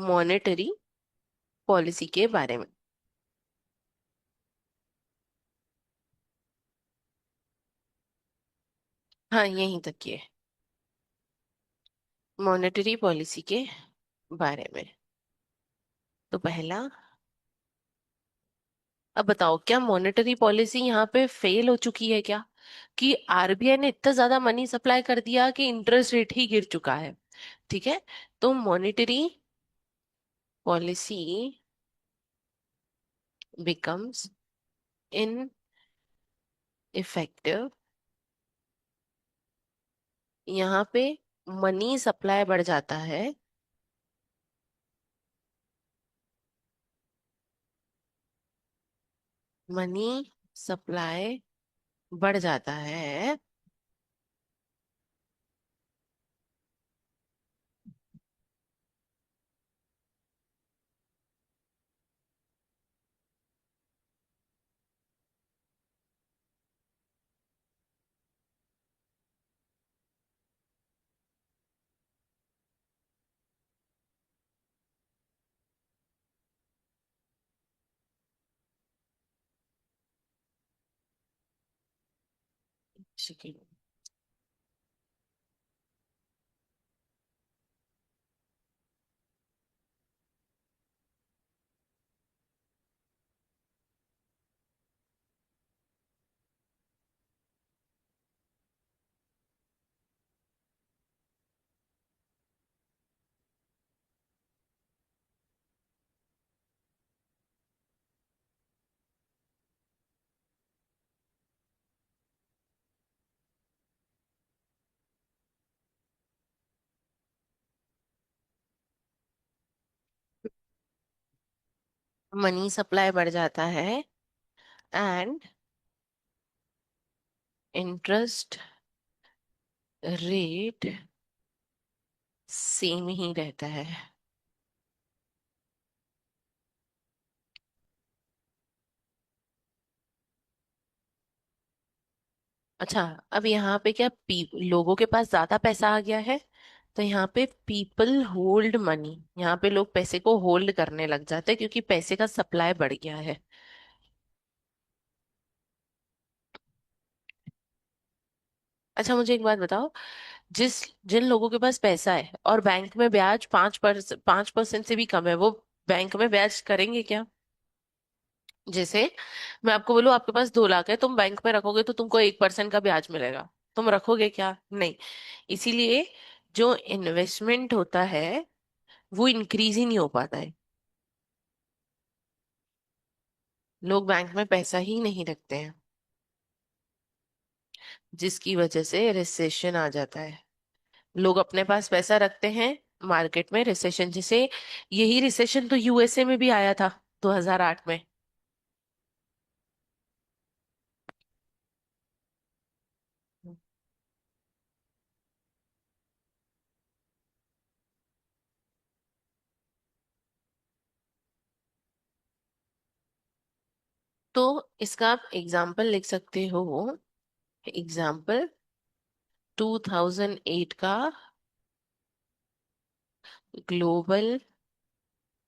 Monetary policy के बारे में। हाँ, यहीं तक की है। मॉनेटरी पॉलिसी के बारे में। तो पहला, अब बताओ क्या मॉनेटरी पॉलिसी यहाँ पे फेल हो चुकी है क्या, कि आरबीआई ने इतना ज्यादा मनी सप्लाई कर दिया कि इंटरेस्ट रेट ही गिर चुका है। ठीक है। तो monetary policy becomes in effective, यहाँ पे मनी सप्लाई बढ़ जाता है। मनी सप्लाई बढ़ जाता है। मनी सप्लाई बढ़ जाता है एंड इंटरेस्ट रेट सेम ही रहता है। अच्छा, अब यहाँ पे क्या लोगों के पास ज्यादा पैसा आ गया है, तो यहाँ पे पीपल होल्ड मनी, यहाँ पे लोग पैसे को होल्ड करने लग जाते हैं क्योंकि पैसे का सप्लाई बढ़ गया है। अच्छा, मुझे एक बात बताओ, जिस जिन लोगों के पास पैसा है और बैंक में ब्याज 5% से भी कम है, वो बैंक में ब्याज करेंगे क्या? जैसे मैं आपको बोलूं आपके पास 2 लाख है, तुम बैंक में रखोगे तो तुमको 1% का ब्याज मिलेगा, तुम रखोगे क्या? नहीं। इसीलिए जो इन्वेस्टमेंट होता है वो इंक्रीज ही नहीं हो पाता है। लोग बैंक में पैसा ही नहीं रखते हैं, जिसकी वजह से रिसेशन आ जाता है। लोग अपने पास पैसा रखते हैं, मार्केट में रिसेशन, जैसे यही रिसेशन तो यूएसए में भी आया था 2008 में। तो इसका आप एग्जाम्पल लिख सकते हो। एग्जाम्पल 2008 का global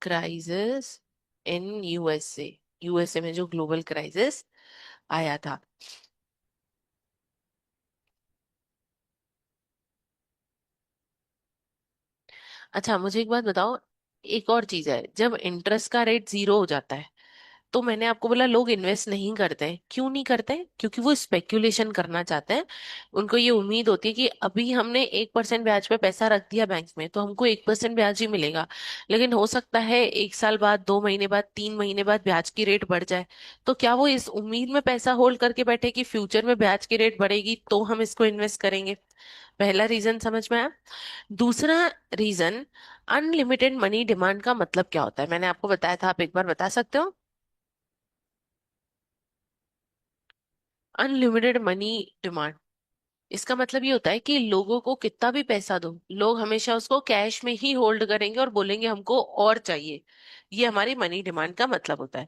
crisis in USA. USA में जो ग्लोबल क्राइसिस आया था। अच्छा, मुझे एक बात बताओ, एक और चीज है, जब इंटरेस्ट का रेट 0 हो जाता है तो मैंने आपको बोला लोग इन्वेस्ट नहीं करते हैं। क्यों नहीं करते हैं? क्योंकि वो स्पेक्यूलेशन करना चाहते हैं। उनको ये उम्मीद होती है कि अभी हमने 1% ब्याज पे पैसा रख दिया बैंक में तो हमको 1% ब्याज ही मिलेगा, लेकिन हो सकता है 1 साल बाद, 2 महीने बाद, 3 महीने बाद ब्याज की रेट बढ़ जाए। तो क्या वो इस उम्मीद में पैसा होल्ड करके बैठे कि फ्यूचर में ब्याज की रेट बढ़ेगी तो हम इसको इन्वेस्ट करेंगे? पहला रीजन समझ में आया। दूसरा रीजन, अनलिमिटेड मनी डिमांड का मतलब क्या होता है, मैंने आपको बताया था, आप एक बार बता सकते हो? अनलिमिटेड मनी डिमांड, इसका मतलब ये होता है कि लोगों को कितना भी पैसा दो, लोग हमेशा उसको कैश में ही होल्ड करेंगे और बोलेंगे हमको और चाहिए। ये हमारी मनी डिमांड का मतलब होता है।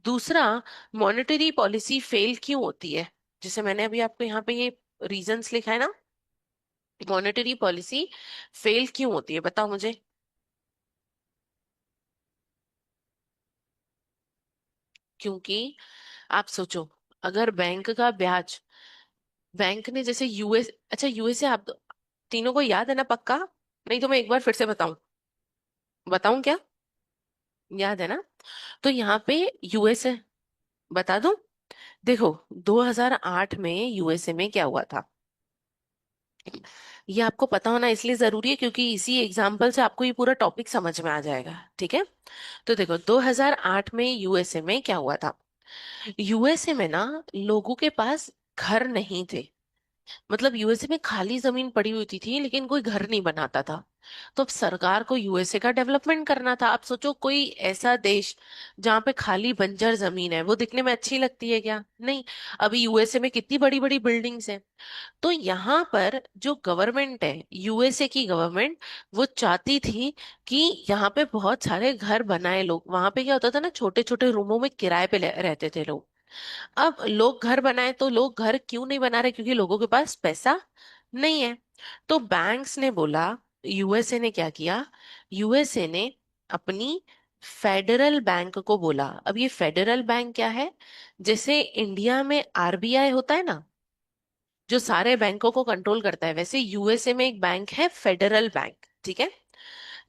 दूसरा, मॉनेटरी पॉलिसी फेल क्यों होती है, जैसे मैंने अभी आपको यहाँ पे ये रीजंस लिखा है ना, मॉनेटरी पॉलिसी फेल क्यों होती है बताओ मुझे। क्योंकि आप सोचो, अगर बैंक का ब्याज, बैंक ने जैसे यूएस, अच्छा यूएसए आप तीनों को याद है ना पक्का? नहीं तो मैं एक बार फिर से बताऊं, बताऊं क्या? याद है ना? तो यहाँ पे यूएसए, बता दूं? देखो, 2008 में यूएसए में क्या हुआ था, ये आपको पता होना इसलिए जरूरी है क्योंकि इसी एग्जाम्पल से आपको ये पूरा टॉपिक समझ में आ जाएगा, ठीक है? तो देखो, 2008 में यूएसए में क्या हुआ था। यूएसए में ना लोगों के पास घर नहीं थे। मतलब यूएसए में खाली जमीन पड़ी हुई थी लेकिन कोई घर नहीं बनाता था। तो अब सरकार को यूएसए का डेवलपमेंट करना था। आप सोचो, कोई ऐसा देश जहाँ पे खाली बंजर जमीन है, वो दिखने में अच्छी लगती है क्या? नहीं। अभी यूएसए में कितनी बड़ी बड़ी बिल्डिंग्स हैं। तो यहाँ पर जो गवर्नमेंट है, यूएसए की गवर्नमेंट, वो चाहती थी कि यहाँ पे बहुत सारे घर बनाए लोग। वहां पे क्या होता था ना, छोटे छोटे रूमों में किराए पे रहते थे लोग। अब लोग घर बनाए तो लोग घर क्यों नहीं बना रहे? क्योंकि लोगों के पास पैसा नहीं है। तो बैंक्स ने बोला, यूएसए ने क्या किया, यूएसए ने अपनी फेडरल बैंक को बोला। अब ये फेडरल बैंक क्या है? जैसे इंडिया में आरबीआई होता है ना, जो सारे बैंकों को कंट्रोल करता है, वैसे यूएसए में एक बैंक है फेडरल बैंक, ठीक है?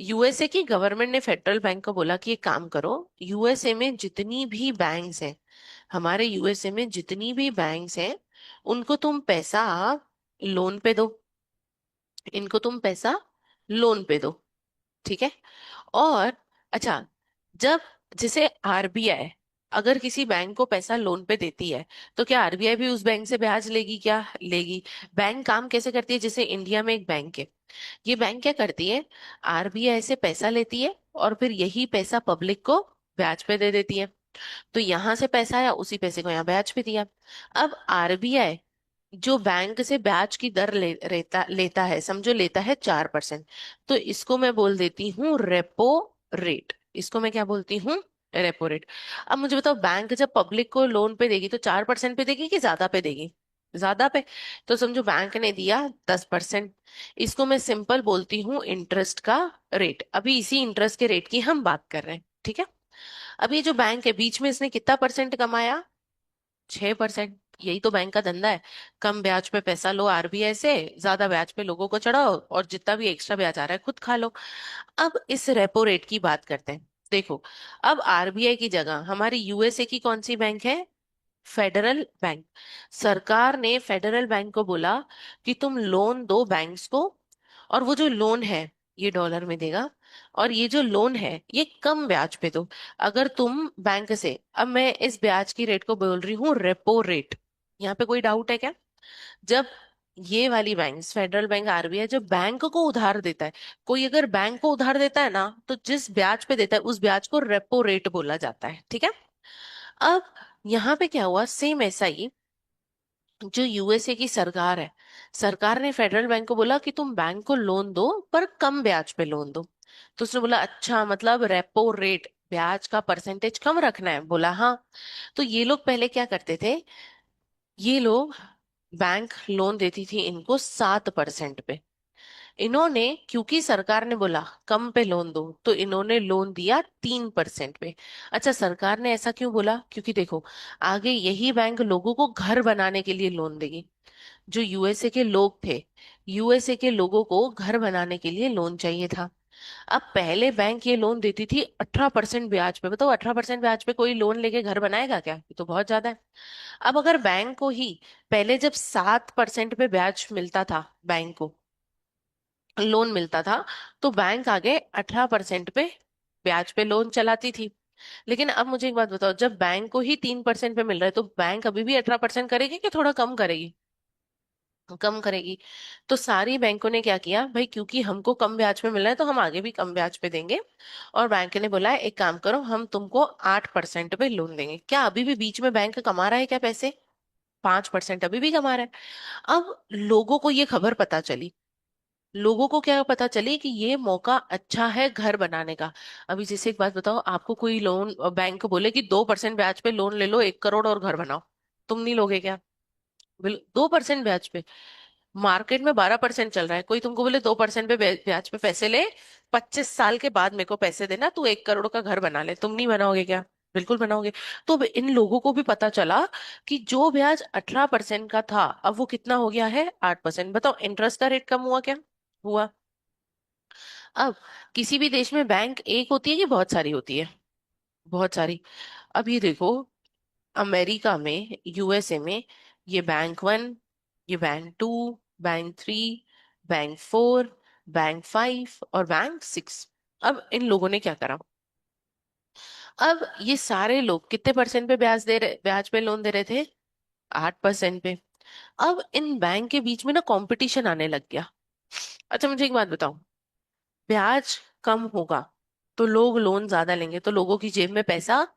यूएसए की गवर्नमेंट ने फेडरल बैंक को बोला कि एक काम करो, यूएसए में जितनी भी बैंक्स हैं, हमारे यूएसए में जितनी भी बैंक्स हैं, उनको तुम पैसा लोन पे दो। इनको तुम पैसा लोन पे दो, ठीक है? और अच्छा, जब जैसे आरबीआई अगर किसी बैंक को पैसा लोन पे देती है, तो क्या आरबीआई भी उस बैंक से ब्याज लेगी? क्या लेगी? बैंक काम कैसे करती है, जैसे इंडिया में एक बैंक है, ये बैंक क्या करती है, आरबीआई से पैसा लेती है और फिर यही पैसा पब्लिक को ब्याज पे दे देती है। तो यहां से पैसा आया, उसी पैसे को यहाँ ब्याज पे दिया। अब आरबीआई जो बैंक से ब्याज की दर लेता है, समझो लेता है 4%, तो इसको मैं बोल देती हूँ रेपो रेट। इसको मैं क्या बोलती हूँ? Repo rate. अब मुझे बताओ, बैंक जब पब्लिक को लोन पे देगी तो 4% पे देगी कि ज्यादा पे देगी? ज्यादा पे। तो समझो बैंक ने दिया 10%, इसको मैं सिंपल बोलती हूँ इंटरेस्ट का रेट। अभी इसी इंटरेस्ट के रेट की हम बात कर रहे हैं, ठीक है? अब ये जो बैंक है, बीच में इसने कितना परसेंट कमाया? 6%। यही तो बैंक का धंधा है, कम ब्याज पे पैसा लो आरबीआई से, ज्यादा ब्याज पे लोगों को चढ़ाओ और जितना भी एक्स्ट्रा ब्याज आ रहा है खुद खा लो। अब इस रेपो रेट की बात करते हैं। देखो, अब आरबीआई की जगह हमारी यूएसए की कौन सी बैंक है? Federal bank. सरकार ने फेडरल बैंक को बोला कि तुम लोन दो बैंक्स को, और वो जो लोन है ये डॉलर में देगा, और ये जो लोन है ये कम ब्याज पे दो। अगर तुम बैंक से, अब मैं इस ब्याज की रेट को बोल रही हूँ रेपो रेट। यहाँ पे कोई डाउट है क्या? जब ये वाली बैंक, फेडरल बैंक, आरबीआई, जब बैंक को उधार देता है, कोई अगर बैंक को उधार देता है ना, तो जिस ब्याज पे देता है उस ब्याज को रेपो रेट बोला जाता है, ठीक है? अब यहाँ पे क्या हुआ, सेम ऐसा ही, जो यूएसए की सरकार है, सरकार ने फेडरल बैंक को बोला कि तुम बैंक को लोन दो पर कम ब्याज पे लोन दो। तो उसने बोला अच्छा, मतलब रेपो रेट, ब्याज का परसेंटेज कम रखना है? बोला हाँ। तो ये लोग पहले क्या करते थे, ये लोग बैंक लोन देती थी इनको 7% पे। इन्होंने, क्योंकि सरकार ने बोला कम पे लोन दो, तो इन्होंने लोन दिया 3% पे। अच्छा, सरकार ने ऐसा क्यों बोला? क्योंकि देखो, आगे यही बैंक लोगों को घर बनाने के लिए लोन देगी। जो यूएसए के लोग थे, यूएसए के लोगों को घर बनाने के लिए लोन चाहिए था। अब पहले बैंक ये लोन देती थी 18% ब्याज पे। बताओ, 18% ब्याज पे कोई लोन लेके घर बनाएगा क्या? ये तो बहुत ज्यादा है। अब अगर बैंक को ही पहले जब 7% पे ब्याज मिलता था, बैंक को लोन मिलता था, तो बैंक आगे 18% पे ब्याज पे लोन चलाती थी। लेकिन अब मुझे एक बात बताओ, जब बैंक को ही 3% पे मिल रहा है, तो बैंक अभी भी 18% करेगी कि थोड़ा कम करेगी? कम करेगी। तो सारी बैंकों ने क्या किया भाई, क्योंकि हमको कम ब्याज पे मिल रहा है तो हम आगे भी कम ब्याज पे देंगे। और बैंक ने बोला है एक काम करो, हम तुमको 8% पे लोन देंगे। क्या अभी भी बीच में बैंक कमा रहा है क्या पैसे? 5% अभी भी कमा रहा है। अब लोगों को ये खबर पता चली, लोगों को क्या पता चली कि ये मौका अच्छा है घर बनाने का। अभी जैसे एक बात बताओ, आपको कोई लोन बैंक बोले कि 2% ब्याज पे लोन ले लो 1 करोड़ और घर बनाओ, तुम नहीं लोगे क्या? 2% ब्याज पे, मार्केट में 12% चल रहा है, कोई तुमको बोले 2% पे ब्याज पे पैसे ले, 25 साल के बाद मेरे को पैसे देना, तू 1 करोड़ का घर बना ले, तुम नहीं बनाओगे क्या? बिल्कुल बनाओगे। तो इन लोगों को भी पता चला कि जो ब्याज 18% का था अब वो कितना हो गया है, 8%। बताओ इंटरेस्ट का रेट कम हुआ क्या? हुआ। अब किसी भी देश में बैंक एक होती है कि बहुत सारी होती है? बहुत सारी। अब ये देखो, अमेरिका में, यूएसए में, ये बैंक वन, ये bank two, bank three, bank four, bank five और बैंक सिक्स। अब इन लोगों ने क्या करा? अब ये सारे लोग कितने परसेंट पे ब्याज पे लोन दे रहे थे? 8% पे। अब इन बैंक के बीच में ना कंपटीशन आने लग गया। अच्छा मुझे एक बात बताओ, ब्याज कम होगा तो लोग लोन ज्यादा लेंगे, तो लोगों की जेब में पैसा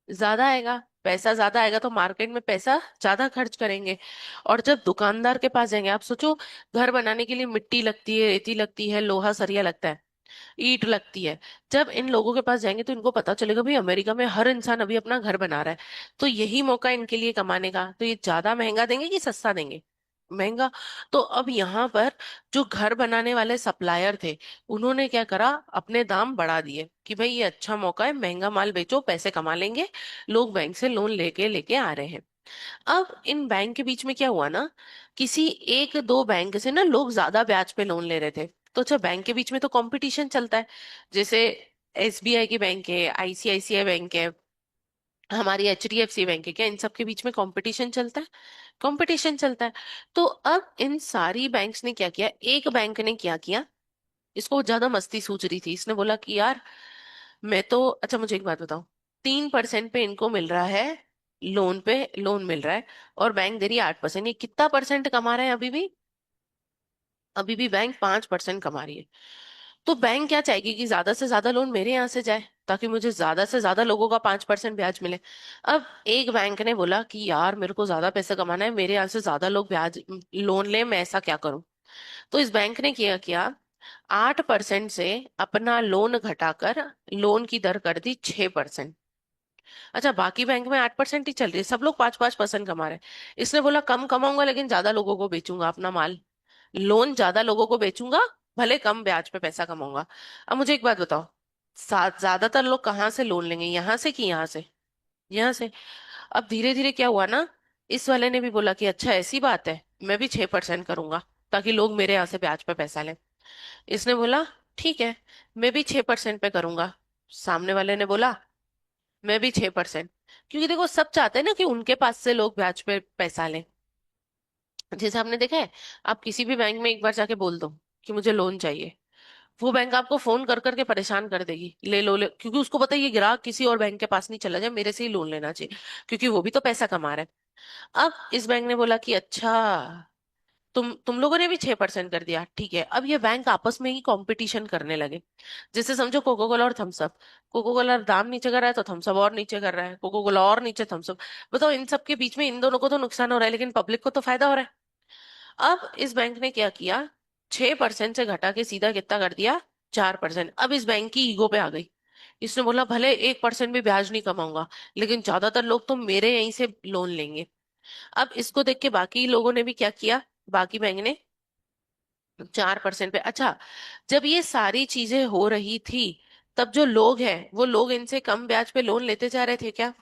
ज्यादा आएगा। पैसा ज्यादा आएगा तो मार्केट में पैसा ज्यादा खर्च करेंगे। और जब दुकानदार के पास जाएंगे, आप सोचो, घर बनाने के लिए मिट्टी लगती है, रेती लगती है, लोहा सरिया लगता है, ईंट लगती है। जब इन लोगों के पास जाएंगे तो इनको पता चलेगा भाई अमेरिका में हर इंसान अभी अपना घर बना रहा है, तो यही मौका इनके लिए कमाने का। तो ये ज्यादा महंगा देंगे कि सस्ता देंगे? महंगा। तो अब यहाँ पर जो घर बनाने वाले सप्लायर थे, उन्होंने क्या करा, अपने दाम बढ़ा दिए कि भाई ये अच्छा मौका है, महंगा माल बेचो, पैसे कमा लेंगे। लोग बैंक से लोन लेके लेके आ रहे हैं। अब इन बैंक के बीच में क्या हुआ ना, किसी एक दो बैंक से ना लोग ज्यादा ब्याज पे लोन ले रहे थे। तो अच्छा, बैंक के बीच में तो कंपटीशन चलता है। जैसे एसबीआई की बैंक है, आईसीआईसीआई बैंक है, हमारी एचडीएफसी बैंक है, क्या इन सब के बीच में कंपटीशन चलता है? कंपटीशन चलता है। तो अब इन सारी बैंक्स ने क्या किया, एक बैंक ने क्या किया, इसको ज्यादा मस्ती सूझ रही थी, इसने बोला कि यार मैं तो, अच्छा मुझे एक बात बताओ, 3% पे इनको मिल रहा है, लोन पे लोन मिल रहा है, और बैंक दे रही है 8%, ये कितना परसेंट कमा रहे हैं अभी भी? अभी भी बैंक 5% कमा रही है। तो बैंक क्या चाहेगी कि ज्यादा से ज्यादा लोन मेरे यहाँ से जाए, ताकि मुझे ज्यादा से ज्यादा लोगों का 5% ब्याज मिले। अब एक बैंक ने बोला कि यार मेरे को ज्यादा पैसे कमाना है, मेरे यहाँ से ज्यादा लोग ब्याज लोन ले, मैं ऐसा क्या करूं? तो इस बैंक ने किया क्या, 8% से अपना लोन घटाकर लोन की दर कर दी 6%। अच्छा, बाकी बैंक में 8% ही चल रही है, सब लोग 5-5% कमा रहे हैं। इसने बोला कम कमाऊंगा लेकिन ज्यादा लोगों को बेचूंगा अपना माल, लोन ज्यादा लोगों को बेचूंगा, भले कम ब्याज पे पैसा कमाऊंगा। अब मुझे एक बात बताओ, ज्यादातर लोग कहाँ से लोन लेंगे, यहाँ से कि यहाँ से? यहाँ से। अब धीरे धीरे क्या हुआ ना, इस वाले ने भी बोला कि अच्छा ऐसी बात है, मैं भी 6% करूंगा ताकि लोग मेरे यहाँ से ब्याज पे पैसा लें। इसने बोला ठीक है, मैं भी 6% पे करूंगा। सामने वाले ने बोला मैं भी 6%। क्योंकि देखो सब चाहते हैं ना कि उनके पास से लोग ब्याज पे पैसा लें। जैसे आपने देखा है, आप किसी भी बैंक में एक बार जाके बोल दो कि मुझे लोन चाहिए, वो बैंक आपको फोन कर करके परेशान कर देगी, ले लो ले, क्योंकि उसको पता है ये ग्राहक किसी और बैंक के पास नहीं चला जाए, मेरे से ही लोन लेना चाहिए, क्योंकि वो भी तो पैसा कमा रहा है। अब इस बैंक ने बोला कि अच्छा, तुम लोगों ने भी 6% कर दिया, ठीक है। अब ये बैंक आपस में ही कंपटीशन करने लगे। जैसे समझो कोको कोला और थम्सअप, कोको कोला दाम नीचे कर रहा है तो थम्सअप और नीचे कर रहा है, कोको कोला और नीचे थम्सअप। बताओ इन सब के बीच में इन दोनों को तो नुकसान हो रहा है लेकिन पब्लिक को तो फायदा हो रहा है। अब इस बैंक ने क्या किया, 6% से घटा के सीधा कितना कर दिया, 4%। अब इस बैंक की ईगो पे आ गई, इसने बोला भले 1% भी ब्याज नहीं कमाऊंगा, लेकिन ज्यादातर लोग तो मेरे यहीं से लोन लेंगे। अब इसको देख के बाकी लोगों ने भी क्या किया, बाकी बैंक ने 4% पे। अच्छा, जब ये सारी चीजें हो रही थी, तब जो लोग हैं वो लोग इनसे कम ब्याज पे लोन लेते जा रहे थे क्या?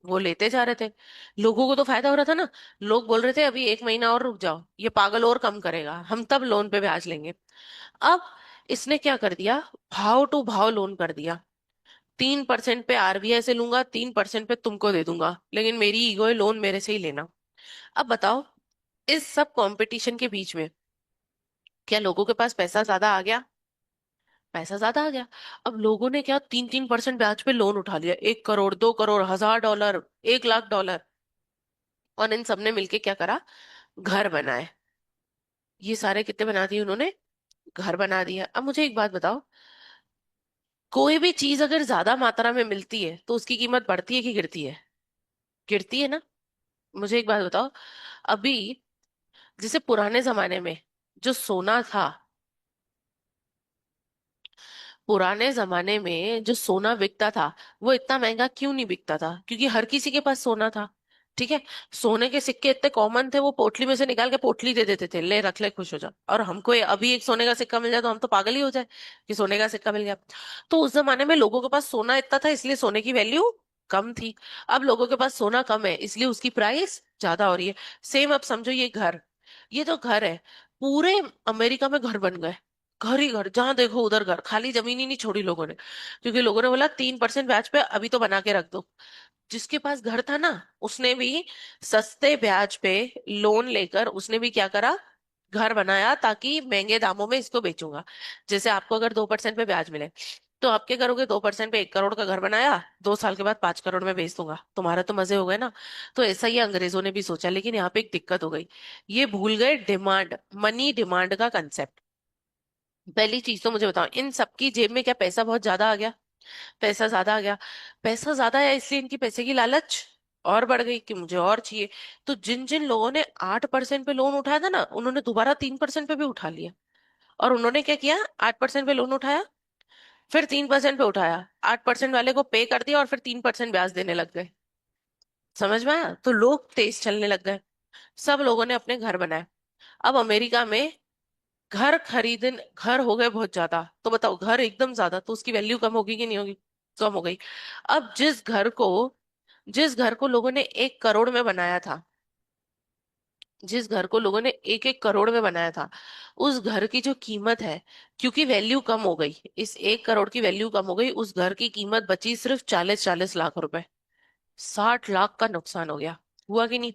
वो लेते जा रहे थे। लोगों को तो फायदा हो रहा था ना। लोग बोल रहे थे अभी 1 महीना और रुक जाओ, ये पागल और कम करेगा, हम तब लोन पे ब्याज लेंगे। अब इसने क्या कर दिया, भाव टू भाव लोन कर दिया। 3% पे आरबीआई से लूंगा, 3% पे तुमको दे दूंगा, लेकिन मेरी ईगो है, लोन मेरे से ही लेना। अब बताओ, इस सब कंपटीशन के बीच में क्या लोगों के पास पैसा ज्यादा आ गया? पैसा ज्यादा आ गया। अब लोगों ने क्या, 3-3% ब्याज पे लोन उठा लिया, 1 करोड़, 2 करोड़, $1000, 1 लाख। और इन सबने मिलके क्या करा, घर बनाए। ये सारे कितने बना दिए उन्होंने, घर बना दिया। अब मुझे एक बात बताओ, कोई भी चीज अगर ज्यादा मात्रा में मिलती है तो उसकी कीमत बढ़ती है कि गिरती है? गिरती है ना। मुझे एक बात बताओ, अभी जैसे पुराने जमाने में जो सोना था, पुराने जमाने में जो सोना बिकता था, वो इतना महंगा क्यों नहीं बिकता था? क्योंकि हर किसी के पास सोना था। ठीक है, सोने के सिक्के इतने कॉमन थे, वो पोटली में से निकाल के पोटली दे देते थे, ले रख ले खुश हो जा। और हमको अभी एक सोने का सिक्का मिल जाए तो हम तो पागल ही हो जाए कि सोने का सिक्का मिल गया। तो उस जमाने में लोगों के पास सोना इतना था, इसलिए सोने की वैल्यू कम थी। अब लोगों के पास सोना कम है इसलिए उसकी प्राइस ज्यादा हो रही है। सेम अब समझो ये घर, ये जो घर है, पूरे अमेरिका में घर बन गए। घर ही घर, जहां देखो उधर घर, खाली जमीन ही नहीं छोड़ी लोगों ने। क्योंकि लोगों ने बोला 3% ब्याज पे अभी तो बना के रख दो। जिसके पास घर था ना, उसने भी सस्ते ब्याज पे लोन लेकर उसने भी क्या करा, घर बनाया, ताकि महंगे दामों में इसको बेचूंगा। जैसे आपको अगर 2% पे ब्याज मिले, तो आप क्या करोगे, 2% पे 1 करोड़ का घर बनाया, 2 साल के बाद 5 करोड़ में बेच दूंगा, तुम्हारा तो मजे हो गए ना। तो ऐसा ही अंग्रेजों ने भी सोचा, लेकिन यहाँ पे एक दिक्कत हो गई। ये भूल गए डिमांड, मनी डिमांड का कंसेप्ट। पहली चीज तो मुझे बताओ, इन सबकी जेब में क्या पैसा बहुत ज्यादा आ गया? पैसा ज्यादा आ गया। पैसा ज्यादा आया इसलिए इनकी पैसे की लालच और बढ़ गई कि मुझे और चाहिए। तो जिन जिन लोगों ने 8% पे लोन उठाया था ना, उन्होंने दोबारा 3% पे भी उठा लिया। और उन्होंने क्या किया, 8% पे लोन उठाया, फिर 3% पे उठाया, 8% वाले को पे कर दिया और फिर 3% ब्याज देने लग गए। समझ में आया? तो लोग तेज चलने लग गए। सब लोगों ने अपने घर बनाए। अब अमेरिका में घर हो गए बहुत ज्यादा। तो बताओ, घर एकदम ज्यादा तो उसकी वैल्यू कम होगी कि नहीं होगी? कम हो गई। अब जिस घर को लोगों ने 1 करोड़ में बनाया था, जिस घर को लोगों ने 1 1 करोड़ में बनाया था, उस घर की जो कीमत है, क्योंकि वैल्यू कम हो गई, इस 1 करोड़ की वैल्यू कम हो गई, उस घर की कीमत बची सिर्फ 40 40 लाख रुपए। 60 लाख का नुकसान हो गया। हुआ कि नहीं?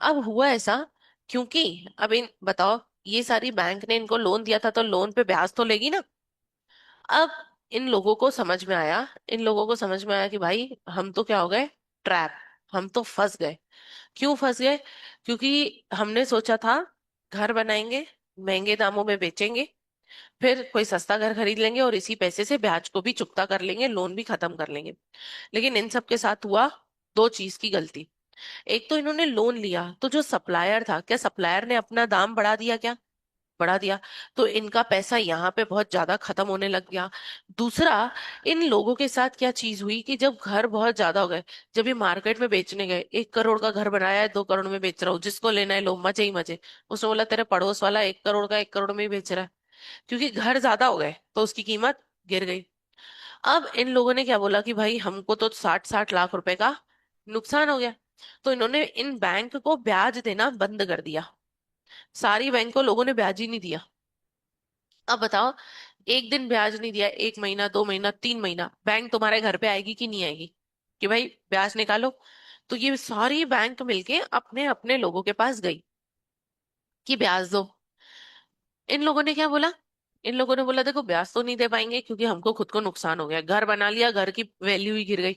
अब हुआ ऐसा क्योंकि, अब इन बताओ, ये सारी बैंक ने इनको लोन दिया था तो लोन पे ब्याज तो लेगी ना। अब इन लोगों को समझ में आया कि भाई हम तो क्या हो गए, ट्रैप, हम तो फंस गए। क्यों फंस गए? क्योंकि हमने सोचा था घर बनाएंगे, महंगे दामों में बेचेंगे, फिर कोई सस्ता घर खरीद लेंगे और इसी पैसे से ब्याज को भी चुकता कर लेंगे, लोन भी खत्म कर लेंगे। लेकिन इन सब के साथ हुआ दो चीज की गलती। एक तो इन्होंने लोन लिया तो जो सप्लायर था, क्या सप्लायर ने अपना दाम बढ़ा दिया क्या? बढ़ा दिया। तो इनका पैसा यहाँ पे बहुत ज्यादा खत्म होने लग गया। दूसरा, इन लोगों के साथ क्या चीज हुई कि जब घर बहुत ज्यादा हो गए, जब ये मार्केट में बेचने गए, 1 करोड़ का घर बनाया है, 2 करोड़ में बेच रहा हूँ, जिसको लेना है लो, मजे ही मजे। उसने बोला तेरे पड़ोस वाला 1 करोड़ का 1 करोड़ में ही बेच रहा है। क्योंकि घर ज्यादा हो गए तो उसकी कीमत गिर गई। अब इन लोगों ने क्या बोला कि भाई हमको तो 60 60 लाख रुपए का नुकसान हो गया। तो इन्होंने इन बैंक को ब्याज देना बंद कर दिया। सारी बैंक को लोगों ने ब्याज ही नहीं दिया। अब बताओ, एक दिन ब्याज नहीं दिया, 1 महीना, 2 महीना, 3 महीना, बैंक तुम्हारे घर पे आएगी कि नहीं आएगी कि भाई ब्याज निकालो? तो ये सारी बैंक मिलके अपने अपने लोगों के पास गई कि ब्याज दो। इन लोगों ने क्या बोला? इन लोगों ने बोला देखो ब्याज तो नहीं दे पाएंगे क्योंकि हमको खुद को नुकसान हो गया, घर बना लिया, घर की वैल्यू ही गिर गई।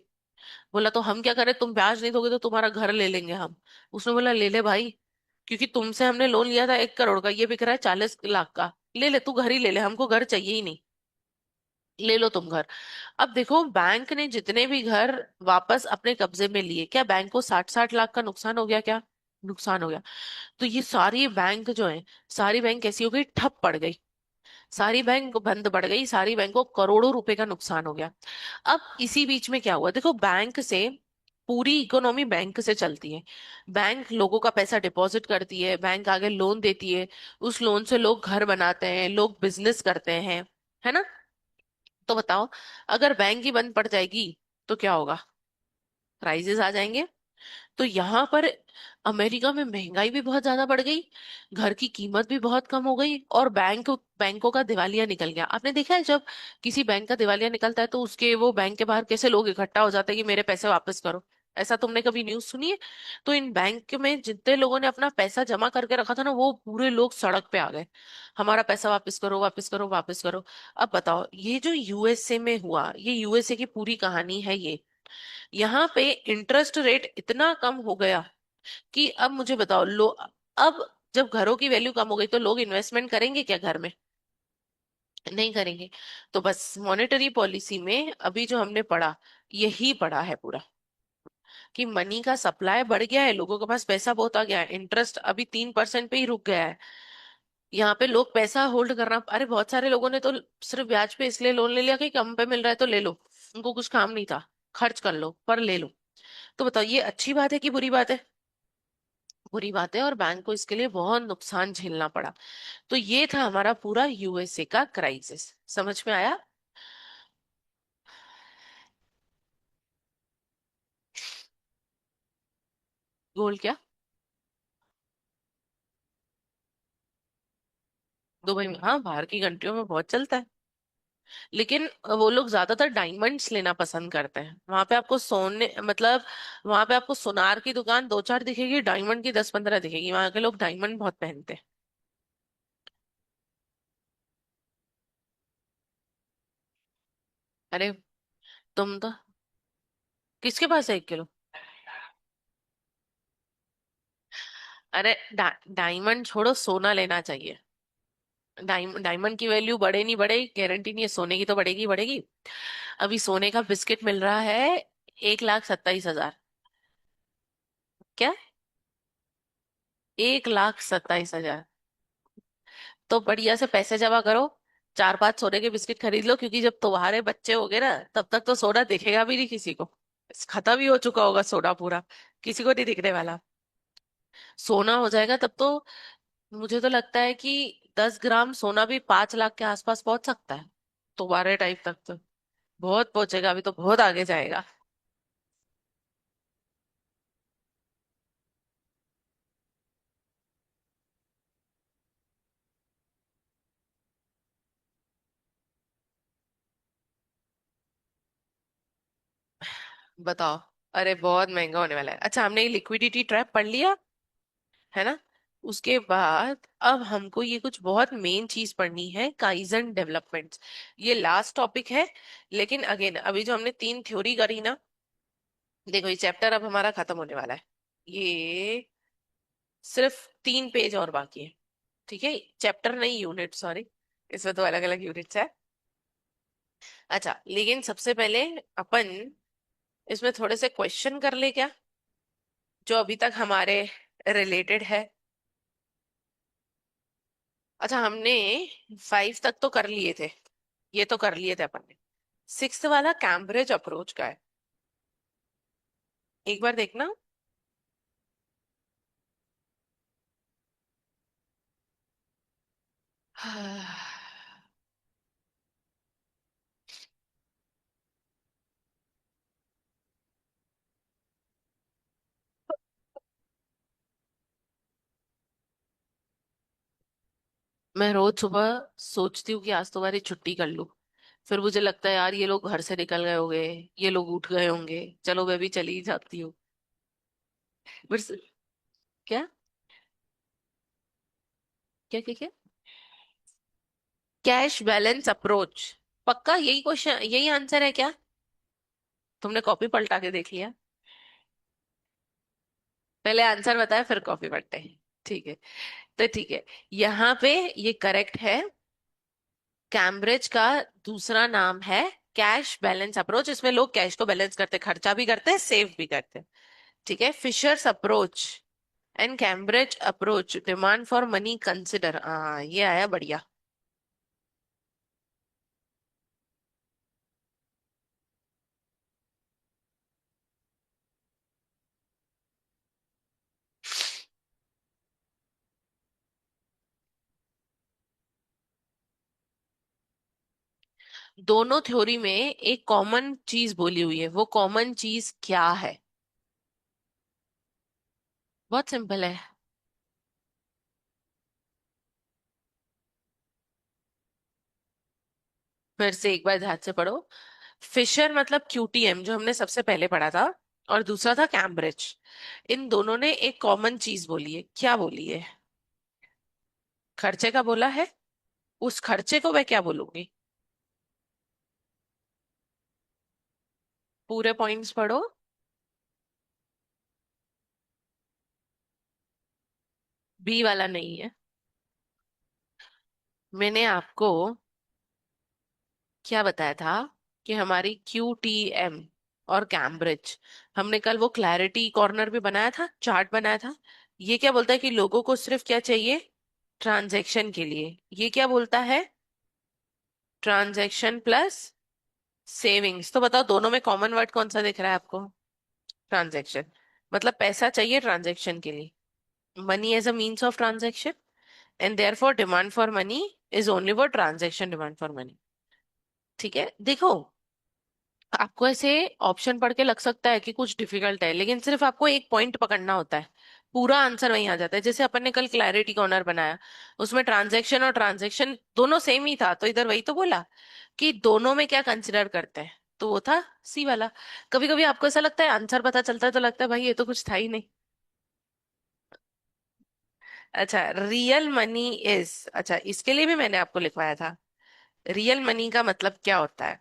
बोला तो हम क्या करें, तुम ब्याज नहीं दोगे तो तुम्हारा घर ले लेंगे हम। उसने बोला ले ले भाई, क्योंकि तुमसे हमने लोन लिया था 1 करोड़ का, ये बिक रहा है 40 लाख का, ले ले, तू घर ही ले ले, हमको घर चाहिए ही नहीं, ले लो तुम घर। अब देखो, बैंक ने जितने भी घर वापस अपने कब्जे में लिए, क्या बैंक को 60 60 लाख का नुकसान हो गया क्या? नुकसान हो गया। तो ये सारी बैंक जो है, सारी बैंक कैसी हो गई, ठप पड़ गई। सारी बैंक बंद पड़ गई, सारी बैंक को करोड़ों रुपए का नुकसान हो गया। अब इसी बीच में क्या हुआ, देखो, बैंक से पूरी इकोनॉमी बैंक से चलती है। बैंक लोगों का पैसा डिपॉजिट करती है, बैंक आगे लोन देती है, उस लोन से लोग घर बनाते हैं, लोग बिजनेस करते हैं, है ना? तो बताओ, अगर बैंक ही बंद पड़ जाएगी तो क्या होगा? प्राइजेस आ जाएंगे। तो यहाँ पर अमेरिका में महंगाई भी बहुत ज्यादा बढ़ गई, घर की कीमत भी बहुत कम हो गई, और बैंकों का दिवालिया निकल गया। आपने देखा है जब किसी बैंक का दिवालिया निकलता है तो उसके वो बैंक के बाहर कैसे लोग इकट्ठा हो जाते हैं कि मेरे पैसे वापस करो? ऐसा तुमने कभी न्यूज़ सुनी है? तो इन बैंक में जितने लोगों ने अपना पैसा जमा करके रखा था ना, वो पूरे लोग सड़क पे आ गए, हमारा पैसा वापस करो, वापस करो, वापस करो। अब बताओ, ये जो यूएसए में हुआ, ये यूएसए की पूरी कहानी है ये। यहाँ पे इंटरेस्ट रेट इतना कम हो गया कि अब मुझे बताओ, अब जब घरों की वैल्यू कम हो गई तो लोग इन्वेस्टमेंट करेंगे क्या घर में? नहीं करेंगे। तो बस मॉनेटरी पॉलिसी में अभी जो हमने पढ़ा, यही पढ़ा है पूरा, कि मनी का सप्लाई बढ़ गया है, लोगों के पास पैसा बहुत आ गया है, इंटरेस्ट अभी 3% पे ही रुक गया है। यहाँ पे लोग पैसा होल्ड करना, अरे बहुत सारे लोगों ने तो सिर्फ ब्याज पे इसलिए लोन ले लिया कि कम पे मिल रहा है तो ले लो, उनको कुछ काम नहीं था, खर्च कर लो पर ले लो। तो बताओ, ये अच्छी बात है कि बुरी बात है? बुरी बात है, और बैंक को इसके लिए बहुत नुकसान झेलना पड़ा। तो ये था हमारा पूरा यूएसए का क्राइसिस। समझ में आया? गोल्ड क्या? दुबई में, हाँ, बाहर की कंट्रियों में बहुत चलता है। लेकिन वो लोग ज्यादातर डायमंड्स लेना पसंद करते हैं। वहां पे आपको सोने मतलब वहां पे आपको सोनार की दुकान दो चार दिखेगी, डायमंड की 10-15 दिखेगी। वहां के लोग डायमंड बहुत पहनते हैं। अरे तुम तो, किसके पास है 1 किलो? अरे डायमंड छोड़ो, सोना लेना चाहिए। डायमंड की वैल्यू बढ़े नहीं बढ़े गारंटी नहीं है, सोने की तो बढ़ेगी ही बढ़ेगी। अभी सोने का बिस्किट मिल रहा है 1,27,000। क्या? 1,27,000। तो बढ़िया से पैसे जमा करो, 4-5 सोने के बिस्किट खरीद लो, क्योंकि जब तुम्हारे बच्चे होंगे ना, तब तक तो सोना दिखेगा भी नहीं किसी को। खत्म ही हो चुका होगा सोना पूरा, किसी को नहीं दिखने वाला। सोना हो जाएगा तब तो, मुझे तो लगता है कि 10 ग्राम सोना भी 5 लाख के आसपास पहुंच सकता है तुम्हारे टाइम तक तो। बहुत पहुंचेगा, अभी तो बहुत आगे जाएगा। बताओ। अरे बहुत महंगा होने वाला है। अच्छा, हमने ये लिक्विडिटी ट्रैप पढ़ लिया है ना? उसके बाद अब हमको ये कुछ बहुत मेन चीज पढ़नी है, काइजन डेवलपमेंट्स। ये लास्ट टॉपिक है। लेकिन अगेन, अभी जो हमने 3 थ्योरी करी ना, देखो ये चैप्टर अब हमारा खत्म होने वाला है। ये सिर्फ 3 पेज और बाकी है। ठीक है, चैप्टर नहीं, यूनिट, सॉरी। इसमें तो अलग अलग यूनिट्स है। अच्छा, लेकिन सबसे पहले अपन इसमें थोड़े से क्वेश्चन कर ले क्या, जो अभी तक हमारे रिलेटेड है। अच्छा, हमने 5 तक तो कर लिए थे, ये तो कर लिए थे अपन ने। 6th वाला कैम्ब्रिज अप्रोच का है, एक बार देखना। मैं रोज सुबह सोचती हूँ कि आज तुम्हारी छुट्टी कर लूं। फिर मुझे लगता है यार ये लोग घर से निकल गए होंगे, ये लोग उठ गए होंगे, चलो मैं भी चली ही जाती हूँ। फिर क्या क्या क्या क्या? Cash balance approach? पक्का यही क्वेश्चन, यही आंसर है क्या? तुमने कॉपी पलटा के देख लिया? पहले आंसर बताया फिर कॉपी पलटे हैं। ठीक है, तो ठीक है, यहाँ पे ये करेक्ट है। कैम्ब्रिज का दूसरा नाम है कैश बैलेंस अप्रोच। इसमें लोग कैश को बैलेंस करते, खर्चा भी करते हैं, सेव भी करते हैं। ठीक है, Fisher's approach and Cambridge approach, demand for money consider. हाँ, ये आया बढ़िया। दोनों थ्योरी में एक कॉमन चीज बोली हुई है, वो कॉमन चीज क्या है? बहुत सिंपल है। फिर से एक बार ध्यान से पढ़ो। फिशर मतलब क्यूटीएम, जो हमने सबसे पहले पढ़ा था, और दूसरा था कैम्ब्रिज। इन दोनों ने एक कॉमन चीज बोली है, क्या बोली है? खर्चे का बोला है। उस खर्चे को मैं क्या बोलूंगी? पूरे पॉइंट्स पढ़ो। बी वाला नहीं है। मैंने आपको क्या बताया था कि हमारी क्यू टी एम और कैम्ब्रिज, हमने कल वो क्लैरिटी कॉर्नर भी बनाया था, चार्ट बनाया था। ये क्या बोलता है कि लोगों को सिर्फ क्या चाहिए? ट्रांजैक्शन के लिए। ये क्या बोलता है? Transaction plus savings. तो बताओ, दोनों में कॉमन वर्ड कौन सा दिख रहा है आपको? ट्रांजैक्शन। मतलब पैसा चाहिए ट्रांजैक्शन के लिए, money as a means of transaction, and therefore demand for money is only for transaction demand for money. ठीक है, देखो, आपको ऐसे ऑप्शन पढ़ के लग सकता है कि कुछ डिफिकल्ट है, लेकिन सिर्फ आपको एक पॉइंट पकड़ना होता है, पूरा आंसर वहीं आ जाता है। जैसे अपन ने कल क्लैरिटी कॉर्नर बनाया, उसमें ट्रांजैक्शन और ट्रांजैक्शन दोनों सेम ही था, तो इधर वही तो बोला कि दोनों में क्या कंसिडर करते हैं, तो वो था सी वाला। कभी कभी आपको ऐसा लगता है आंसर पता चलता है तो लगता है भाई ये तो कुछ था ही नहीं। अच्छा, रियल मनी इज, अच्छा इसके लिए भी मैंने आपको लिखवाया था, रियल मनी का मतलब क्या होता है।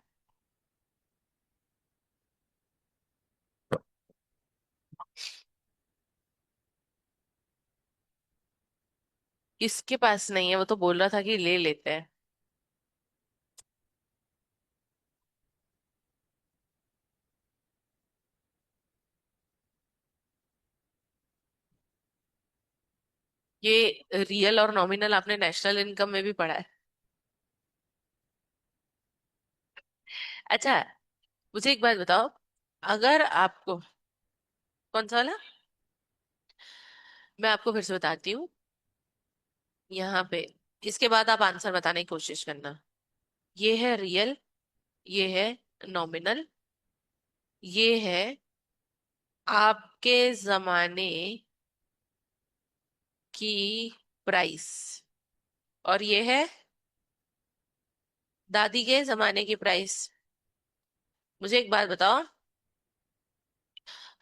किसके पास नहीं है, वो तो बोल रहा था कि ले लेते हैं। ये रियल और नॉमिनल आपने नेशनल इनकम में भी पढ़ा है। अच्छा, मुझे एक बात बताओ, अगर आपको, कौन सा वाला, मैं आपको फिर से बताती हूँ, यहाँ पे इसके बाद आप आंसर बताने की कोशिश करना। ये है रियल, ये है नॉमिनल, ये है आपके जमाने की प्राइस, और ये है दादी के जमाने की प्राइस। मुझे एक बात बताओ,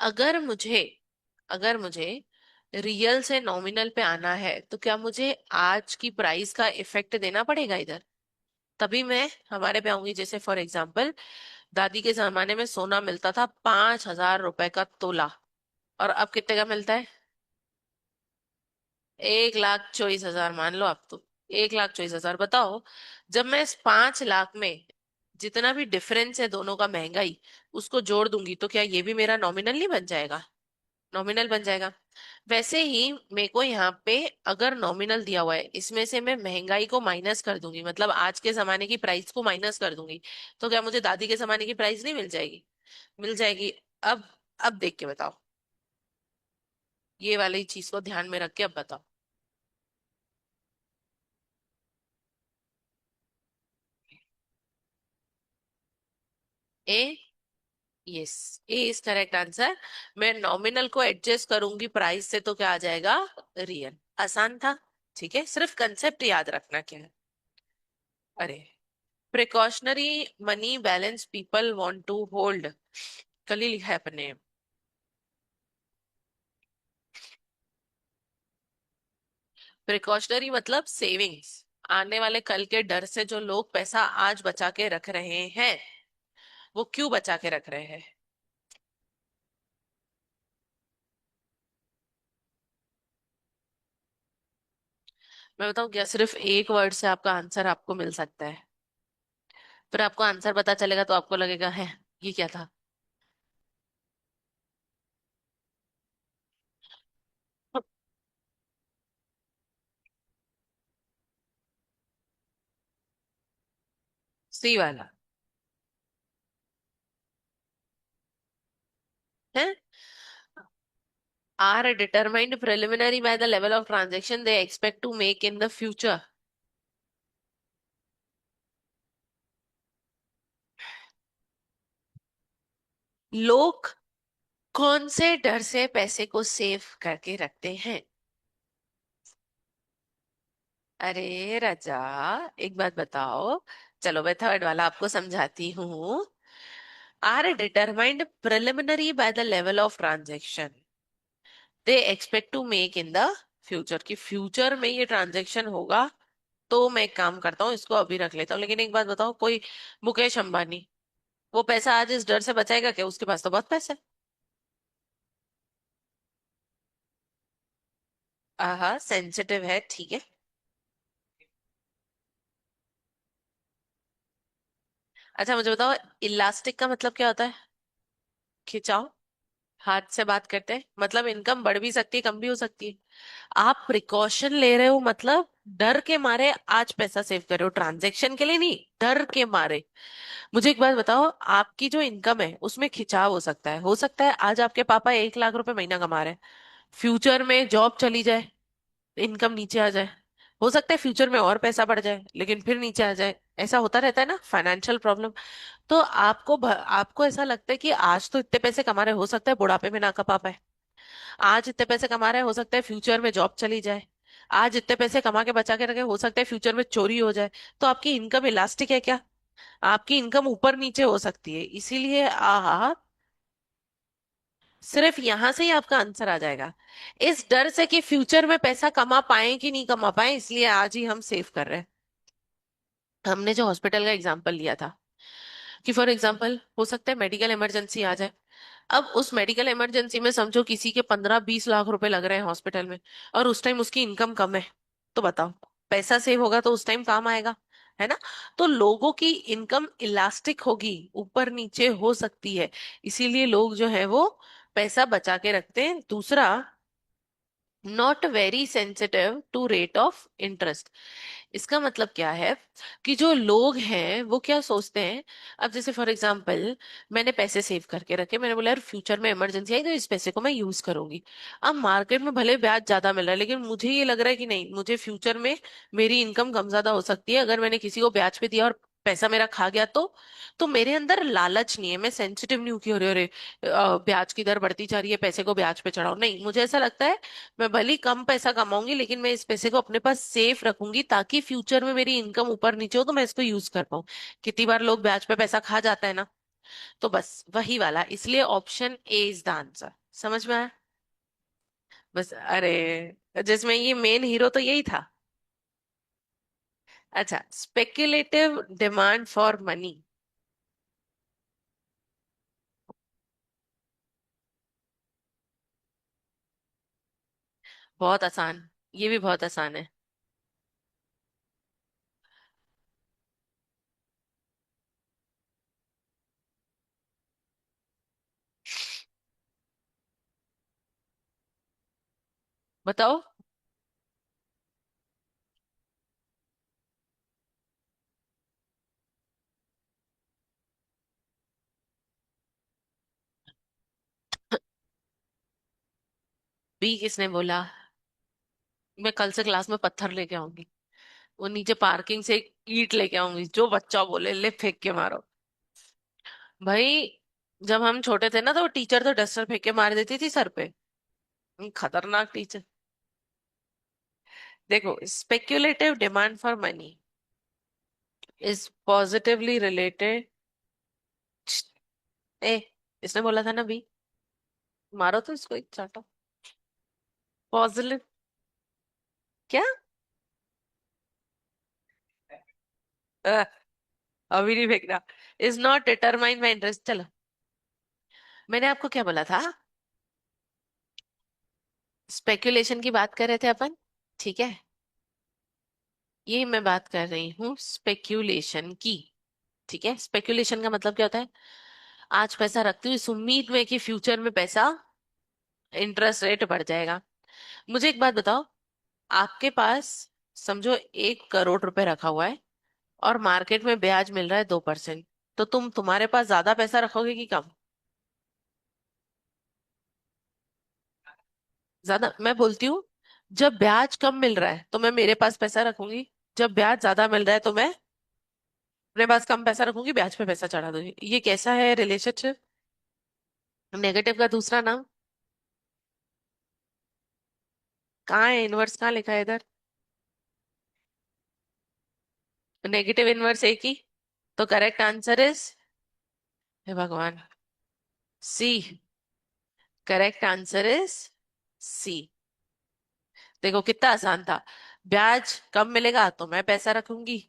अगर मुझे अगर मुझे रियल से नॉमिनल पे आना है तो क्या मुझे आज की प्राइस का इफेक्ट देना पड़ेगा इधर, तभी मैं हमारे पे आऊंगी। जैसे फॉर एग्जाम्पल, दादी के जमाने में सोना मिलता था 5,000 रुपए का तोला, और अब कितने का मिलता है? 1,24,000 मान लो आप तो। 1,24,000, बताओ, जब मैं इस 5 लाख में जितना भी डिफरेंस है दोनों का महंगाई, उसको जोड़ दूंगी तो क्या ये भी मेरा नॉमिनल नहीं बन जाएगा? नॉमिनल बन जाएगा। वैसे ही मेरे को यहाँ पे अगर नॉमिनल दिया हुआ है, इसमें से मैं महंगाई को माइनस कर दूंगी, मतलब आज के जमाने की प्राइस को माइनस कर दूंगी, तो क्या मुझे दादी के जमाने की प्राइस नहीं मिल जाएगी? मिल जाएगी। अब अब देख के बताओ, ये वाली चीज को ध्यान में रख के अब बताओ। A, yes, A is correct answer. मैं नॉमिनल को एडजस्ट करूंगी प्राइस से तो क्या आ जाएगा? रियल। आसान था। ठीक है, सिर्फ कंसेप्ट याद रखना क्या है। अरे, precautionary money balance people want to hold, कल ही लिखा है अपने। प्रिकॉशनरी मतलब सेविंग्स, आने वाले कल के डर से जो लोग पैसा आज बचा के रख रहे हैं, वो क्यों बचा के रख रहे हैं? मैं बताऊं क्या, सिर्फ एक वर्ड से आपका आंसर आपको मिल सकता है, फिर आपको आंसर पता चलेगा तो आपको लगेगा है ये क्या था। सी वाला है, are determined preliminary by the level of transaction they expect to make in the future। लोग कौन से डर से पैसे को सेव करके रखते हैं? अरे राजा, एक बात बताओ, चलो मैं थर्ड वाला आपको समझाती हूँ। Are determined preliminary by the level of transaction they expect to make in the future, की फ्यूचर में ये ट्रांजेक्शन होगा, तो मैं एक काम करता हूँ इसको अभी रख लेता हूँ। लेकिन एक बात बताओ, कोई मुकेश अंबानी, वो पैसा आज इस डर से बचाएगा क्या? उसके पास तो बहुत पैसा है। हाँ, सेंसिटिव है, ठीक है। अच्छा मुझे बताओ, इलास्टिक का मतलब क्या होता है? खिंचाव। हाथ से बात करते हैं मतलब इनकम बढ़ भी सकती है, कम भी हो सकती है। आप प्रिकॉशन ले रहे हो मतलब डर के मारे आज पैसा सेव कर रहे हो, ट्रांजेक्शन के लिए नहीं, डर के मारे। मुझे एक बात बताओ, आपकी जो इनकम है उसमें खिंचाव हो सकता है आज आपके पापा 1 लाख रुपए महीना कमा रहे हैं, फ्यूचर में जॉब चली जाए, इनकम नीचे आ जाए, हो सकता है फ्यूचर में और पैसा बढ़ जाए लेकिन फिर नीचे आ जाए। ऐसा होता रहता है ना, फाइनेंशियल प्रॉब्लम। तो आपको ऐसा लगता है कि आज तो इतने पैसे कमा रहे, हो सकता है बुढ़ापे में ना कमा पाए। आज इतने पैसे कमा रहे हैं, हो सकता है फ्यूचर में जॉब चली जाए। आज इतने पैसे कमा के बचा के रखे, हो सकता है फ्यूचर में चोरी हो जाए। तो आपकी इनकम इलास्टिक है क्या? आपकी इनकम ऊपर नीचे हो सकती है, इसीलिए आप सिर्फ यहां से ही आपका आंसर आ जाएगा। इस डर से कि फ्यूचर में पैसा कमा पाए कि नहीं कमा पाए, इसलिए आज ही हम सेव कर रहे हैं। हमने जो हॉस्पिटल का एग्जांपल लिया था, कि फॉर एग्जांपल हो सकता है मेडिकल इमरजेंसी आ जाए। अब उस मेडिकल इमरजेंसी में समझो किसी के 15-20 लाख रुपए लग रहे हैं हॉस्पिटल में, और उस टाइम उसकी इनकम कम है। तो बताओ, पैसा सेव होगा तो उस टाइम काम आएगा, है ना? तो लोगों की इनकम इलास्टिक होगी, ऊपर नीचे हो सकती है। इसीलिए लोग जो है वो पैसा बचा के रखते हैं। दूसरा, not very sensitive to rate of interest. इसका मतलब क्या है कि जो लोग हैं वो क्या सोचते हैं। अब जैसे फॉर एग्जांपल, मैंने पैसे सेव करके रखे, मैंने बोला यार फ्यूचर में इमरजेंसी आई तो इस पैसे को मैं यूज करूंगी। अब मार्केट में भले ब्याज ज्यादा मिल रहा है, लेकिन मुझे ये लग रहा है कि नहीं, मुझे फ्यूचर में मेरी इनकम कम ज्यादा हो सकती है अगर मैंने किसी को ब्याज पे दिया और पैसा मेरा खा गया तो मेरे अंदर लालच नहीं है, मैं सेंसिटिव नहीं हूँ कि अरे अरे ब्याज की दर बढ़ती जा रही है, पैसे को ब्याज पे चढ़ाओ। नहीं, मुझे ऐसा लगता है मैं भले ही कम पैसा कमाऊंगी लेकिन मैं इस पैसे को अपने पास सेफ रखूंगी, ताकि फ्यूचर में मेरी इनकम ऊपर नीचे हो तो मैं इसको यूज कर पाऊं। कितनी बार लोग ब्याज पे पैसा खा जाता है ना। तो बस वही वाला, इसलिए option A is the answer. समझ में आया? बस, अरे जिसमें ये मेन हीरो तो यही था। अच्छा, स्पेक्युलेटिव डिमांड फॉर मनी। बहुत आसान, ये भी बहुत आसान है। बताओ। बी किसने बोला? मैं कल से क्लास में पत्थर लेके आऊंगी, वो नीचे पार्किंग से एक ईंट लेके आऊंगी, जो बच्चा बोले ले फेंक के मारो। भाई, जब हम छोटे थे ना तो टीचर तो डस्टर फेंक के मार देती थी सर पे। खतरनाक टीचर। देखो, speculative demand for money is positively related. A, इसने बोला था ना बी। मारो तो इसको एक चाटा। पॉजिटिव क्या? अ, अभी नहीं फेंकना। Is not determined by interest. चलो, मैंने आपको क्या बोला था? स्पेक्युलेशन की बात कर रहे थे अपन, ठीक है? ये मैं बात कर रही हूँ स्पेक्यूलेशन की। ठीक है, स्पेक्यूलेशन का मतलब क्या होता है? आज पैसा रखती हूँ इस उम्मीद में कि फ्यूचर में पैसा, इंटरेस्ट रेट बढ़ जाएगा। मुझे एक बात बताओ, आपके पास समझो 1 करोड़ रुपए रखा हुआ है और मार्केट में ब्याज मिल रहा है 2%। तो तुम्हारे पास ज्यादा पैसा रखोगे कि कम? ज्यादा, मैं बोलती हूँ, जब ब्याज कम मिल रहा है तो मैं मेरे पास पैसा रखूंगी, जब ब्याज ज्यादा मिल रहा है तो मैं अपने पास कम पैसा रखूंगी, ब्याज पे पैसा चढ़ा दूंगी। ये कैसा है रिलेशनशिप? नेगेटिव का दूसरा नाम। कहाँ है इनवर्स, कहाँ लिखा है इधर? नेगेटिव इनवर्स एक ही। तो करेक्ट आंसर इज, हे भगवान, C. Correct answer is C. देखो कितना आसान था। ब्याज कम मिलेगा तो मैं पैसा रखूंगी।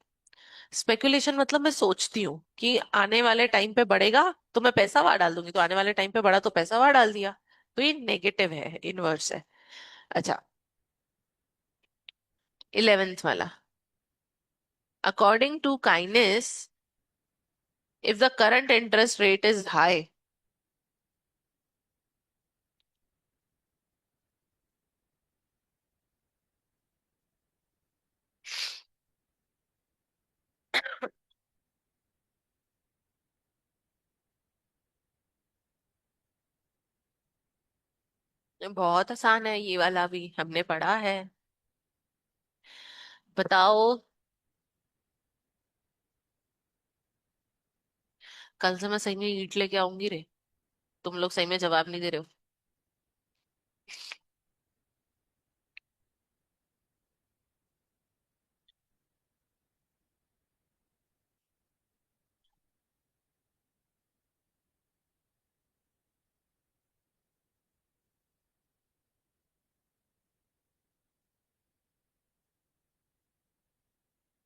स्पेकुलेशन मतलब मैं सोचती हूँ कि आने वाले टाइम पे बढ़ेगा तो मैं पैसा वहां डाल दूंगी, तो आने वाले टाइम पे बढ़ा तो पैसा वहां डाल दिया। तो ये नेगेटिव है, इनवर्स है। अच्छा, 11th वाला। According to kindness, if the current interest rate is high. बहुत आसान है, ये वाला भी हमने पढ़ा है। बताओ। कल से मैं सही में ईंट लेके आऊंगी रे। तुम लोग सही में जवाब नहीं दे रहे हो।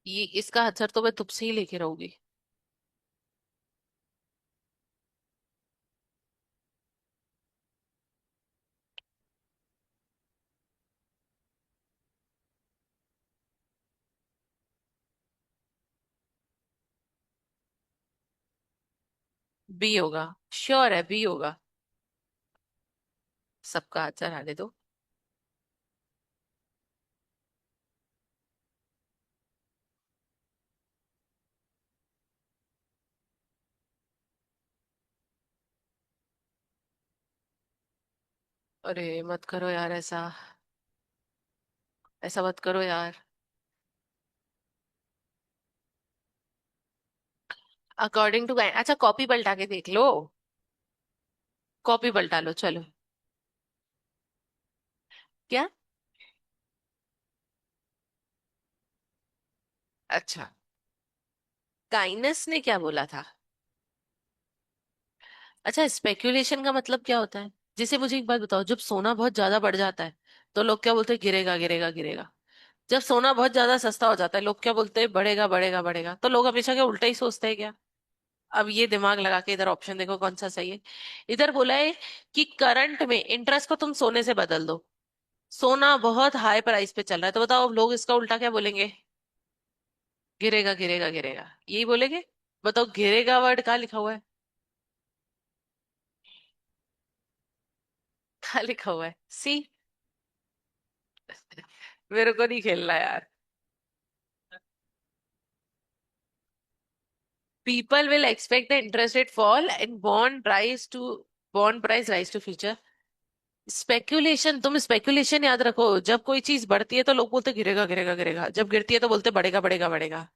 ये इसका आंसर तो मैं तुमसे ही लेके रहूंगी। बी होगा। श्योर है बी होगा। सबका आंसर आने दो। अरे मत करो यार ऐसा। ऐसा मत करो यार। अकॉर्डिंग टू अच्छा कॉपी पलटा के देख लो। कॉपी पलटा लो चलो। क्या? अच्छा। काइनस ने क्या बोला था? अच्छा स्पेक्यूलेशन का मतलब क्या होता है? जैसे मुझे एक बात बताओ, जब सोना बहुत ज्यादा बढ़ जाता है तो लोग क्या बोलते हैं? गिरेगा गिरेगा गिरेगा। जब सोना बहुत ज्यादा सस्ता हो जाता है लोग क्या बोलते हैं? बढ़ेगा बढ़ेगा बढ़ेगा। तो लोग हमेशा क्या उल्टा ही सोचते हैं क्या? अब ये दिमाग लगा के इधर ऑप्शन देखो कौन सा सही है। इधर बोला है कि करंट में इंटरेस्ट को तुम सोने से बदल दो। सोना बहुत हाई प्राइस पे चल रहा है, तो बताओ अब लोग इसका उल्टा क्या बोलेंगे? गिरेगा गिरेगा गिरेगा यही बोलेंगे। बताओ गिरेगा वर्ड कहाँ लिखा हुआ है? कहाँ लिखा हुआ है? सी। मेरे को नहीं खेलना यार। People will expect the interest rate fall and bond price rise to future. Speculation, तुम स्पेक्यूलेशन याद रखो। जब कोई चीज बढ़ती है तो लोग बोलते गिरेगा गिरेगा गिरेगा, जब गिरती है तो बोलते बढ़ेगा बढ़ेगा बढ़ेगा।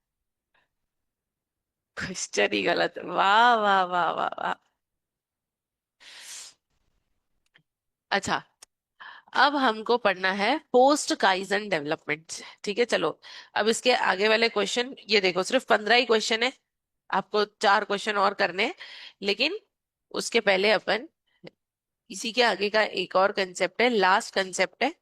क्वेश्चन ही गलत। वाह वाह वाह वाह वाह। अच्छा। अब हमको पढ़ना है पोस्ट काइजन डेवलपमेंट। ठीक है चलो। अब इसके आगे वाले क्वेश्चन ये देखो, सिर्फ 15 ही क्वेश्चन है। आपको 4 क्वेश्चन और करने हैं। लेकिन उसके पहले अपन इसी के आगे का एक और कंसेप्ट है, लास्ट कंसेप्ट है।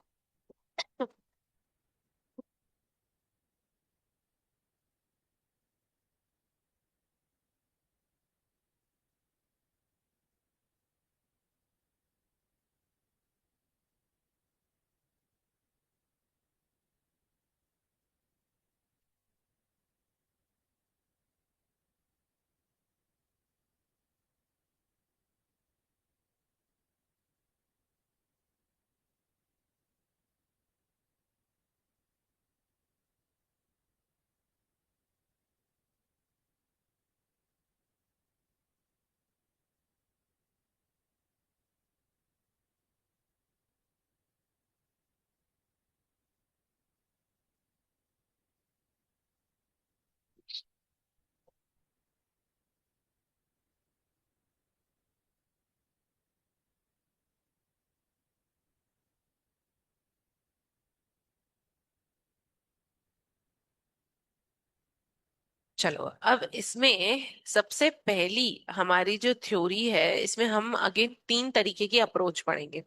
चलो अब इसमें सबसे पहली हमारी जो थ्योरी है, इसमें हम आगे 3 तरीके की अप्रोच पढ़ेंगे।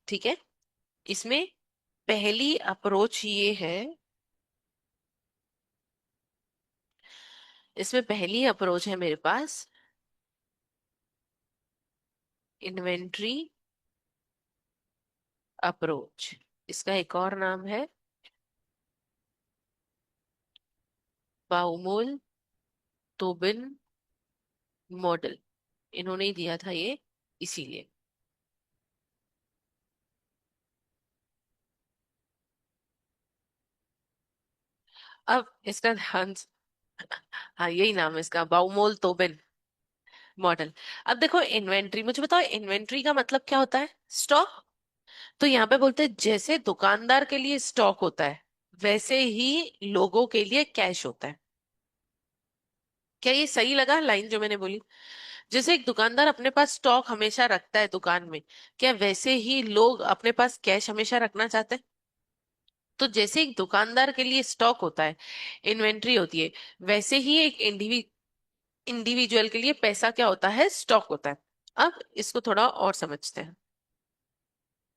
ठीक है। इसमें पहली अप्रोच ये है। इसमें पहली अप्रोच है मेरे पास इन्वेंट्री अप्रोच। इसका एक और नाम है बाउमोल तोबिन मॉडल। इन्होंने ही दिया था ये, इसीलिए। अब इसका ध्यान। हाँ यही नाम है इसका, बाउमोल तोबिन मॉडल। अब देखो इन्वेंट्री, मुझे बताओ इन्वेंट्री का मतलब क्या होता है? स्टॉक। तो यहाँ पे बोलते हैं जैसे दुकानदार के लिए स्टॉक होता है, वैसे ही लोगों के लिए कैश होता है। क्या ये सही लगा लाइन जो मैंने बोली? जैसे एक दुकानदार अपने पास स्टॉक हमेशा रखता है दुकान में, क्या वैसे ही लोग अपने पास कैश हमेशा रखना चाहते हैं? तो जैसे एक दुकानदार के लिए स्टॉक होता है, इन्वेंट्री होती है, वैसे ही एक इंडिविजुअल के लिए पैसा क्या होता है, स्टॉक होता है। अब इसको थोड़ा और समझते हैं।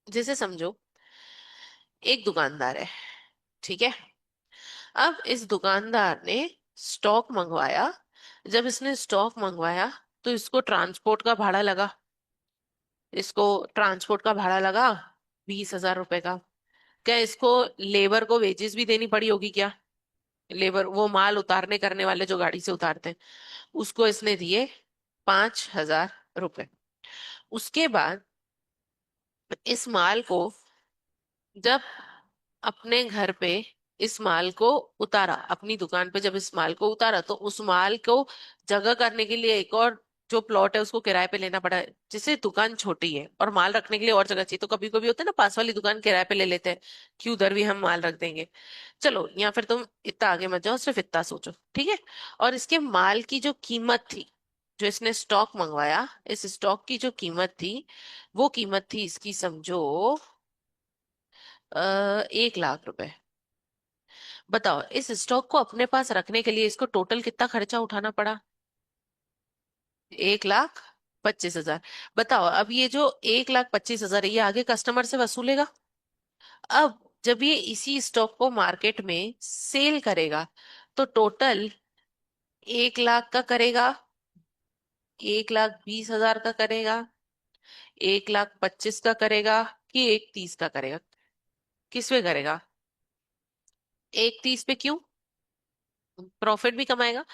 जैसे समझो, एक दुकानदार है, ठीक है। अब इस दुकानदार ने स्टॉक मंगवाया। जब इसने स्टॉक मंगवाया तो इसको ट्रांसपोर्ट का भाड़ा लगा। इसको ट्रांसपोर्ट का भाड़ा लगा 20,000 रुपए का। क्या इसको लेबर को वेजेस भी देनी पड़ी होगी क्या? लेबर, वो माल उतारने करने वाले जो गाड़ी से उतारते हैं, उसको इसने दिए 5,000 रुपए। उसके बाद इस माल को जब अपने घर पे इस माल को उतारा, अपनी दुकान पे जब इस माल को उतारा, तो उस माल को जगह करने के लिए एक और जो प्लॉट है उसको किराए पे लेना पड़ा है। जैसे दुकान छोटी है और माल रखने के लिए और जगह चाहिए, तो कभी कभी होता है ना, पास वाली दुकान किराए पे ले लेते हैं कि उधर भी हम माल रख देंगे। चलो, या फिर तुम इतना आगे मत जाओ, सिर्फ इतना सोचो, ठीक है। और इसके माल की जो कीमत थी, जो इसने स्टॉक मंगवाया, इस स्टॉक की जो कीमत थी, वो कीमत थी इसकी, समझो 1 लाख रुपए। बताओ, इस स्टॉक को अपने पास रखने के लिए इसको टोटल कितना खर्चा उठाना पड़ा? 1,25,000। बताओ, अब ये जो 1,25,000 है, ये आगे कस्टमर से वसूलेगा। अब जब ये इसी स्टॉक को मार्केट में सेल करेगा, तो टोटल 1 लाख का करेगा, 1,20,000 का करेगा, 1,25,000 का करेगा, कि 1,30,000 का करेगा? किस पे करेगा? 1,30,000 पे क्यों? प्रॉफिट भी कमाएगा।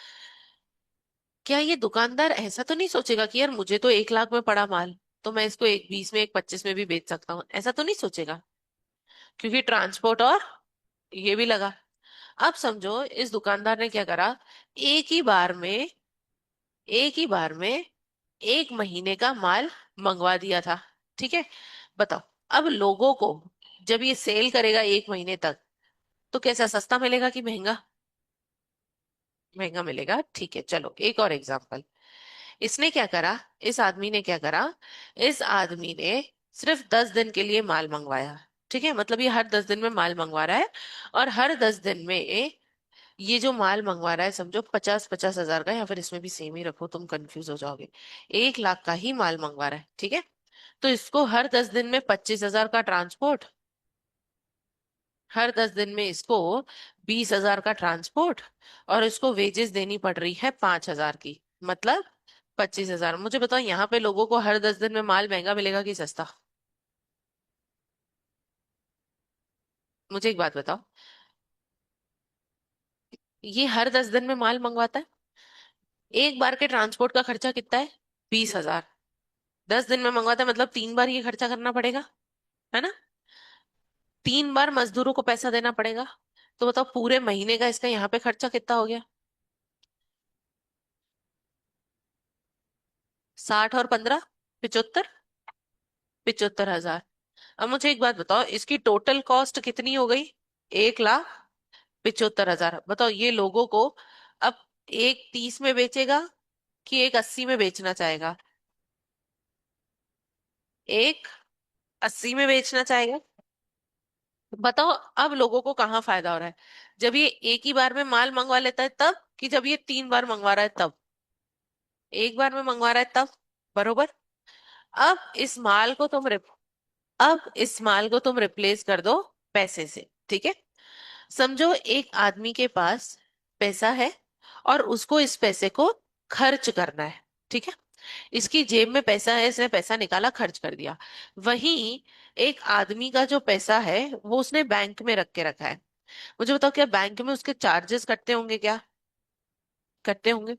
क्या ये दुकानदार ऐसा तो नहीं सोचेगा कि यार मुझे तो 1 लाख में पड़ा माल, तो मैं इसको 1,20 में, 1,25 में भी बेच सकता हूँ? ऐसा तो नहीं सोचेगा, क्योंकि ट्रांसपोर्ट और ये भी लगा। अब समझो, इस दुकानदार ने क्या करा, एक ही बार में एक ही बार में 1 महीने का माल मंगवा दिया था, ठीक है। बताओ, अब लोगों को जब ये सेल करेगा 1 महीने तक, तो कैसा, सस्ता मिलेगा कि महंगा? महंगा मिलेगा, ठीक है। चलो, एक और एग्जांपल। इसने क्या करा, इस आदमी ने क्या करा, इस आदमी ने सिर्फ 10 दिन के लिए माल मंगवाया, ठीक है। मतलब ये हर 10 दिन में माल मंगवा रहा है, और हर 10 दिन में ये जो माल मंगवा रहा है, समझो 50-50 हजार का, या फिर इसमें भी सेम ही रखो, तुम कंफ्यूज हो जाओगे। 1 लाख का ही माल मंगवा रहा है, ठीक है। तो इसको हर 10 दिन में 25,000 का ट्रांसपोर्ट, हर 10 दिन में इसको 20,000 का ट्रांसपोर्ट, और इसको वेजेस देनी पड़ रही है 5,000 की, मतलब 25,000। मुझे बताओ, यहाँ पे लोगों को हर 10 दिन में माल महंगा मिलेगा कि सस्ता? मुझे एक बात बताओ, ये हर 10 दिन में माल मंगवाता है, एक बार के ट्रांसपोर्ट का खर्चा कितना है? 20,000। 10 दिन में मंगवाता है, मतलब 3 बार ये खर्चा करना पड़ेगा, है ना? 3 बार मजदूरों को पैसा देना पड़ेगा। तो बताओ, पूरे महीने का इसका यहाँ पे खर्चा कितना हो गया? 60 और 15, 75, 75,000। अब मुझे एक बात बताओ, इसकी टोटल कॉस्ट कितनी हो गई? 1,75,000। बताओ, ये लोगों को अब 1,30 में बेचेगा कि 1,80 में बेचना चाहेगा? 1,80 में बेचना चाहेगा। बताओ, अब लोगों को कहाँ फायदा हो रहा है? जब ये एक ही बार में माल मंगवा लेता है तब, कि जब ये 3 बार मंगवा रहा है तब? एक बार में मंगवा रहा है तब, बरोबर। अब इस माल को तुम रिप अब इस माल को तुम रिप्लेस कर दो पैसे से, ठीक है। समझो, एक आदमी के पास पैसा है, और उसको इस पैसे को खर्च करना है, ठीक है। इसकी जेब में पैसा है, इसने पैसा निकाला, खर्च कर दिया। वहीं एक आदमी का जो पैसा है, वो उसने बैंक में रख के रखा है। मुझे बताओ, क्या बैंक में उसके चार्जेस कटते होंगे क्या? कटते होंगे।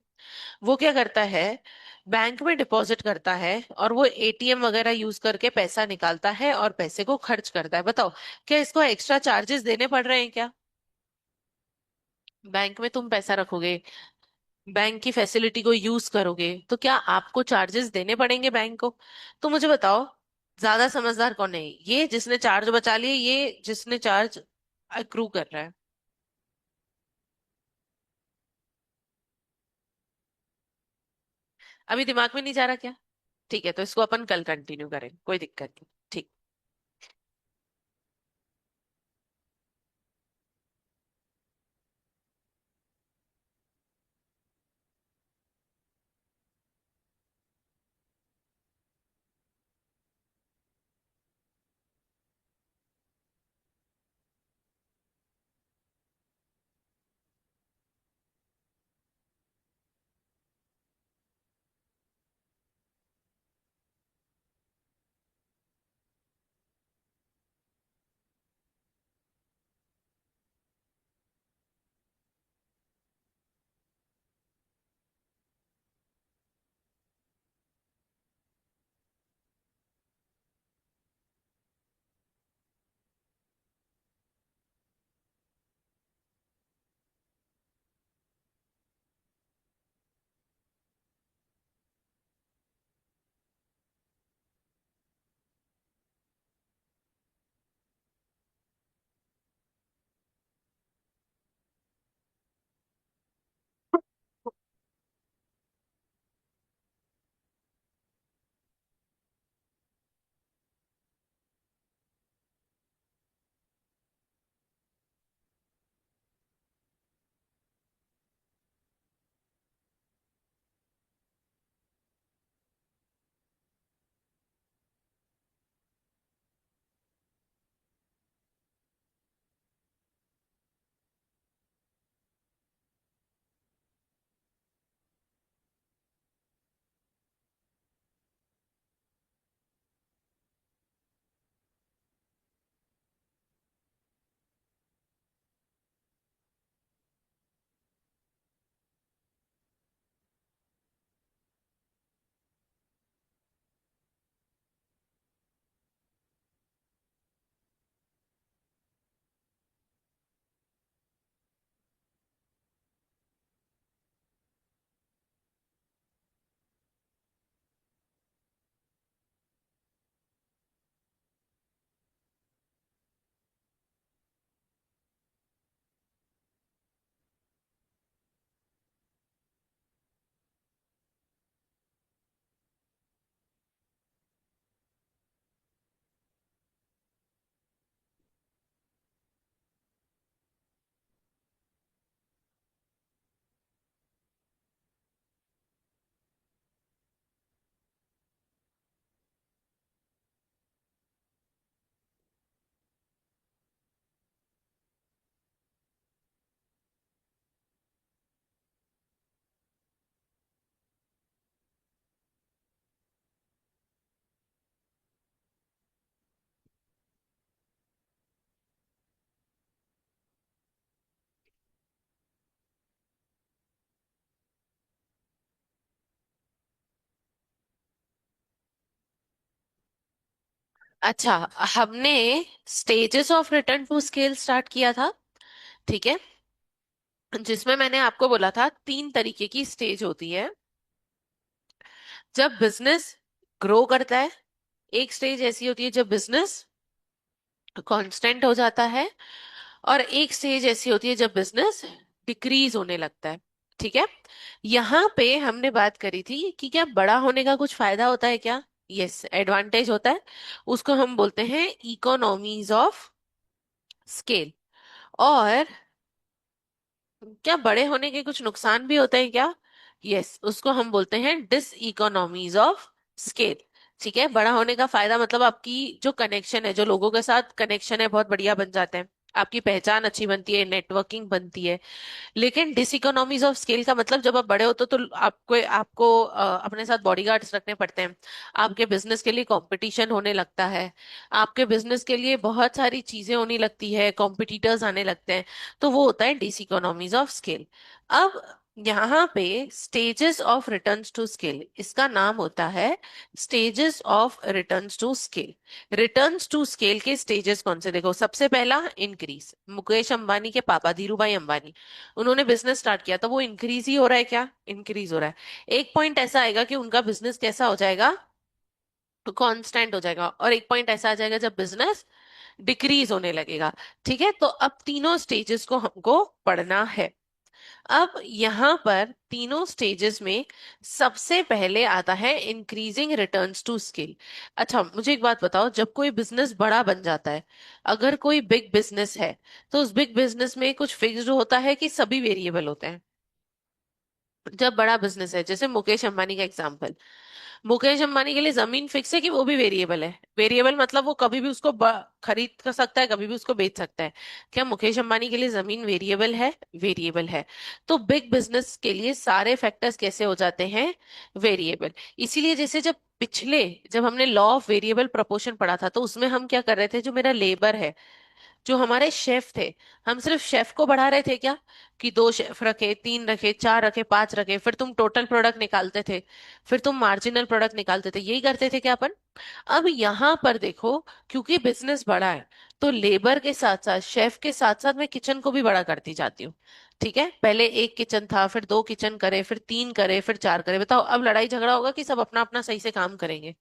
वो क्या करता है, बैंक में डिपॉजिट करता है, और वो एटीएम वगैरह यूज करके पैसा निकालता है और पैसे को खर्च करता है। बताओ, क्या इसको एक्स्ट्रा चार्जेस देने पड़ रहे हैं क्या? बैंक में तुम पैसा रखोगे, बैंक की फैसिलिटी को यूज करोगे, तो क्या आपको चार्जेस देने पड़ेंगे बैंक को? तो मुझे बताओ, ज्यादा समझदार कौन है, ये जिसने चार्ज बचा लिए, ये जिसने चार्ज अक्रू कर रहा है। अभी दिमाग में नहीं जा रहा क्या? ठीक है, तो इसको अपन कल कंटिन्यू करें, कोई दिक्कत नहीं। ठीक। अच्छा, हमने stages of return to scale start किया था। ठीक है। जिसमें मैंने आपको बोला था तीन तरीके की स्टेज होती है जब बिजनेस ग्रो करता है। एक स्टेज ऐसी होती है जब बिजनेस कांस्टेंट हो जाता है। और एक स्टेज ऐसी होती है जब बिजनेस डिक्रीज होने लगता है। ठीक है। यहाँ पे हमने बात करी थी कि क्या बड़ा होने का कुछ फायदा होता है क्या? यस, एडवांटेज होता है। उसको हम बोलते हैं इकोनॉमीज ऑफ स्केल। और क्या बड़े होने के कुछ नुकसान भी होते हैं क्या? यस, उसको हम बोलते हैं डिस इकोनॉमीज ऑफ स्केल। ठीक है। बड़ा होने का फायदा मतलब आपकी जो कनेक्शन है, जो लोगों के साथ कनेक्शन है, बहुत बढ़िया बन जाते हैं। आपकी पहचान अच्छी बनती है, नेटवर्किंग बनती है। लेकिन डिसइकोनॉमीज ऑफ स्केल का मतलब जब आप बड़े होते हो तो आपको आपको अपने साथ बॉडीगार्ड्स रखने पड़ते हैं। आपके बिजनेस के लिए कंपटीशन होने लगता है। आपके बिजनेस के लिए बहुत सारी चीजें होने लगती है, कॉम्पिटिटर्स आने लगते हैं। तो वो होता है डिसइकोनॉमीज ऑफ स्केल। अब यहाँ पे stages of returns to scale, इसका नाम होता है stages of returns to scale. Returns to scale के स्टेजेस कौन से? देखो, सबसे पहला इंक्रीज। मुकेश अंबानी के पापा धीरू भाई अंबानी, उन्होंने बिजनेस स्टार्ट किया तो वो इंक्रीज ही हो रहा है क्या? इंक्रीज हो रहा है। एक पॉइंट ऐसा आएगा कि उनका बिजनेस कैसा हो जाएगा? तो कांस्टेंट हो जाएगा। और एक पॉइंट ऐसा आ जाएगा जब बिजनेस डिक्रीज होने लगेगा। ठीक है, तो अब तीनों स्टेजेस को हमको पढ़ना है। अब यहाँ पर तीनों स्टेजेस में सबसे पहले आता है इंक्रीजिंग रिटर्न्स टू स्किल। अच्छा मुझे एक बात बताओ, जब कोई बिजनेस बड़ा बन जाता है, अगर कोई बिग बिजनेस है, तो उस बिग बिजनेस में कुछ फिक्स्ड होता है कि सभी वेरिएबल होते हैं? जब बड़ा बिजनेस है, जैसे मुकेश अंबानी का एग्जांपल, मुकेश अंबानी के लिए जमीन फिक्स है कि वो भी वेरिएबल है? वेरिएबल मतलब वो कभी भी उसको खरीद कर सकता है, कभी भी उसको बेच सकता है। क्या मुकेश अंबानी के लिए जमीन वेरिएबल है? वेरिएबल है। तो बिग बिजनेस के लिए सारे फैक्टर्स कैसे हो जाते हैं? वेरिएबल। इसीलिए जैसे जब हमने लॉ ऑफ वेरिएबल प्रोपोर्शन पढ़ा था, तो उसमें हम क्या कर रहे थे, जो मेरा लेबर है, जो हमारे शेफ थे, हम सिर्फ शेफ को बढ़ा रहे थे क्या? कि दो शेफ रखे, तीन रखे, चार रखे, पांच रखे, फिर तुम टोटल प्रोडक्ट निकालते थे, फिर तुम मार्जिनल प्रोडक्ट निकालते थे, यही करते थे क्या अपन? अब यहाँ पर देखो, क्योंकि बिजनेस बड़ा है, तो लेबर के साथ साथ, शेफ के साथ साथ मैं किचन को भी बड़ा करती जाती हूँ। ठीक है, पहले एक किचन था, फिर दो किचन करे, फिर तीन करे, फिर चार करे। बताओ अब लड़ाई झगड़ा होगा कि सब अपना अपना सही से काम करेंगे?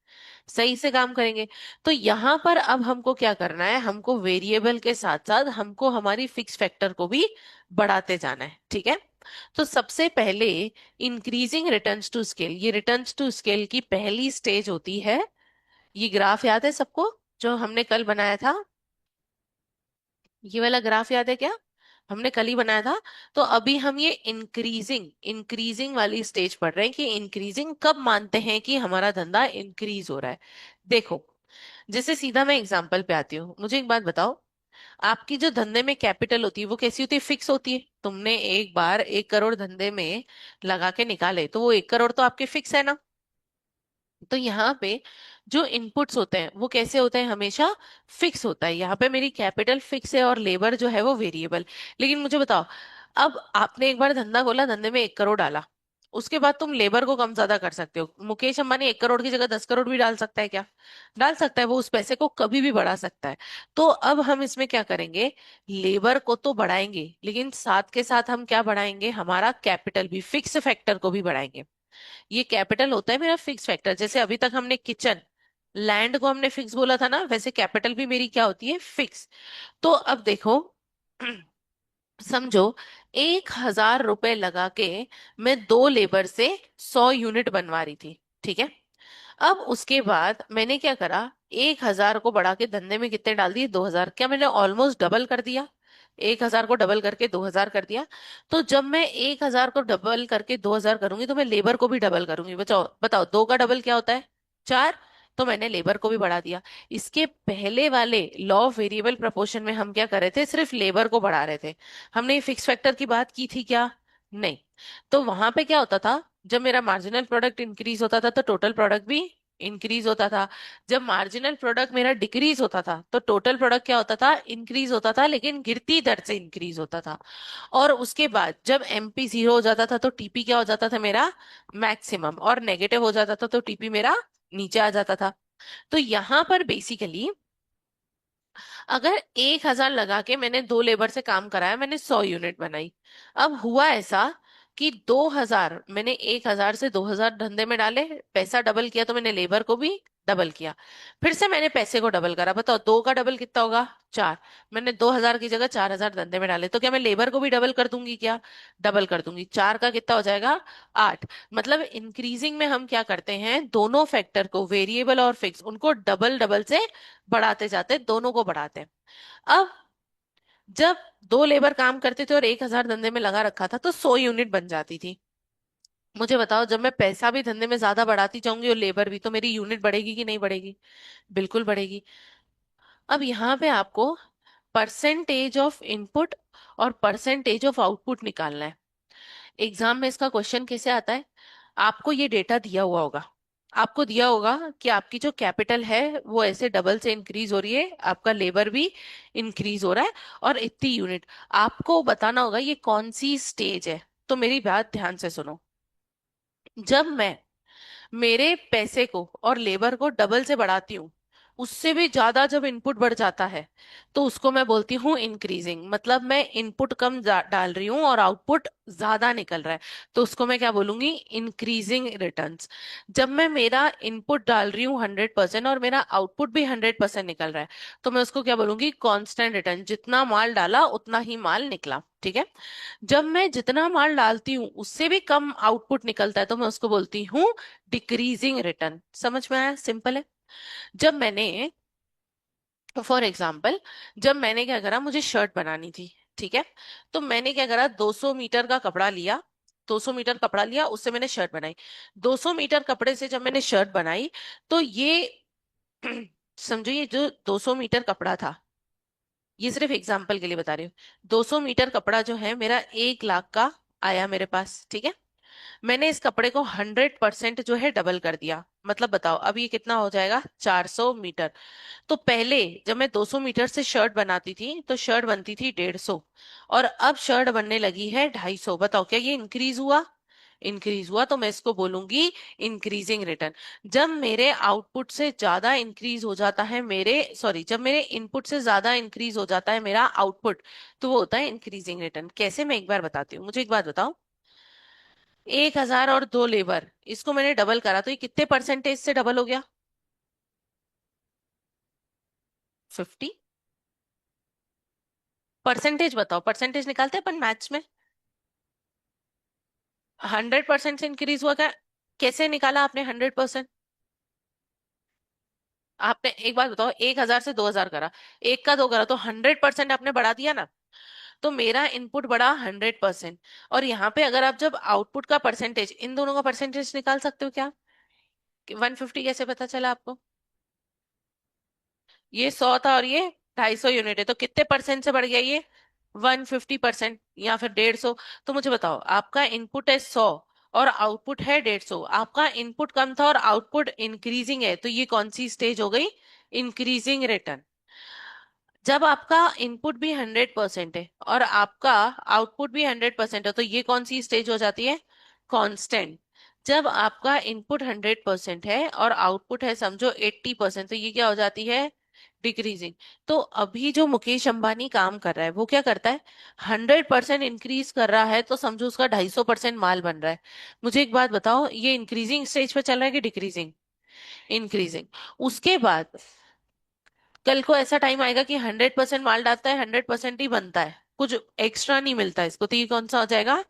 सही से काम करेंगे। तो यहाँ पर अब हमको क्या करना है, हमको वेरिएबल के साथ साथ हमको हमारी फिक्स फैक्टर को भी बढ़ाते जाना है। ठीक है, तो सबसे पहले इंक्रीजिंग रिटर्न्स टू स्केल, ये रिटर्न्स टू स्केल की पहली स्टेज होती है। ये ग्राफ याद है सबको, जो हमने कल बनाया था? ये वाला ग्राफ याद है क्या? हमने कल ही बनाया था। तो अभी हम ये इंक्रीजिंग इंक्रीजिंग वाली स्टेज पढ़ रहे हैं कि इंक्रीजिंग कब मानते हैं कि हमारा धंधा इंक्रीज हो रहा है। देखो, जैसे सीधा मैं एग्जांपल पे आती हूँ, मुझे एक बात बताओ, आपकी जो धंधे में कैपिटल होती है वो कैसी होती है? फिक्स होती है। तुमने एक बार 1 करोड़ धंधे में लगा के निकाले, तो वो 1 करोड़ तो आपके फिक्स है ना? तो यहाँ पे जो इनपुट्स होते हैं वो कैसे होते हैं? हमेशा फिक्स होता है। यहाँ पे मेरी कैपिटल फिक्स है और लेबर जो है वो वेरिएबल। लेकिन मुझे बताओ, अब आपने एक बार धंधा खोला, धंधे में 1 करोड़ डाला, उसके बाद तुम लेबर को कम ज्यादा कर सकते हो। मुकेश अंबानी 1 करोड़ की जगह 10 करोड़ भी डाल सकता है क्या? डाल सकता है, वो उस पैसे को कभी भी बढ़ा सकता है। तो अब हम इसमें क्या करेंगे, लेबर को तो बढ़ाएंगे, लेकिन साथ के साथ हम क्या बढ़ाएंगे, हमारा कैपिटल भी, फिक्स फैक्टर को भी बढ़ाएंगे। ये कैपिटल होता है मेरा फिक्स फैक्टर। जैसे अभी तक हमने किचन, लैंड को हमने फिक्स बोला था ना, वैसे कैपिटल भी मेरी क्या होती है? फिक्स। तो अब देखो, समझो 1,000 रुपए लगा के मैं दो लेबर से 100 यूनिट बनवा रही थी। ठीक है, अब उसके बाद मैंने क्या करा, 1,000 को बढ़ा के धंधे में कितने डाल दिए? 2,000। क्या मैंने ऑलमोस्ट डबल कर दिया? 1,000 को डबल करके 2,000 कर दिया। तो जब मैं 1,000 को डबल करके 2,000 करूंगी, तो मैं लेबर को भी डबल करूंगी। बताओ बताओ, दो का डबल क्या होता है? 4। तो मैंने लेबर को भी बढ़ा दिया। इसके पहले वाले लॉ ऑफ वेरिएबल प्रोपोर्शन में हम क्या कर रहे थे, सिर्फ लेबर को बढ़ा रहे थे। हमने फिक्स फैक्टर की बात की थी क्या? नहीं। तो वहां पे क्या होता था, जब मेरा मार्जिनल प्रोडक्ट इंक्रीज होता था तो टोटल प्रोडक्ट भी इंक्रीज होता था। जब मार्जिनल प्रोडक्ट मेरा डिक्रीज होता था तो टोटल प्रोडक्ट क्या होता था? इंक्रीज होता था, लेकिन गिरती दर से इंक्रीज होता था। और उसके बाद जब एमपी 0 हो जाता था तो टीपी क्या हो जाता था मेरा? मैक्सिमम। और नेगेटिव हो जाता था तो टीपी मेरा नीचे आ जाता था। तो यहाँ पर बेसिकली, अगर 1,000 लगा के मैंने दो लेबर से काम कराया, मैंने 100 यूनिट बनाई। अब हुआ ऐसा कि 2,000 मैंने 1,000 से 2,000 धंधे में डाले, पैसा डबल किया, तो मैंने लेबर को भी डबल किया। फिर से मैंने पैसे को डबल करा। बताओ, दो का डबल कितना होगा? 4। मैंने 2,000 की जगह 4,000 धंधे में डाले, तो क्या मैं लेबर को भी डबल कर दूंगी? क्या डबल कर दूंगी? 4 का कितना हो जाएगा? 8। मतलब इंक्रीजिंग में हम क्या करते हैं, दोनों फैक्टर को, वेरिएबल और फिक्स, उनको डबल डबल से बढ़ाते जाते हैं, दोनों को बढ़ाते हैं। अब जब दो लेबर काम करते थे और 1,000 धंधे में लगा रखा था, तो 100 यूनिट बन जाती थी। मुझे बताओ, जब मैं पैसा भी धंधे में ज्यादा बढ़ाती जाऊंगी और लेबर भी, तो मेरी यूनिट बढ़ेगी कि नहीं बढ़ेगी? बिल्कुल बढ़ेगी। अब यहाँ पे आपको परसेंटेज ऑफ इनपुट और परसेंटेज ऑफ आउटपुट निकालना है। एग्जाम में इसका क्वेश्चन कैसे आता है, आपको ये डेटा दिया हुआ होगा, आपको दिया होगा कि आपकी जो कैपिटल है वो ऐसे डबल से इंक्रीज हो रही है, आपका लेबर भी इंक्रीज हो रहा है, और इतनी यूनिट। आपको बताना होगा ये कौन सी स्टेज है। तो मेरी बात ध्यान से सुनो, जब मैं मेरे पैसे को और लेबर को डबल से बढ़ाती हूँ, उससे भी ज्यादा जब इनपुट बढ़ जाता है तो उसको मैं बोलती हूँ इंक्रीजिंग। मतलब मैं इनपुट कम डाल रही हूँ और आउटपुट ज्यादा निकल रहा है, तो उसको मैं क्या बोलूंगी? Increasing returns. जब मैं मेरा इनपुट डाल रही हूँ 100% और मेरा आउटपुट भी 100% निकल रहा है, तो मैं उसको क्या बोलूंगी? Constant return. जितना माल डाला उतना ही माल निकला, ठीक है। जब मैं जितना माल डालती हूँ उससे भी कम आउटपुट निकलता है, तो मैं उसको बोलती हूँ डिक्रीजिंग रिटर्न। समझ में आया? सिंपल है। जब मैंने, फॉर एग्जाम्पल, जब मैंने क्या करा, मुझे शर्ट बनानी थी, ठीक है। तो मैंने क्या करा, 200 मीटर का कपड़ा लिया। 200 मीटर कपड़ा लिया, उससे मैंने शर्ट बनाई। 200 मीटर कपड़े से जब मैंने शर्ट बनाई, तो ये समझो, ये जो 200 मीटर कपड़ा था, ये सिर्फ एग्जाम्पल के लिए बता रही हूँ। 200 मीटर कपड़ा जो है मेरा 1 लाख का आया मेरे पास, ठीक है। मैंने इस कपड़े को 100% जो है डबल कर दिया। मतलब बताओ अब ये कितना हो जाएगा? 400 मीटर। तो पहले जब मैं 200 मीटर से शर्ट बनाती थी तो शर्ट बनती थी 150, और अब शर्ट बनने लगी है 250। बताओ क्या ये इंक्रीज हुआ? इंक्रीज हुआ, तो मैं इसको बोलूंगी इंक्रीजिंग रिटर्न। जब मेरे आउटपुट से ज्यादा इंक्रीज हो जाता है मेरे, सॉरी, जब मेरे इनपुट से ज्यादा इंक्रीज हो जाता है मेरा आउटपुट, तो वो होता है इंक्रीजिंग रिटर्न। कैसे? मैं एक बार बताती हूँ। मुझे एक बात बताओ, 1,000 और 2 लेबर, इसको मैंने डबल करा तो ये कितने परसेंटेज से डबल हो गया? 50। परसेंटेज बताओ, परसेंटेज निकालते हैं अपन मैथ्स में। 100% से इंक्रीज हुआ क्या? कैसे निकाला आपने 100%? आपने एक बात बताओ, 1,000 से 2,000 करा, एक का दो करा, तो 100% आपने बढ़ा दिया ना। तो मेरा इनपुट बढ़ा 100%। और यहाँ पे अगर आप जब आउटपुट का परसेंटेज, इन दोनों का परसेंटेज निकाल सकते हो क्या? 150 कैसे पता चला आपको? ये 100 था और ये 250 यूनिट है, तो कितने परसेंट से बढ़ गया ये? 150% या फिर 150। तो मुझे बताओ, आपका इनपुट है 100 और आउटपुट है 150, आपका इनपुट कम था और आउटपुट इंक्रीजिंग है, तो ये कौन सी स्टेज हो गई? Increasing return. जब आपका इनपुट भी 100% है और आपका आउटपुट भी 100% है, तो ये कौन सी स्टेज हो जाती है? कांस्टेंट। जब आपका इनपुट 100% है और आउटपुट है समझो 80%, तो ये क्या हो जाती है? डिक्रीजिंग। तो अभी जो मुकेश अंबानी काम कर रहा है वो क्या करता है? 100% इंक्रीज कर रहा है, तो समझो उसका 250% माल बन रहा है। मुझे एक बात बताओ, ये इंक्रीजिंग स्टेज पे चल रहा है कि डिक्रीजिंग? इंक्रीजिंग। उसके बाद कल को ऐसा टाइम आएगा कि 100% माल डालता है, 100% ही बनता है, कुछ एक्स्ट्रा नहीं मिलता इसको, तो ये कौन सा हो जाएगा?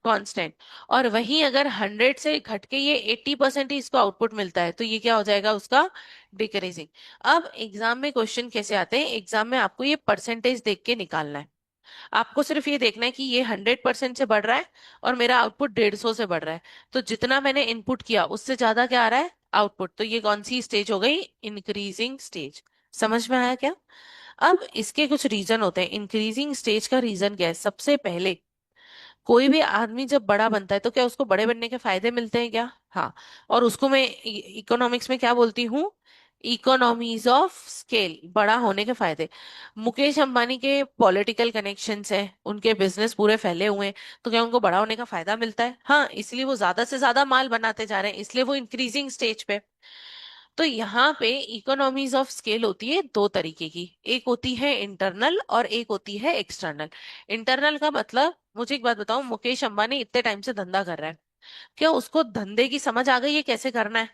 कांस्टेंट। और वहीं अगर 100 से घट के ये 80% ही इसको आउटपुट मिलता है, तो ये क्या हो जाएगा उसका? डिक्रीजिंग। अब एग्जाम में क्वेश्चन कैसे आते हैं? एग्जाम में आपको ये परसेंटेज देख के निकालना है। आपको सिर्फ ये देखना है कि ये 100% से बढ़ रहा है और मेरा आउटपुट 150 से बढ़ रहा है, तो जितना मैंने इनपुट किया उससे ज्यादा क्या आ रहा है? आउटपुट। तो ये कौन सी स्टेज हो गई? Increasing stage. समझ में आया क्या? अब इसके कुछ रीजन होते हैं। इंक्रीजिंग स्टेज का रीजन क्या है? सबसे पहले, कोई भी आदमी जब बड़ा बनता है तो क्या उसको बड़े बनने के फायदे मिलते हैं क्या? हाँ। और उसको मैं इकोनॉमिक्स में क्या बोलती हूँ? इकोनॉमीज ऑफ स्केल, बड़ा होने के फायदे। मुकेश अंबानी के पॉलिटिकल कनेक्शंस हैं, उनके बिजनेस पूरे फैले हुए हैं, तो क्या उनको बड़ा होने का फायदा मिलता है? हाँ, इसलिए वो ज्यादा से ज्यादा माल बनाते जा रहे हैं, इसलिए वो इंक्रीजिंग स्टेज पे। तो यहाँ पे इकोनॉमीज ऑफ स्केल होती है दो तरीके की। एक होती है इंटरनल और एक होती है एक्सटर्नल। इंटरनल का मतलब, मुझे एक बात बताओ, मुकेश अंबानी इतने टाइम से धंधा कर रहा है, क्या उसको धंधे की समझ आ गई है कैसे करना है?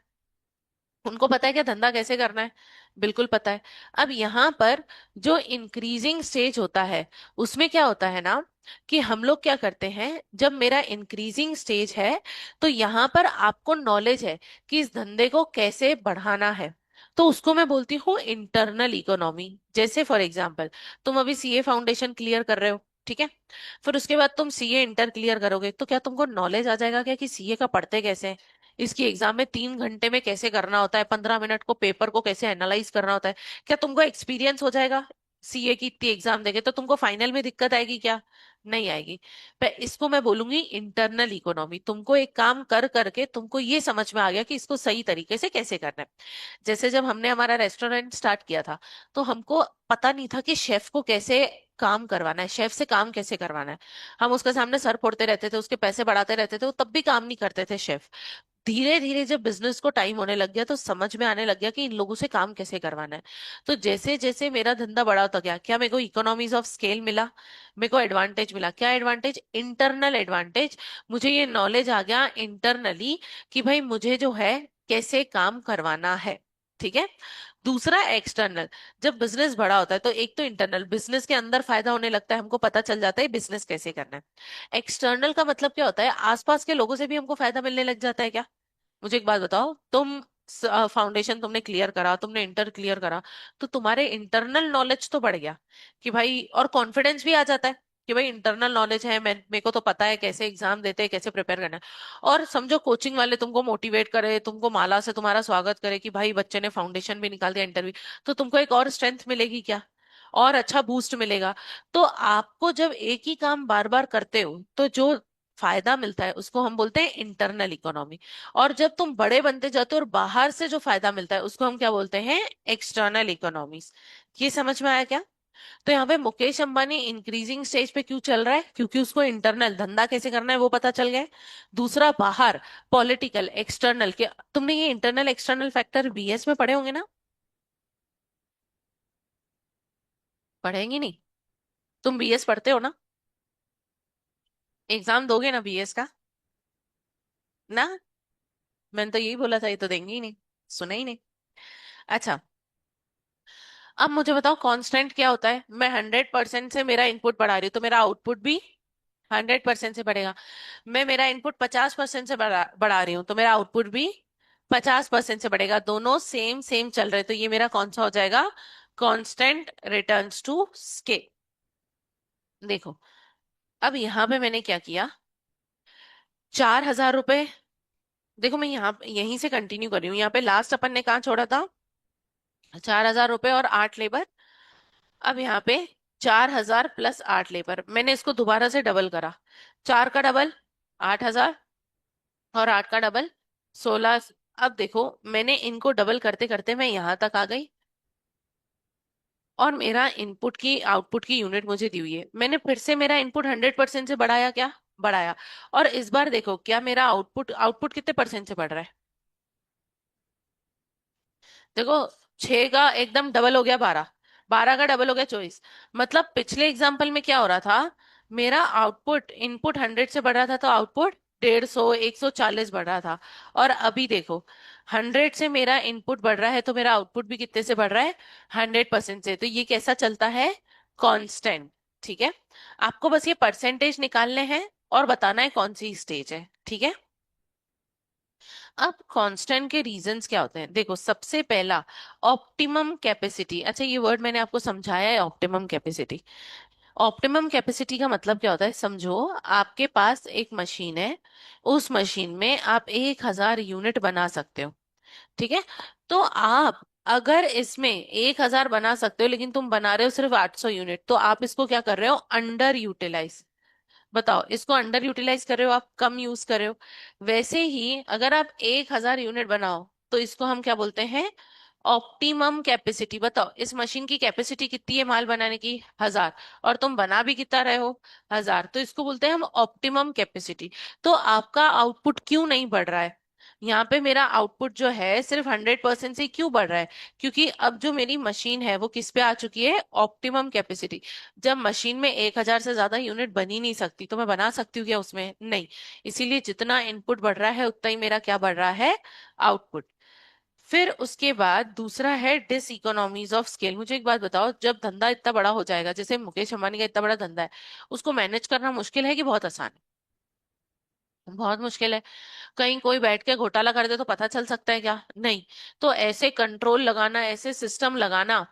उनको पता है क्या धंधा कैसे करना है? बिल्कुल पता है। अब यहाँ पर जो इंक्रीजिंग स्टेज होता है, उसमें क्या होता है ना, कि हम लोग क्या करते हैं, जब मेरा इंक्रीजिंग स्टेज है तो यहाँ पर आपको नॉलेज है कि इस धंधे को कैसे बढ़ाना है, तो उसको मैं बोलती हूँ इंटरनल इकोनॉमी। जैसे फॉर एग्जाम्पल, तुम अभी सीए फाउंडेशन क्लियर कर रहे हो, ठीक है। फिर उसके बाद तुम सीए इंटर क्लियर करोगे, तो क्या तुमको नॉलेज आ जाएगा क्या कि सीए का पढ़ते कैसे हैं, इसकी एग्जाम में 3 घंटे में कैसे करना होता है, 15 मिनट को पेपर को कैसे एनालाइज करना होता है? क्या तुमको एक्सपीरियंस हो जाएगा सीए की इतनी एग्जाम देके? तो तुमको फाइनल में दिक्कत आएगी क्या? नहीं आएगी। पर इसको मैं बोलूंगी इंटरनल इकोनॉमी। तुमको एक काम कर करके तुमको ये समझ में आ गया कि इसको सही तरीके से कैसे करना है। जैसे जब हमने हमारा रेस्टोरेंट स्टार्ट किया था, तो हमको पता नहीं था कि शेफ को कैसे काम करवाना है, शेफ से काम कैसे करवाना है। हम उसके सामने सर फोड़ते रहते थे, उसके पैसे बढ़ाते रहते थे, वो तब भी काम नहीं करते थे शेफ। धीरे धीरे जब बिजनेस को टाइम होने लग गया तो समझ में आने लग गया कि इन लोगों से काम कैसे करवाना है। तो जैसे जैसे मेरा धंधा बड़ा होता गया, क्या मेरे को इकोनॉमीज ऑफ स्केल मिला, मेरे को एडवांटेज मिला। क्या एडवांटेज? Internal advantage. मुझे ये नॉलेज आ गया इंटरनली कि भाई मुझे जो है कैसे काम करवाना है। ठीक है। दूसरा एक्सटर्नल। जब बिजनेस बड़ा होता है तो एक तो इंटरनल बिजनेस के अंदर फायदा होने लगता है, हमको पता चल जाता है बिजनेस कैसे करना है। एक्सटर्नल का मतलब क्या होता है? आसपास के लोगों से भी हमको फायदा मिलने लग जाता है क्या। मुझे एक बात बताओ, तुम फाउंडेशन तुमने क्लियर करा, तुमने इंटर क्लियर करा, तो तुम्हारे इंटरनल नॉलेज तो बढ़ गया कि भाई, और कॉन्फिडेंस भी आ जाता है कि भाई इंटरनल नॉलेज है, मैं मेरे को तो पता है कैसे एग्जाम देते हैं, कैसे प्रिपेयर करना है। और समझो कोचिंग वाले तुमको मोटिवेट करे, तुमको माला से तुम्हारा स्वागत करे कि भाई बच्चे ने फाउंडेशन भी निकाल दिया, इंटरव्यू, तो तुमको एक और स्ट्रेंथ मिलेगी क्या, और अच्छा बूस्ट मिलेगा। तो आपको जब एक ही काम बार बार करते हो तो जो फायदा मिलता है उसको हम बोलते हैं इंटरनल इकोनॉमी। और जब तुम बड़े बनते जाते हो और बाहर से जो फायदा मिलता है उसको हम क्या बोलते हैं? External economies. ये समझ में आया क्या? तो यहाँ पे मुकेश अंबानी इंक्रीजिंग स्टेज पे क्यों चल रहा है? क्योंकि उसको इंटरनल धंधा कैसे करना है वो पता चल गया है। दूसरा, बाहर पॉलिटिकल एक्सटर्नल के, तुमने ये इंटरनल एक्सटर्नल फैक्टर बीएस में पढ़े होंगे ना? पढ़ेंगे नहीं? तुम बीएस पढ़ते हो ना? एग्जाम दोगे ना बीएस का? ना, मैंने तो यही बोला था, ये तो देंगे ही नहीं, सुना ही नहीं। अच्छा, अब मुझे बताओ कांस्टेंट क्या होता है? मैं 100% से मेरा इनपुट बढ़ा रही हूँ तो मेरा आउटपुट भी 100% से बढ़ेगा। मैं मेरा इनपुट 50% से बढ़ा रही हूँ तो मेरा आउटपुट भी 50% से बढ़ेगा। दोनों सेम सेम चल रहे, तो ये मेरा कौन सा हो जाएगा? Constant returns to scale. देखो, अब यहाँ पे मैंने क्या किया, 4,000 रुपए। देखो मैं यहाँ यहीं से कंटिन्यू कर रही हूँ, यहाँ पे लास्ट अपन ने कहाँ छोड़ा था? 4,000 रुपए और 8 लेबर। अब यहाँ पे 4,000 प्लस 8 लेबर, मैंने इसको दोबारा से डबल करा। 4 का डबल 8,000, और 8 का डबल 16। अब देखो, मैंने इनको डबल करते करते मैं यहां तक आ गई, और मेरा इनपुट की आउटपुट की यूनिट मुझे दी हुई है। मैंने फिर से मेरा इनपुट 100% से बढ़ाया, क्या बढ़ाया? और इस बार देखो, क्या मेरा आउटपुट आउटपुट कितने परसेंट से बढ़ रहा है? देखो, 6 का एकदम डबल हो गया 12, 12 का डबल हो गया 24। मतलब पिछले एग्जाम्पल में क्या हो रहा था? मेरा आउटपुट इनपुट 100 से बढ़ रहा था तो आउटपुट 150 140 बढ़ रहा था। और अभी देखो, 100 से मेरा इनपुट बढ़ रहा है तो मेरा आउटपुट भी कितने से बढ़ रहा है? 100% से। तो ये कैसा चलता है? कांस्टेंट। ठीक है। आपको बस ये परसेंटेज निकालने हैं और बताना है कौन सी स्टेज है। ठीक है। अब कांस्टेंट के रीजंस क्या होते हैं? देखो, सबसे पहला, ऑप्टिमम कैपेसिटी। अच्छा, ये वर्ड मैंने आपको समझाया है, ऑप्टिमम कैपेसिटी। ऑप्टिमम कैपेसिटी का मतलब क्या होता है? समझो, आपके पास एक मशीन है, उस मशीन में आप 1,000 यूनिट बना सकते हो। ठीक है। तो आप अगर इसमें 1,000 बना सकते हो लेकिन तुम बना रहे हो सिर्फ 800 यूनिट, तो आप इसको क्या कर रहे हो? Under utilise. बताओ, इसको अंडर यूटिलाइज कर रहे हो, आप कम यूज कर रहे हो। वैसे ही अगर आप 1,000 यूनिट बनाओ तो इसको हम क्या बोलते हैं? Optimum capacity. बताओ, इस मशीन की कैपेसिटी कितनी है माल बनाने की? 1,000। और तुम बना भी कितना रहे हो? 1,000। तो इसको बोलते हैं हम ऑप्टिमम कैपेसिटी। तो आपका आउटपुट क्यों नहीं बढ़ रहा है? यहाँ पे मेरा आउटपुट जो है सिर्फ 100% से क्यों बढ़ रहा है? क्योंकि अब जो मेरी मशीन है वो किस पे आ चुकी है? Optimum capacity. जब मशीन में 1,000 से ज्यादा यूनिट बन ही नहीं सकती तो मैं बना सकती हूँ क्या उसमें? नहीं। इसीलिए जितना इनपुट बढ़ रहा है उतना ही मेरा क्या बढ़ रहा है? आउटपुट। फिर उसके बाद दूसरा है डिस इकोनॉमीज ऑफ स्केल। मुझे एक बात बताओ, जब धंधा इतना बड़ा हो जाएगा, जैसे मुकेश अंबानी का इतना बड़ा धंधा है, उसको मैनेज करना मुश्किल है कि बहुत आसान है? बहुत मुश्किल है। कहीं कोई बैठ के घोटाला कर दे तो पता चल सकता है क्या? नहीं। तो ऐसे कंट्रोल लगाना, ऐसे सिस्टम लगाना,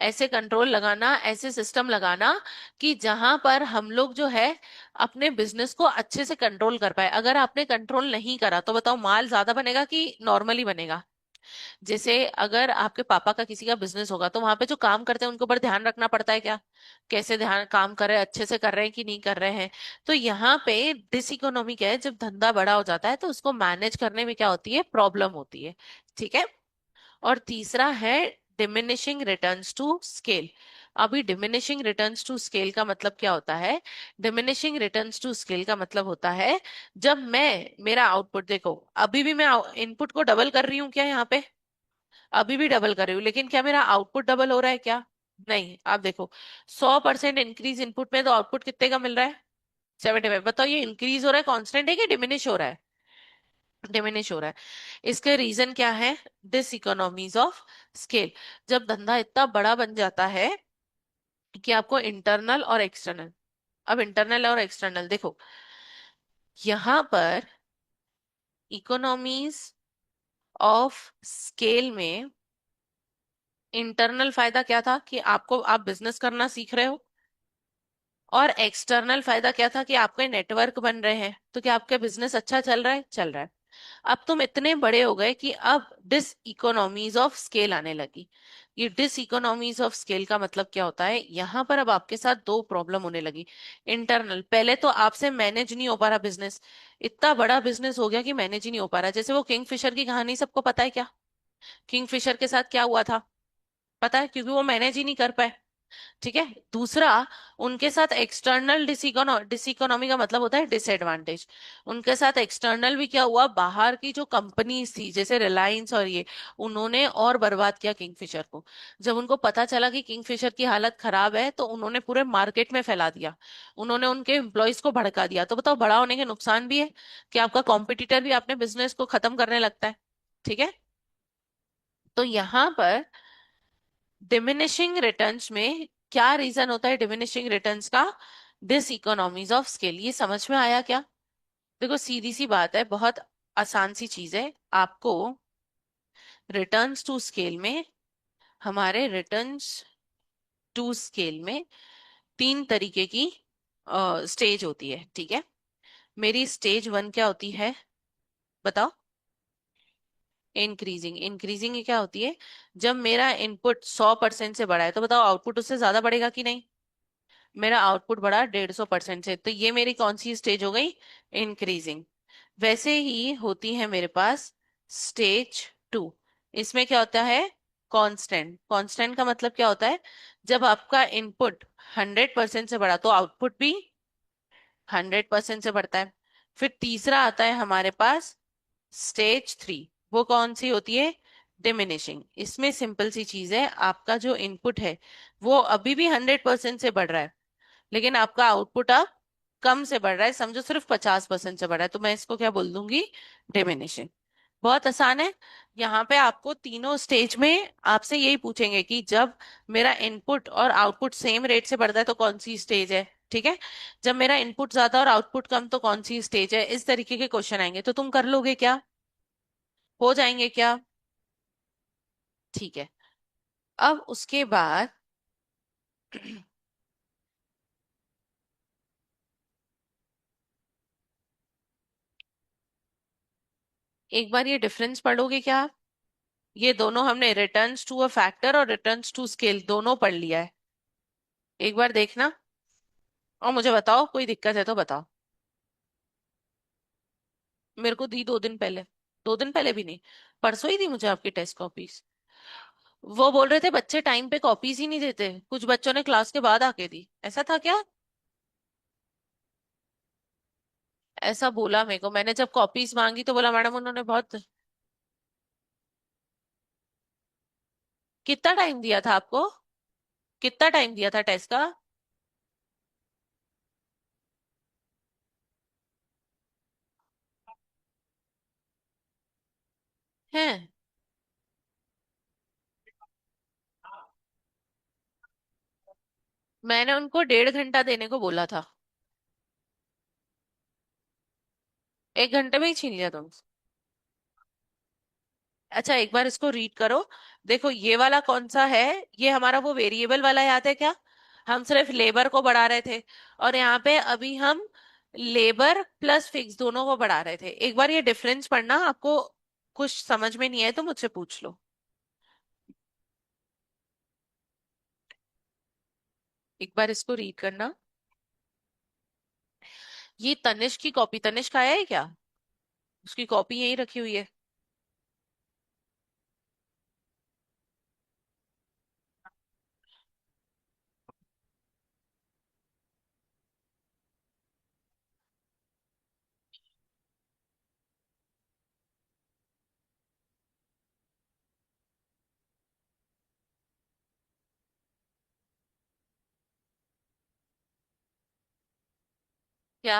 ऐसे कंट्रोल लगाना, ऐसे सिस्टम लगाना कि जहां पर हम लोग जो है अपने बिजनेस को अच्छे से कंट्रोल कर पाए। अगर आपने कंट्रोल नहीं करा तो बताओ, माल ज्यादा बनेगा कि नॉर्मली बनेगा? जैसे अगर आपके पापा का किसी का बिजनेस होगा तो वहां पे जो काम करते हैं उनके ऊपर ध्यान रखना पड़ता है क्या? कैसे ध्यान काम कर रहे हैं, अच्छे से कर रहे हैं कि नहीं कर रहे हैं? तो यहाँ पे डिस इकोनॉमी क्या है? जब धंधा बड़ा हो जाता है तो उसको मैनेज करने में क्या होती है? प्रॉब्लम होती है। ठीक है। और तीसरा है डिमिनिशिंग रिटर्न्स टू स्केल। अभी डिमिनिशिंग रिटर्न्स टू स्केल का मतलब क्या होता है? डिमिनिशिंग रिटर्न्स टू स्केल का मतलब होता है जब मैं, मेरा आउटपुट देखो, अभी भी मैं इनपुट को डबल कर रही हूँ क्या यहाँ पे? अभी भी डबल कर रही हूँ, लेकिन क्या मेरा आउटपुट डबल हो रहा है क्या? नहीं। आप देखो, 100% इंक्रीज इनपुट में तो आउटपुट कितने का मिल रहा है? 75। बताओ ये इंक्रीज हो रहा है, कांस्टेंट है कि डिमिनिश हो रहा है? डिमिनिश हो रहा है। इसके रीजन क्या है? Diseconomies of scale. जब धंधा इतना बड़ा बन जाता है कि आपको इंटरनल और एक्सटर्नल, अब इंटरनल और एक्सटर्नल देखो, यहां पर इकोनॉमीज ऑफ स्केल में इंटरनल फायदा क्या था कि आपको, आप बिजनेस करना सीख रहे हो, और एक्सटर्नल फायदा क्या था कि आपके नेटवर्क बन रहे हैं, तो क्या आपका बिजनेस अच्छा चल रहा है? चल रहा है। अब तुम इतने बड़े हो गए कि अब डिस इकोनॉमीज ऑफ स्केल आने लगी। ये डिस इकोनॉमीज ऑफ स्केल का मतलब क्या होता है? यहाँ पर अब आपके साथ दो प्रॉब्लम होने लगी। इंटरनल, पहले तो आपसे मैनेज नहीं हो पा रहा बिजनेस, इतना बड़ा बिजनेस हो गया कि मैनेज ही नहीं हो पा रहा। जैसे वो किंगफिशर की कहानी सबको पता है क्या? किंगफिशर के साथ क्या हुआ था? पता है, क्योंकि वो मैनेज ही नहीं कर पाए। ठीक है। दूसरा, उनके साथ एक्सटर्नल डिसइकोनॉमी का मतलब होता है डिसएडवांटेज। उनके साथ एक्सटर्नल भी क्या हुआ, बाहर की जो कंपनीज थी जैसे रिलायंस और ये, उन्होंने और बर्बाद किया किंगफिशर को। जब उनको पता चला कि किंगफिशर की हालत खराब है तो उन्होंने पूरे मार्केट में फैला दिया, उन्होंने उनके एम्प्लॉयज को भड़का दिया। तो बताओ, बड़ा होने के नुकसान भी है कि आपका कॉम्पिटिटर भी अपने बिजनेस को खत्म करने लगता है। ठीक है। तो यहाँ पर डिमिनिशिंग रिटर्न्स में क्या रीजन होता है? डिमिनिशिंग रिटर्न्स का डिस इकोनॉमीज ऑफ स्केल। ये समझ में आया क्या? देखो, सीधी सी बात है, बहुत आसान सी चीज है। आपको रिटर्न्स टू स्केल में, हमारे रिटर्न्स टू स्केल में तीन तरीके की स्टेज होती है। ठीक है। मेरी स्टेज वन क्या होती है? बताओ। इंक्रीजिंग। इंक्रीजिंग क्या होती है? जब मेरा इनपुट 100% से बड़ा है, तो बताओ आउटपुट उससे ज्यादा बढ़ेगा कि नहीं? मेरा आउटपुट बढ़ा 150% से, तो ये मेरी कौन सी स्टेज हो गई? इंक्रीजिंग। वैसे ही होती है मेरे पास स्टेज टू। इसमें क्या होता है? कांस्टेंट। कांस्टेंट का मतलब क्या होता है? जब आपका इनपुट 100% से बढ़ा तो आउटपुट भी 100% से बढ़ता है। फिर तीसरा आता है हमारे पास स्टेज थ्री। वो कौन सी होती है? डिमिनिशिंग। इसमें सिंपल सी चीज है, आपका जो इनपुट है वो अभी भी 100% से बढ़ रहा है, लेकिन आपका आउटपुट अब कम से बढ़ रहा है, समझो सिर्फ 50% से बढ़ रहा है, तो मैं इसको क्या बोल दूंगी? डिमिनिशिंग। बहुत आसान है। यहाँ पे आपको तीनों स्टेज में आपसे यही पूछेंगे कि जब मेरा इनपुट और आउटपुट सेम रेट से बढ़ता है तो कौन सी स्टेज है? ठीक है। जब मेरा इनपुट ज्यादा और आउटपुट कम तो कौन सी स्टेज है? इस तरीके के क्वेश्चन आएंगे, तो तुम कर लोगे क्या? हो जाएंगे क्या? ठीक है। अब उसके बाद एक बार ये डिफरेंस पढ़ोगे क्या आप? ये दोनों हमने, रिटर्न्स टू अ फैक्टर और रिटर्न्स टू स्केल, दोनों पढ़ लिया है। एक बार देखना और मुझे बताओ, कोई दिक्कत है तो बताओ। मेरे को दी 2 दिन पहले। 2 दिन पहले भी नहीं, परसों ही दी मुझे आपकी टेस्ट कॉपीज। वो बोल रहे थे बच्चे टाइम पे कॉपीज ही नहीं देते, कुछ बच्चों ने क्लास के बाद आके दी, ऐसा था क्या? ऐसा बोला मेरे को, मैंने जब कॉपीज मांगी तो बोला मैडम उन्होंने बहुत। कितना टाइम दिया था आपको? कितना टाइम दिया था टेस्ट का? है। मैंने उनको 1.5 घंटा देने को बोला था। 1 घंटे में ही छीन लिया तुम? अच्छा, एक बार इसको रीड करो। देखो ये वाला कौन सा है? ये हमारा वो वेरिएबल वाला, याद है क्या? हम सिर्फ लेबर को बढ़ा रहे थे, और यहाँ पे अभी हम लेबर प्लस फिक्स दोनों को बढ़ा रहे थे। एक बार ये डिफरेंस पढ़ना, आपको कुछ समझ में नहीं आए तो मुझसे पूछ लो। एक बार इसको रीड करना। ये तनिष्क की कॉपी, तनिष्क आया है क्या? उसकी कॉपी यहीं रखी हुई है। क्या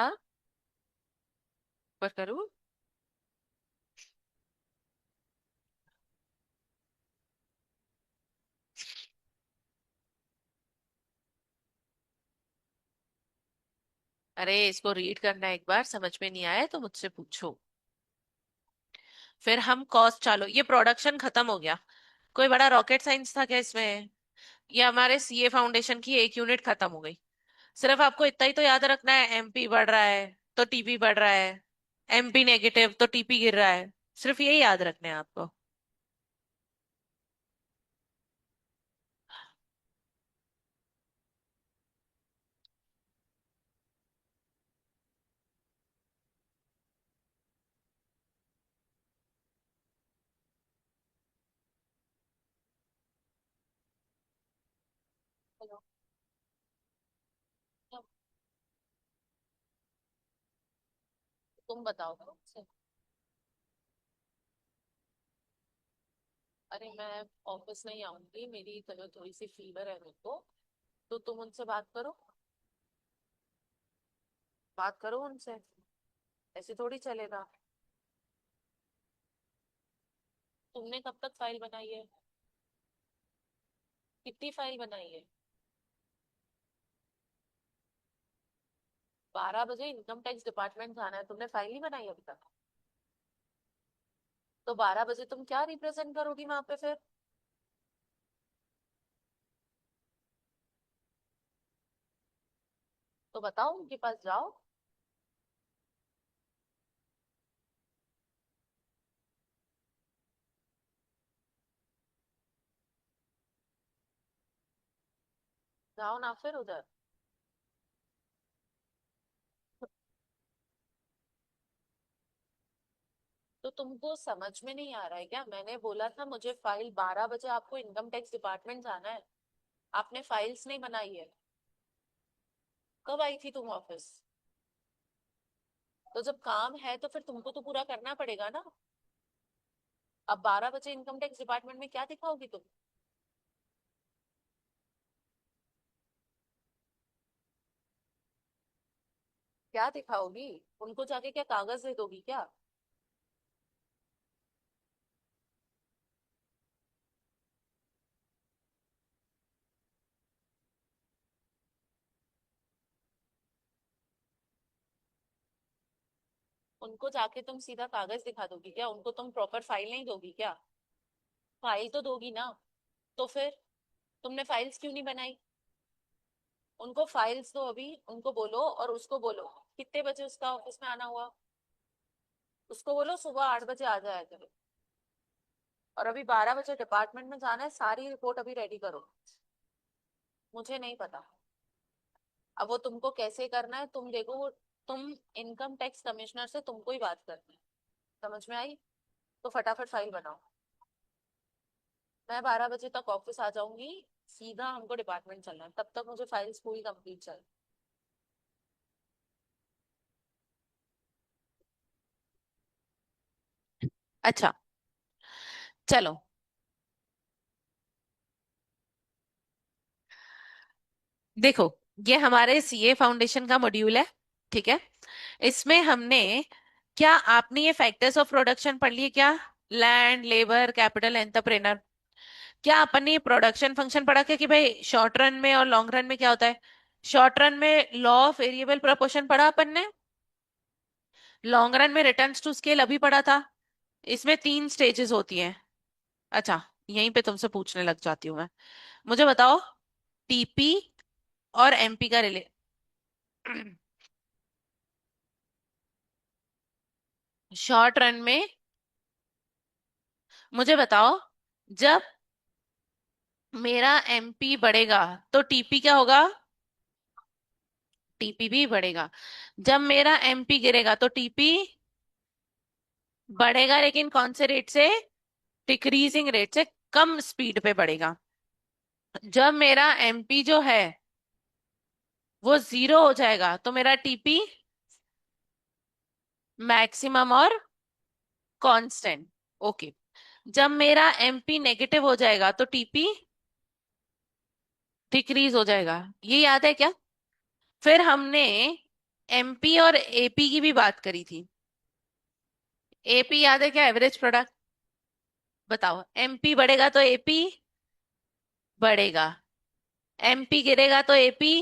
पर करूँ? अरे इसको रीड करना, एक बार समझ में नहीं आया तो मुझसे पूछो। फिर हम कॉस्ट, चालो ये प्रोडक्शन खत्म हो गया। कोई बड़ा रॉकेट साइंस था क्या इसमें? ये हमारे सीए फाउंडेशन की एक यूनिट खत्म हो गई। सिर्फ आपको इतना ही तो याद रखना है, एमपी बढ़ रहा है तो टीपी बढ़ रहा है, एमपी नेगेटिव तो टीपी गिर रहा है। सिर्फ यही याद रखना है आपको। चलो, अब तुम बताओ तो मुझसे। अरे मैं ऑफिस नहीं आऊंगी, मेरी तबीयत थोड़ी सी फीवर है मेरे को। तो तुम उनसे बात करो, बात करो उनसे। ऐसे थोड़ी चलेगा। तुमने कब तक फाइल बनाई है? कितनी फाइल बनाई है? 12 बजे इनकम टैक्स डिपार्टमेंट जाना है, तुमने फाइल नहीं बनाई अभी तक? तो 12 बजे तुम क्या रिप्रेजेंट करोगी वहां पे फिर? तो बताओ, उनके पास जाओ। जाओ ना फिर उधर। तो तुमको समझ में नहीं आ रहा है क्या? मैंने बोला था मुझे फाइल 12 बजे आपको इनकम टैक्स डिपार्टमेंट जाना है। आपने फाइल्स नहीं बनाई है। कब आई थी तुम ऑफिस? तो जब काम है तो फिर तुमको तो पूरा करना पड़ेगा ना। अब 12 बजे इनकम टैक्स डिपार्टमेंट में क्या दिखाओगी तुम? क्या दिखाओगी? उनको जाके क्या कागज दे दोगी क्या? उनको जाके तुम सीधा कागज दिखा दोगी क्या? उनको तुम प्रॉपर फाइल नहीं दोगी क्या? फाइल तो दोगी ना। तो फिर तुमने फाइल्स क्यों नहीं बनाई? उनको फाइल्स दो अभी, उनको बोलो, और उसको बोलो कितने बजे उसका ऑफिस में आना हुआ। उसको बोलो सुबह 8 बजे आ जाए करो। और अभी 12 बजे डिपार्टमेंट में जाना है, सारी रिपोर्ट अभी रेडी करो। मुझे नहीं पता। अब वो तुमको कैसे करना है तुम देखो, वो तुम इनकम टैक्स कमिश्नर से तुमको ही बात करनी है। समझ में आई? तो फटाफट फाइल बनाओ। मैं 12 बजे तक ऑफिस आ जाऊंगी। सीधा हमको डिपार्टमेंट चलना है, तब तक मुझे फाइल्स पूरी कंप्लीट चाहिए। अच्छा, चलो। देखो, ये हमारे सीए फाउंडेशन का मॉड्यूल है, ठीक है। इसमें हमने, क्या आपने ये फैक्टर्स ऑफ प्रोडक्शन पढ़ लिए क्या? Land, labour, capital, entrepreneur. क्या अपन ने ये प्रोडक्शन फंक्शन पढ़ा क्या, कि भाई शॉर्ट रन में और लॉन्ग रन में क्या होता है? शॉर्ट रन में लॉ ऑफ वेरिएबल प्रोपोर्शन पढ़ा अपन ने। लॉन्ग रन में रिटर्न्स टू स्केल अभी पढ़ा था। इसमें 3 स्टेजेस होती हैं। अच्छा, यहीं पे तुमसे पूछने लग जाती हूँ मैं। मुझे बताओ, टीपी और एमपी का रिले शॉर्ट रन में, मुझे बताओ, जब मेरा एमपी बढ़ेगा तो टीपी क्या होगा? टीपी भी बढ़ेगा। जब मेरा एमपी गिरेगा तो टीपी बढ़ेगा, लेकिन कौन से रेट से? डिक्रीजिंग रेट से, कम स्पीड पे बढ़ेगा। जब मेरा एमपी जो है वो 0 हो जाएगा तो मेरा टीपी मैक्सिमम और कांस्टेंट। ओके। जब मेरा एमपी नेगेटिव हो जाएगा तो टीपी डिक्रीज हो जाएगा। ये याद है क्या? फिर हमने एमपी और एपी की भी बात करी थी। एपी याद है क्या? Average product. बताओ, एमपी बढ़ेगा तो एपी बढ़ेगा, एमपी गिरेगा तो एपी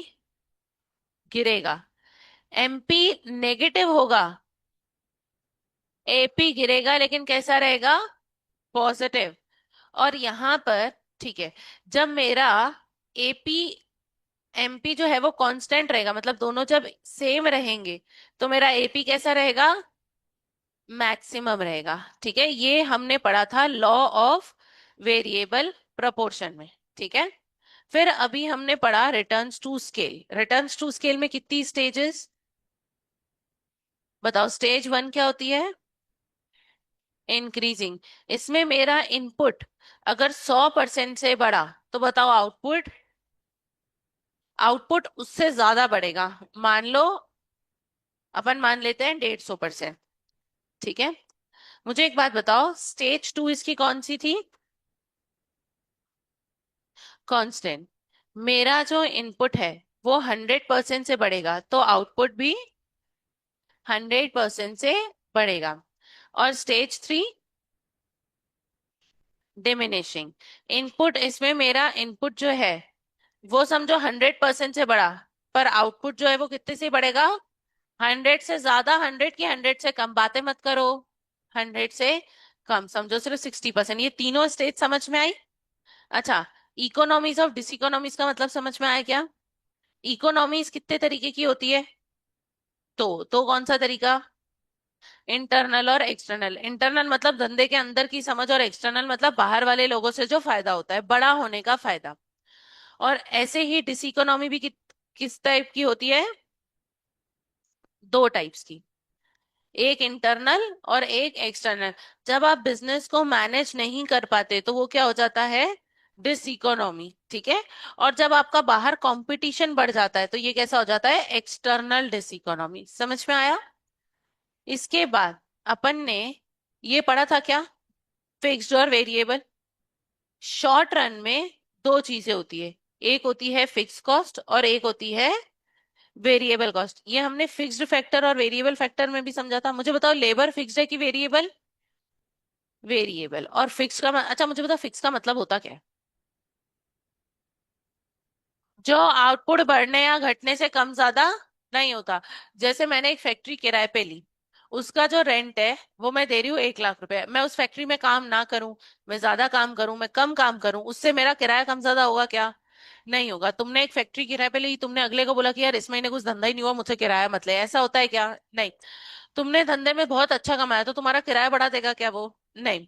गिरेगा, एमपी नेगेटिव होगा, एपी गिरेगा, लेकिन कैसा रहेगा? पॉजिटिव। और यहां पर, ठीक है, जब मेरा एपी एमपी जो है वो कांस्टेंट रहेगा, मतलब दोनों जब सेम रहेंगे, तो मेरा एपी कैसा रहेगा? मैक्सिमम रहेगा। ठीक है, ये हमने पढ़ा था लॉ ऑफ वेरिएबल प्रोपोर्शन में। ठीक है, फिर अभी हमने पढ़ा returns to scale. Returns to scale में कितनी स्टेजेस? बताओ, स्टेज वन क्या होती है? इंक्रीजिंग। इसमें मेरा इनपुट अगर 100% से बढ़ा, तो बताओ आउटपुट? आउटपुट उससे ज्यादा बढ़ेगा। मान लो, अपन मान लेते हैं 150%। ठीक है, मुझे एक बात बताओ, स्टेज टू इसकी कौन सी थी? कांस्टेंट। मेरा जो इनपुट है वो 100% से बढ़ेगा, तो आउटपुट भी 100% से बढ़ेगा। और स्टेज थ्री, डिमिनिशिंग। इनपुट, इसमें मेरा इनपुट जो है वो समझो 100% से बढ़ा, पर आउटपुट जो है वो कितने से बढ़ेगा? 100 से ज्यादा, 100 की 100 से कम, बातें मत करो। 100 से कम, समझो सिर्फ 60%। ये तीनों स्टेज समझ में आई? अच्छा, इकोनॉमीज ऑफ डिसइकोनॉमीज का मतलब समझ में आया क्या? इकोनॉमीज कितने तरीके की होती है? तो कौन सा तरीका? इंटरनल और एक्सटर्नल। इंटरनल मतलब धंधे के अंदर की समझ, और एक्सटर्नल मतलब बाहर वाले लोगों से जो फायदा होता है, बड़ा होने का फायदा। और ऐसे ही डिसइकोनॉमी भी किस टाइप की होती है? दो टाइप्स की, एक इंटरनल और एक एक्सटर्नल। जब आप बिजनेस को मैनेज नहीं कर पाते तो वो क्या हो जाता है? Diseconomy. ठीक है, और जब आपका बाहर कंपटीशन बढ़ जाता है तो ये कैसा हो जाता है? External diseconomy. समझ में आया? इसके बाद अपन ने ये पढ़ा था क्या? फिक्स्ड और वेरिएबल। शॉर्ट रन में दो चीजें होती है, एक होती है फिक्स कॉस्ट और एक होती है वेरिएबल कॉस्ट। ये हमने फिक्स्ड फैक्टर और वेरिएबल फैक्टर में भी समझा था। मुझे बताओ, लेबर फिक्स्ड है कि वेरिएबल? वेरिएबल। और फिक्स का अच्छा मुझे बताओ, फिक्स का मतलब होता क्या है? जो आउटपुट बढ़ने या घटने से कम ज्यादा नहीं होता। जैसे मैंने एक फैक्ट्री किराए पे ली, उसका जो रेंट है वो मैं दे रही हूँ 1 लाख रुपए। मैं उस फैक्ट्री में काम ना करूं, मैं ज्यादा काम करूं, मैं कम काम करूं, उससे मेरा किराया कम ज्यादा होगा क्या? नहीं होगा। तुमने एक फैक्ट्री किराए पे ली, तुमने अगले को बोला कि यार इस महीने कुछ धंधा ही नहीं हुआ, मुझसे किराया मत ले, ऐसा होता है क्या? नहीं। तुमने धंधे में बहुत अच्छा कमाया तो तुम्हारा किराया बढ़ा देगा क्या वो? नहीं।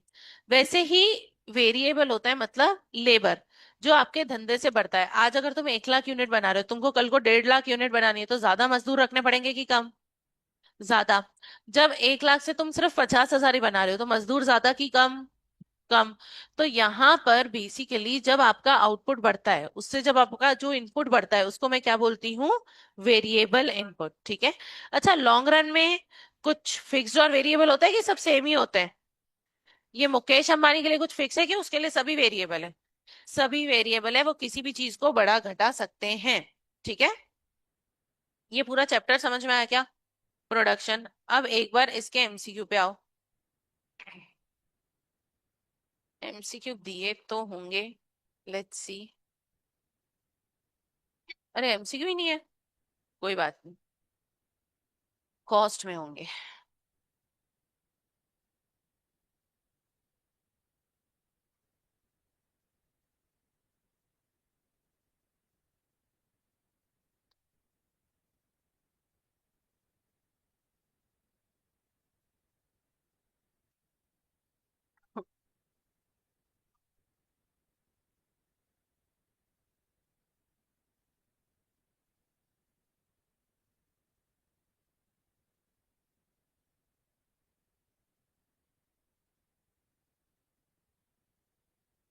वैसे ही वेरिएबल होता है, मतलब लेबर, जो आपके धंधे से बढ़ता है। आज अगर तुम 1 लाख यूनिट बना रहे हो, तुमको कल को 1.5 लाख यूनिट बनानी है, तो ज्यादा मजदूर रखने पड़ेंगे कि कम? ज्यादा। जब 1 लाख से तुम सिर्फ 50,000 ही बना रहे हो, तो मजदूर ज्यादा कि कम? कम। तो यहाँ पर बेसिकली जब आपका आउटपुट बढ़ता है, उससे जब आपका जो इनपुट बढ़ता है, उसको मैं क्या बोलती हूँ? Variable input. ठीक है। अच्छा, लॉन्ग रन में कुछ फिक्स्ड और वेरिएबल होता है कि सब सेम ही होते हैं? ये मुकेश अंबानी के लिए कुछ फिक्स है कि उसके लिए सभी वेरिएबल है? सभी वेरिएबल है, वो किसी भी चीज को बढ़ा घटा सकते हैं। ठीक है, ये पूरा चैप्टर समझ में आया क्या? प्रोडक्शन। अब एक बार इसके एमसीक्यू पे आओ। एमसीक्यू दिए तो होंगे, लेट्स सी। अरे एमसीक्यू ही नहीं है, कोई बात नहीं, कॉस्ट में होंगे।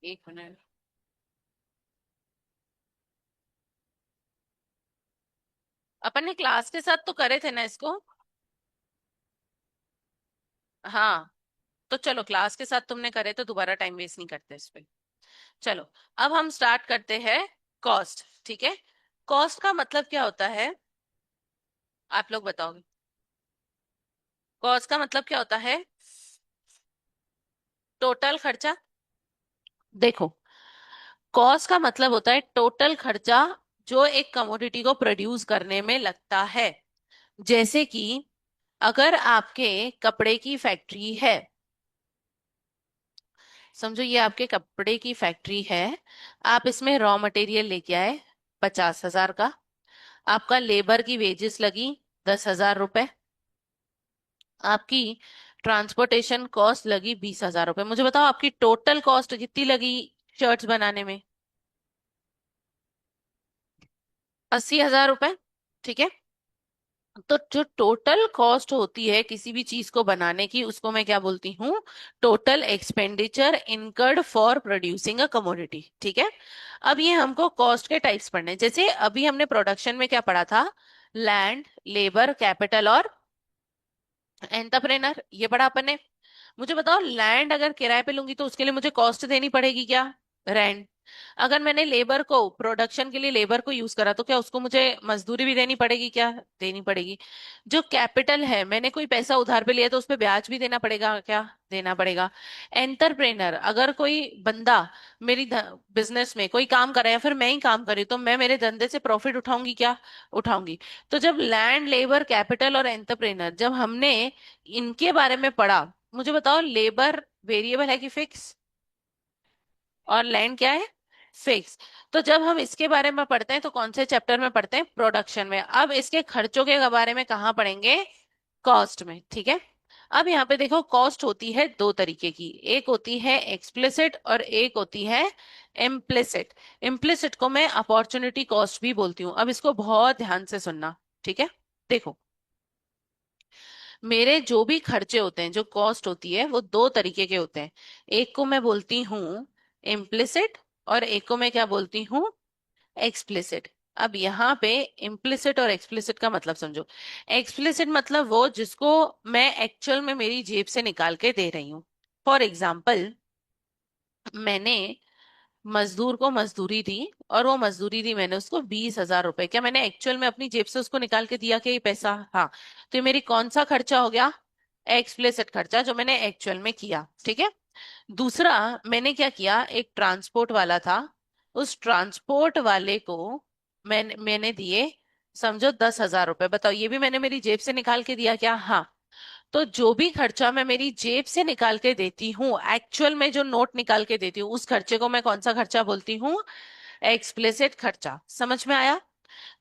एक मिनट। अपन ने क्लास के साथ तो करे थे ना इसको? हाँ, तो चलो, क्लास के साथ तुमने करे तो दोबारा टाइम वेस्ट नहीं करते इस पे। चलो, अब हम स्टार्ट करते हैं कॉस्ट। ठीक है, कॉस्ट का मतलब क्या होता है? आप लोग बताओगे। कॉस्ट का मतलब क्या होता है? टोटल खर्चा। देखो, कॉस्ट का मतलब होता है टोटल खर्चा जो एक कमोडिटी को प्रोड्यूस करने में लगता है। जैसे कि अगर आपके कपड़े की फैक्ट्री है, समझो ये आपके कपड़े की फैक्ट्री है, आप इसमें रॉ मटेरियल लेके आए 50,000 का, आपका लेबर की वेजेस लगी 10,000 रुपए, आपकी ट्रांसपोर्टेशन कॉस्ट लगी 20,000 रुपए। मुझे बताओ आपकी टोटल कॉस्ट कितनी लगी शर्ट्स बनाने में? 80,000 रुपए। ठीक है। तो जो टोटल कॉस्ट होती है किसी भी चीज को बनाने की, उसको मैं क्या बोलती हूँ? Total expenditure incurred for producing a commodity. ठीक है। अब ये हमको कॉस्ट के टाइप्स पढ़ने हैं। जैसे अभी हमने प्रोडक्शन में क्या पढ़ा था? लैंड, लेबर, कैपिटल और एंटरप्रेनर, ये पढ़ा अपन ने। मुझे बताओ, लैंड अगर किराए पे लूंगी तो उसके लिए मुझे कॉस्ट देनी पड़ेगी क्या? रेंट। अगर मैंने लेबर को, प्रोडक्शन के लिए लेबर को यूज करा, तो क्या उसको मुझे मजदूरी भी देनी पड़ेगी क्या? देनी पड़ेगी। जो कैपिटल है, मैंने कोई पैसा उधार पे लिया तो उस पे ब्याज भी देना पड़ेगा क्या? देना पड़ेगा। एंटरप्रेनर, अगर कोई बंदा मेरी बिजनेस में कोई काम कर रहा है या फिर मैं ही काम कर रही हूँ, तो मैं मेरे धंधे से प्रॉफिट उठाऊंगी क्या? उठाऊंगी। तो जब लैंड, लेबर, कैपिटल और एंटरप्रेनर, जब हमने इनके बारे में पढ़ा, मुझे बताओ लेबर वेरिएबल है कि फिक्स? और लैंड क्या है? फिक्स। तो जब हम इसके बारे में पढ़ते हैं तो कौन से चैप्टर में पढ़ते हैं? प्रोडक्शन में। अब इसके खर्चों के बारे में कहाँ पढ़ेंगे? कॉस्ट में। ठीक है। अब यहाँ पे देखो, कॉस्ट होती है दो तरीके की, एक होती है एक्सप्लिसिट और एक होती है इम्प्लिसिट। इम्प्लिसिट को मैं अपॉर्चुनिटी कॉस्ट भी बोलती हूँ। अब इसको बहुत ध्यान से सुनना। ठीक है। देखो, मेरे जो भी खर्चे होते हैं, जो कॉस्ट होती है, वो दो तरीके के होते हैं। एक को मैं बोलती हूँ इम्प्लिसिट और एक को मैं क्या बोलती हूँ? एक्सप्लिसिट। अब यहाँ पे इम्प्लिसिट और एक्सप्लिसिट का मतलब समझो। एक्सप्लिसिट मतलब वो जिसको मैं एक्चुअल में मेरी जेब से निकाल के दे रही हूँ। फॉर एग्जाम्पल, मैंने मजदूर को मजदूरी दी, और वो मजदूरी दी मैंने उसको 20,000 रुपए। क्या मैंने एक्चुअल में अपनी जेब से उसको निकाल के दिया क्या ये पैसा? हाँ। तो ये मेरी कौन सा खर्चा हो गया? एक्सप्लिसिट खर्चा, जो मैंने एक्चुअल में किया। ठीक है। दूसरा, मैंने क्या किया, एक ट्रांसपोर्ट वाला था, उस ट्रांसपोर्ट वाले को मैंने दिए, समझो 10,000 रुपए। बताओ, ये भी मैंने मेरी जेब से निकाल के दिया क्या? हाँ। तो जो भी खर्चा मैं मेरी जेब से निकाल के देती हूँ, एक्चुअल में जो नोट निकाल के देती हूँ, उस खर्चे को मैं कौन सा खर्चा बोलती हूँ? एक्सप्लिसिट खर्चा। समझ में आया?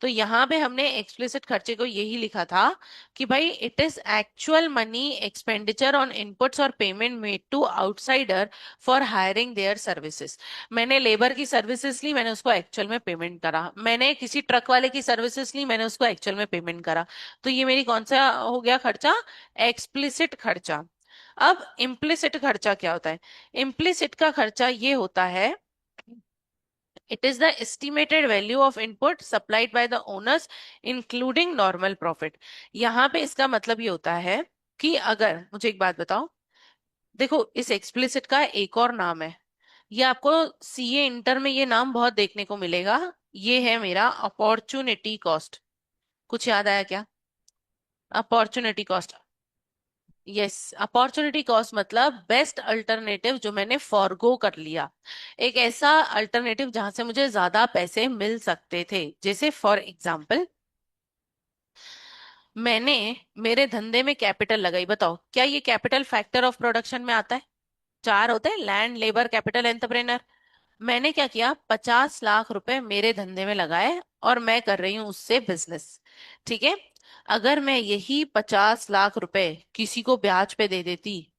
तो यहाँ पे हमने एक्सप्लिसिट खर्चे को यही लिखा था कि भाई it is actual money expenditure on inputs और payment made to outsider for hiring their services. मैंने लेबर की सर्विसेज ली, मैंने उसको एक्चुअल में पेमेंट करा। मैंने किसी ट्रक वाले की सर्विसेज ली, मैंने उसको एक्चुअल में पेमेंट करा। तो ये मेरी कौन सा हो गया खर्चा? एक्सप्लिसिट खर्चा। अब इम्प्लिसिट खर्चा क्या होता है? इम्प्लिसिट का खर्चा ये होता है, it is the estimated value of input supplied by the owners including normal profit। यहाँ पे इसका मतलब ये होता है कि अगर, मुझे एक बात बताओ, देखो इस एक्सप्लिसिट का एक और नाम है, ये आपको सीए इंटर में ये नाम बहुत देखने को मिलेगा। ये है मेरा अपॉर्चुनिटी कॉस्ट। कुछ याद आया क्या? Opportunity cost. Yes. Opportunity cost मतलब बेस्ट अल्टरनेटिव जो मैंने फॉरगो कर लिया। एक ऐसा अल्टरनेटिव जहां से मुझे ज्यादा पैसे मिल सकते थे। जैसे फॉर एग्जाम्पल, मैंने मेरे धंधे में कैपिटल लगाई। बताओ, क्या ये कैपिटल फैक्टर ऑफ प्रोडक्शन में आता है? चार होते हैं, लैंड, लेबर, कैपिटल, एंटरप्रेनर। मैंने क्या किया, 50 लाख रुपए मेरे धंधे में लगाए और मैं कर रही हूँ उससे बिजनेस। ठीक है। अगर मैं यही 50 लाख रुपए किसी को ब्याज पे दे देती,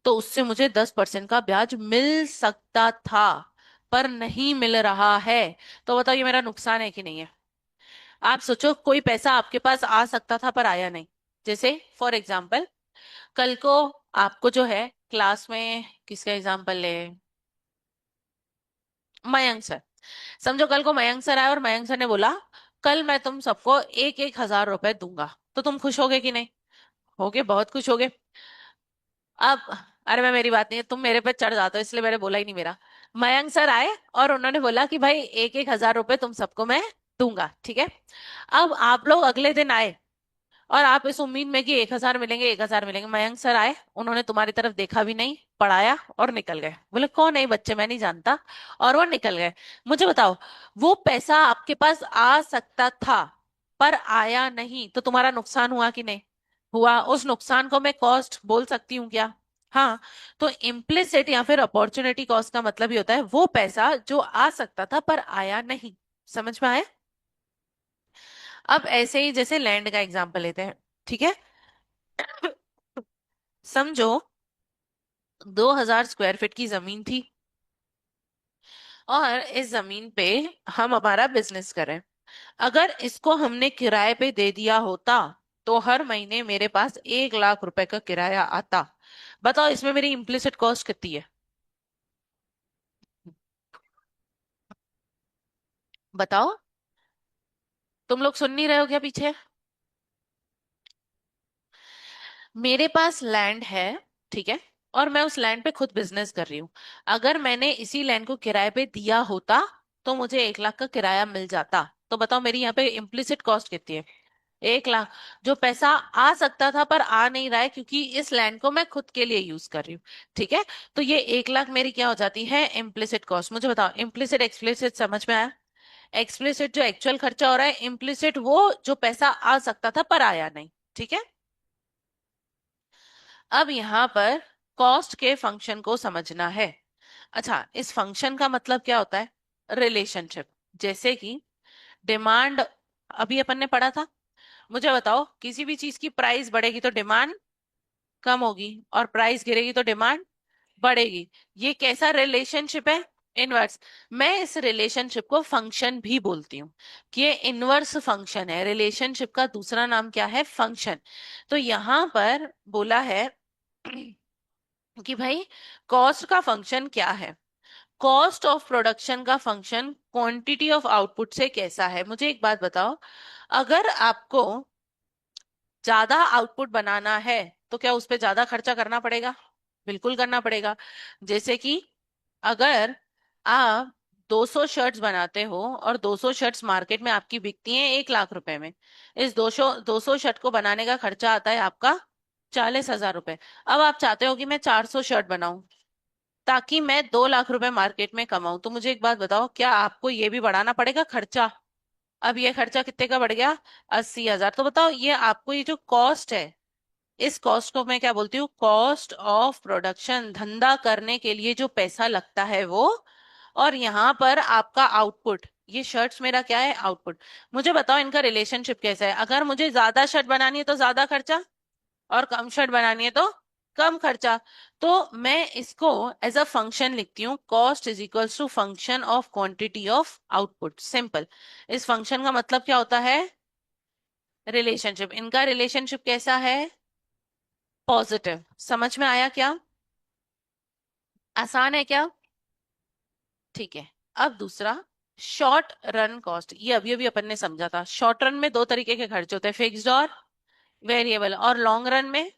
तो उससे मुझे 10% का ब्याज मिल सकता था, पर नहीं मिल रहा है। तो बताओ, ये मेरा नुकसान है कि नहीं है? आप सोचो, कोई पैसा आपके पास आ सकता था पर आया नहीं। जैसे फॉर एग्जाम्पल, कल को आपको जो है क्लास में, किसका एग्जाम्पल ले, मयंक सर। समझो कल को मयंक सर आए और मयंक सर ने बोला, कल मैं तुम सबको 1-1 हजार रुपए दूंगा। तो तुम खुश होगे कि नहीं? होगे, बहुत खुश होगे। अब, अरे मैं, मेरी बात नहीं है, तुम मेरे पे चढ़ जाते हो इसलिए मैंने बोला ही नहीं मेरा। मयंक सर आए और उन्होंने बोला कि भाई 1-1 हजार रुपए तुम सबको मैं दूंगा। ठीक है। अब आप लोग अगले दिन आए और आप इस उम्मीद में कि 1,000 मिलेंगे, 1,000 मिलेंगे। मयंक सर आए, उन्होंने तुम्हारी तरफ देखा भी नहीं, पढ़ाया और निकल गए। बोले कौन है ये बच्चे, मैं नहीं जानता। और वो निकल गए। मुझे बताओ, वो पैसा आपके पास आ सकता था पर आया नहीं, तो तुम्हारा नुकसान हुआ कि नहीं हुआ? उस नुकसान को मैं कॉस्ट बोल सकती हूँ क्या? हाँ। तो इम्प्लिसिट या फिर अपॉर्चुनिटी कॉस्ट का मतलब ही होता है वो पैसा जो आ सकता था पर आया नहीं। समझ में आया? अब ऐसे ही जैसे लैंड का एग्जांपल लेते हैं, ठीक है। समझो 2,000 स्क्वायर फीट की जमीन थी, और इस जमीन पे हम हमारा बिजनेस करें। अगर इसको हमने किराए पे दे दिया होता तो हर महीने मेरे पास 1 लाख रुपए का किराया आता। बताओ इसमें मेरी इम्प्लिसिट कॉस्ट कितनी है? बताओ। तुम लोग सुन नहीं रहे हो क्या पीछे? मेरे पास लैंड है, ठीक है, और मैं उस लैंड पे खुद बिजनेस कर रही हूँ। अगर मैंने इसी लैंड को किराए पे दिया होता तो मुझे 1 लाख का किराया मिल जाता। तो बताओ मेरी यहाँ पे इम्प्लिसिट कॉस्ट कितनी है? 1 लाख। जो पैसा आ सकता था पर आ नहीं रहा है क्योंकि इस लैंड को मैं खुद के लिए यूज कर रही हूँ। ठीक है। तो ये 1 लाख मेरी क्या हो जाती है? Implicit cost. मुझे बताओ, इम्प्लिसिट एक्सप्लिसिट समझ में आया? एक्सप्लिसिट जो एक्चुअल खर्चा हो रहा है, इम्प्लिसिट वो जो पैसा आ सकता था पर आया नहीं। ठीक है। अब यहाँ पर कॉस्ट के फंक्शन को समझना है। अच्छा, इस फंक्शन का मतलब क्या होता है? रिलेशनशिप। जैसे कि डिमांड, अभी अपन ने पढ़ा था। मुझे बताओ, किसी भी चीज की प्राइस बढ़ेगी तो डिमांड कम होगी, और प्राइस गिरेगी तो डिमांड बढ़ेगी। ये कैसा रिलेशनशिप है? इनवर्स। मैं इस रिलेशनशिप को फंक्शन भी बोलती हूँ, कि ये इनवर्स फंक्शन है। रिलेशनशिप का दूसरा नाम क्या है? फंक्शन। तो यहां पर बोला है कि भाई कॉस्ट का फंक्शन क्या है? कॉस्ट ऑफ प्रोडक्शन का फंक्शन क्वांटिटी ऑफ आउटपुट से कैसा है? मुझे एक बात बताओ, अगर आपको ज्यादा आउटपुट बनाना है तो क्या उस पे ज्यादा खर्चा करना पड़ेगा? बिल्कुल करना पड़ेगा। जैसे कि अगर आप 200 शर्ट्स बनाते हो और 200 शर्ट्स मार्केट में आपकी बिकती हैं 1 लाख रुपए में, इस 200 शर्ट को बनाने का खर्चा आता है आपका 40,000 रुपए। अब आप चाहते हो कि मैं 400 शर्ट बनाऊं ताकि मैं 2 लाख रुपए मार्केट में कमाऊं, तो मुझे एक बात बताओ, क्या आपको ये भी बढ़ाना पड़ेगा खर्चा? अब ये खर्चा कितने का बढ़ गया? 80,000। तो बताओ, ये आपको ये जो कॉस्ट है, इस कॉस्ट को मैं क्या बोलती हूँ? Cost of production. धंधा करने के लिए जो पैसा लगता है वो। और यहाँ पर आपका आउटपुट, ये शर्ट्स मेरा क्या है? आउटपुट। मुझे बताओ इनका रिलेशनशिप कैसा है? अगर मुझे ज्यादा शर्ट बनानी है तो ज्यादा खर्चा, और कम शर्ट बनानी है तो कम खर्चा। तो मैं इसको एज अ फंक्शन लिखती हूँ, cost is equals to function of quantity of output. Simple. इस फंक्शन का मतलब क्या होता है? रिलेशनशिप। इनका रिलेशनशिप कैसा है? पॉजिटिव। समझ में आया क्या? आसान है क्या? ठीक है। अब दूसरा, शॉर्ट रन कॉस्ट। ये अभी अभी अपन ने समझा था। शॉर्ट रन में दो तरीके के खर्च होते हैं, फिक्स्ड और वेरिएबल। और लॉन्ग रन में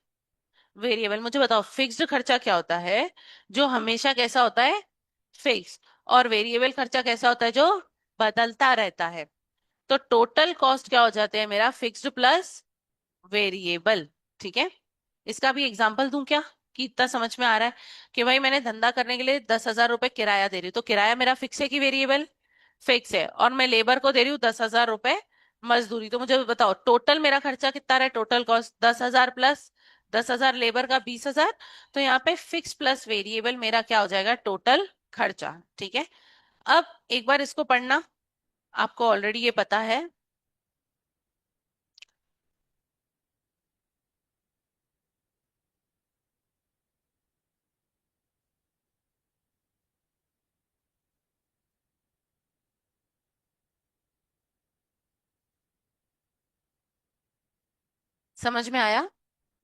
वेरिएबल। मुझे बताओ, फिक्स्ड खर्चा क्या होता है? जो हमेशा कैसा होता है? फिक्स। और वेरिएबल खर्चा कैसा होता है? जो बदलता रहता है। तो टोटल कॉस्ट क्या हो जाते हैं मेरा? Fixed plus variable. ठीक है। इसका भी एग्जांपल दूं क्या, कि इतना समझ में आ रहा है? कि भाई मैंने धंधा करने के लिए 10,000 रुपए किराया दे रही हूँ, तो किराया मेरा फिक्स है कि वेरिएबल? फिक्स है। और मैं लेबर को दे रही हूँ 10,000 रुपए मजदूरी। तो मुझे बताओ टोटल मेरा खर्चा कितना रहा? टोटल कॉस्ट 10,000 प्लस 10,000 लेबर का 20,000। तो यहाँ पे फिक्स प्लस वेरिएबल मेरा क्या हो जाएगा? टोटल खर्चा। ठीक है। अब एक बार इसको पढ़ना, आपको ऑलरेडी ये पता है। समझ में आया?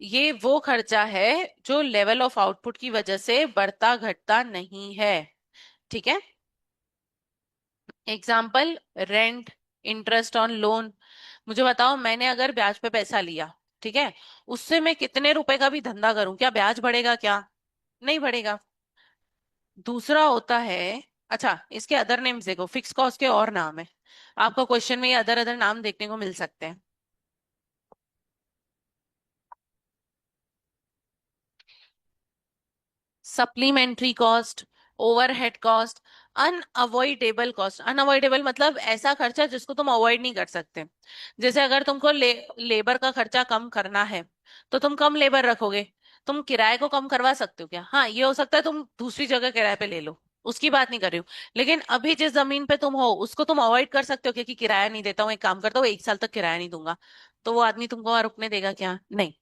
ये वो खर्चा है जो लेवल ऑफ आउटपुट की वजह से बढ़ता घटता नहीं है। ठीक है। Example, rent, interest on loan. मुझे बताओ, मैंने अगर ब्याज पे पैसा लिया, ठीक है, उससे मैं कितने रुपए का भी धंधा करूं, क्या ब्याज बढ़ेगा? क्या नहीं बढ़ेगा? दूसरा होता है, अच्छा इसके अदर नेम्स देखो, फिक्स कॉस्ट के और नाम है। आपको क्वेश्चन में ये अदर अदर नाम देखने को मिल सकते हैं। Supplementary cost, overhead cost, unavoidable cost. Unavoidable मतलब ऐसा खर्चा जिसको तुम अवॉइड नहीं कर सकते। जैसे अगर तुमको लेबर का खर्चा कम करना है तो तुम कम लेबर रखोगे। तुम किराए को कम करवा सकते हो क्या? हाँ, ये हो सकता है तुम दूसरी जगह किराए पे ले लो, उसकी बात नहीं कर रही हूँ। लेकिन अभी जिस जमीन पे तुम हो उसको तुम अवॉइड कर सकते हो क्योंकि किराया नहीं देता हूँ, एक काम करता हूँ 1 साल तक किराया नहीं दूंगा। तो वो आदमी तुमको वहां रुकने देगा क्या? नहीं।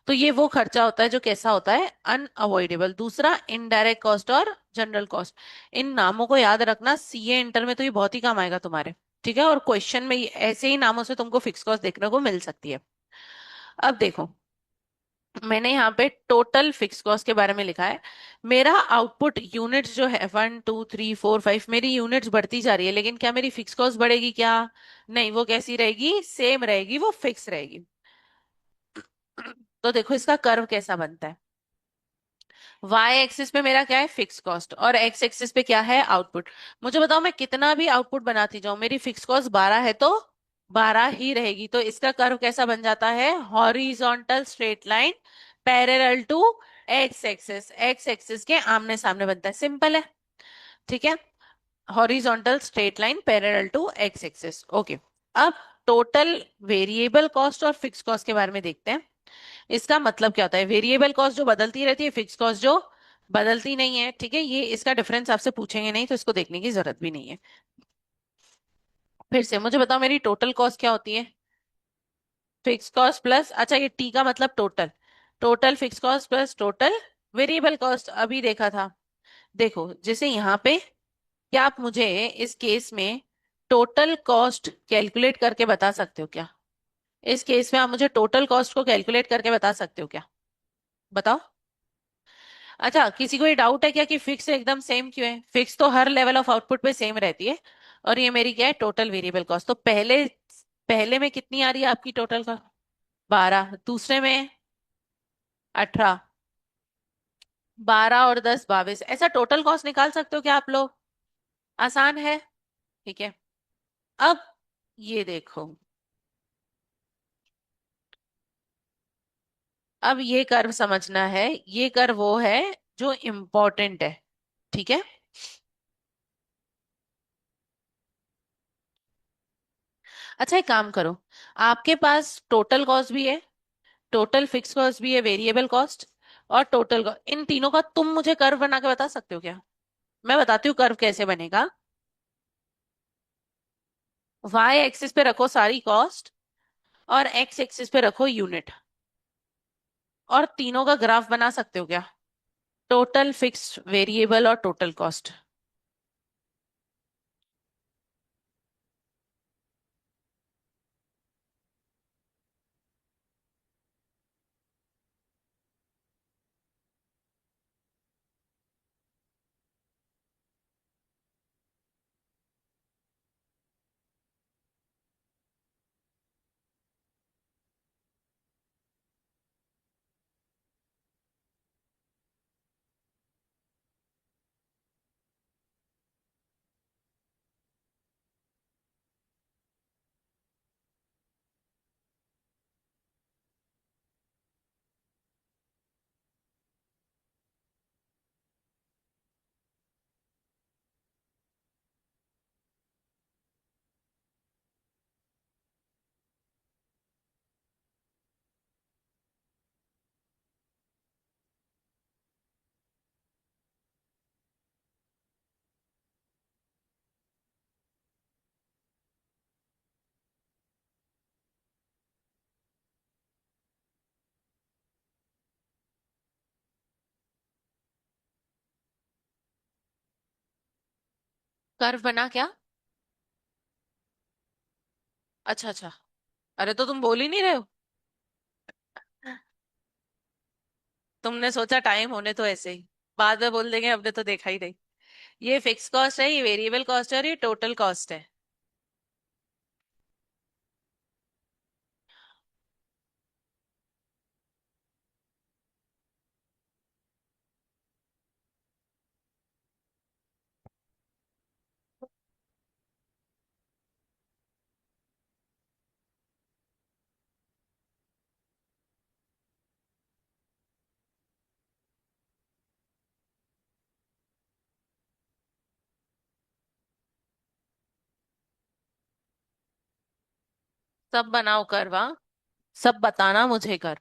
तो ये वो खर्चा होता है जो कैसा होता है, अनअवॉइडेबल। दूसरा इनडायरेक्ट कॉस्ट और जनरल कॉस्ट। इन नामों को याद रखना, सीए इंटर में तो ये बहुत ही काम आएगा तुम्हारे। ठीक है, और क्वेश्चन में ऐसे ही नामों से तुमको फिक्स कॉस्ट देखने को मिल सकती है। अब देखो, मैंने यहाँ पे टोटल फिक्स कॉस्ट के बारे में लिखा है। मेरा आउटपुट यूनिट्स जो है 1 2 3 4 5, मेरी यूनिट्स बढ़ती जा रही है, लेकिन क्या मेरी फिक्स कॉस्ट बढ़ेगी क्या? नहीं, वो कैसी रहेगी? सेम रहेगी, वो फिक्स रहेगी। तो देखो इसका कर्व कैसा बनता है। वाई एक्सिस पे मेरा क्या है? फिक्स कॉस्ट, और एक्स एक्सिस पे क्या है? आउटपुट। मुझे बताओ, मैं कितना भी आउटपुट बनाती जाऊं, मेरी फिक्स कॉस्ट 12 है तो 12 ही रहेगी। तो इसका कर्व कैसा बन जाता है? Horizontal straight line parallel to X axis. X axis के आमने सामने बनता है, सिंपल है। ठीक है, horizontal straight line parallel to X axis. Okay. अब टोटल वेरिएबल कॉस्ट और फिक्स कॉस्ट के बारे में देखते हैं। इसका मतलब क्या होता है? वेरिएबल कॉस्ट जो बदलती रहती है, फिक्स कॉस्ट जो बदलती नहीं है। ठीक है, ये इसका डिफरेंस आपसे पूछेंगे नहीं तो इसको देखने की जरूरत भी नहीं है। फिर से मुझे बताओ, मेरी टोटल कॉस्ट क्या होती है? फिक्स कॉस्ट प्लस, अच्छा ये टी का मतलब total. Total fix cost plus total variable cost, अभी देखा था। देखो जैसे यहाँ पे, क्या आप मुझे इस केस में टोटल कॉस्ट कैलकुलेट करके बता सकते हो क्या? इस केस में आप मुझे टोटल कॉस्ट को कैलकुलेट करके बता सकते हो क्या? बताओ। अच्छा, किसी को ये डाउट है क्या कि फिक्स एकदम सेम क्यों है? फिक्स तो हर लेवल ऑफ आउटपुट पे सेम रहती है। और ये मेरी क्या है? Total variable cost. तो पहले पहले में कितनी आ रही है आपकी टोटल का? 12। दूसरे में 18। 12 और 10 22, ऐसा टोटल कॉस्ट निकाल सकते हो क्या आप लोग? आसान है। ठीक है। अब ये देखो, अब ये कर्व समझना है। ये कर्व वो है जो इम्पोर्टेंट है। ठीक है। अच्छा, एक काम करो, आपके पास टोटल कॉस्ट भी है, टोटल फिक्स कॉस्ट भी है, वेरिएबल कॉस्ट और टोटल कॉस्ट, इन तीनों का तुम मुझे कर्व बना के बता सकते हो क्या? मैं बताती हूँ कर्व कैसे बनेगा। वाई एक्सिस पे रखो सारी कॉस्ट, और एक्स एक्सिस पे रखो यूनिट, और तीनों का ग्राफ बना सकते हो क्या? टोटल फिक्स वेरिएबल और टोटल कॉस्ट। कर्व बना क्या? अच्छा अच्छा। अरे तो तुम बोल ही नहीं रहे हो। तुमने सोचा टाइम होने तो ऐसे ही बाद में बोल देंगे, हमने तो देखा ही नहीं। ये फिक्स कॉस्ट है, ये वेरिएबल कॉस्ट है, और ये टोटल कॉस्ट है। सब बनाओ करवा, सब बताना मुझे कर।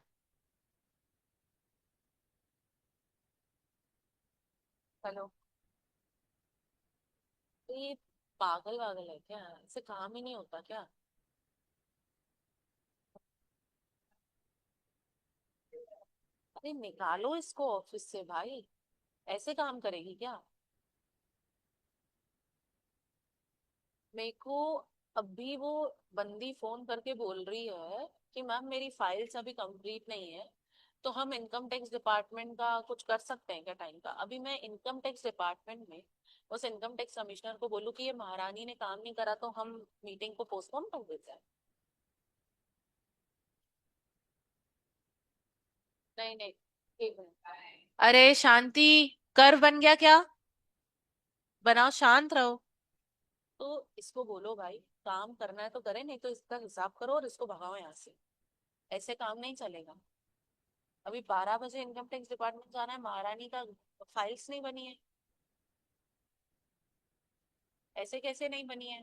हेलो। तो ये पागल वागल है क्या? इससे काम ही नहीं होता क्या? अरे निकालो इसको ऑफिस से भाई। ऐसे काम करेगी क्या? मेरे को अभी वो बंदी फोन करके बोल रही है कि मैम मेरी फाइल्स अभी कंप्लीट नहीं है, तो हम इनकम टैक्स डिपार्टमेंट का कुछ कर सकते हैं क्या टाइम का? अभी मैं इनकम टैक्स डिपार्टमेंट में उस इनकम टैक्स कमिश्नर को बोलूँ कि ये महारानी ने काम नहीं करा तो हम मीटिंग को पोस्टपोन कर देते हैं? नहीं नहीं, एक मिनट। अरे शांति, कर बन गया क्या? बनाओ, शांत रहो। तो इसको बोलो भाई, काम करना है तो करे, नहीं तो इसका हिसाब करो और इसको भगाओ यहाँ से। ऐसे काम नहीं चलेगा। अभी 12 बजे इनकम टैक्स डिपार्टमेंट जाना है, महारानी का फाइल्स नहीं बनी है। ऐसे कैसे नहीं बनी है?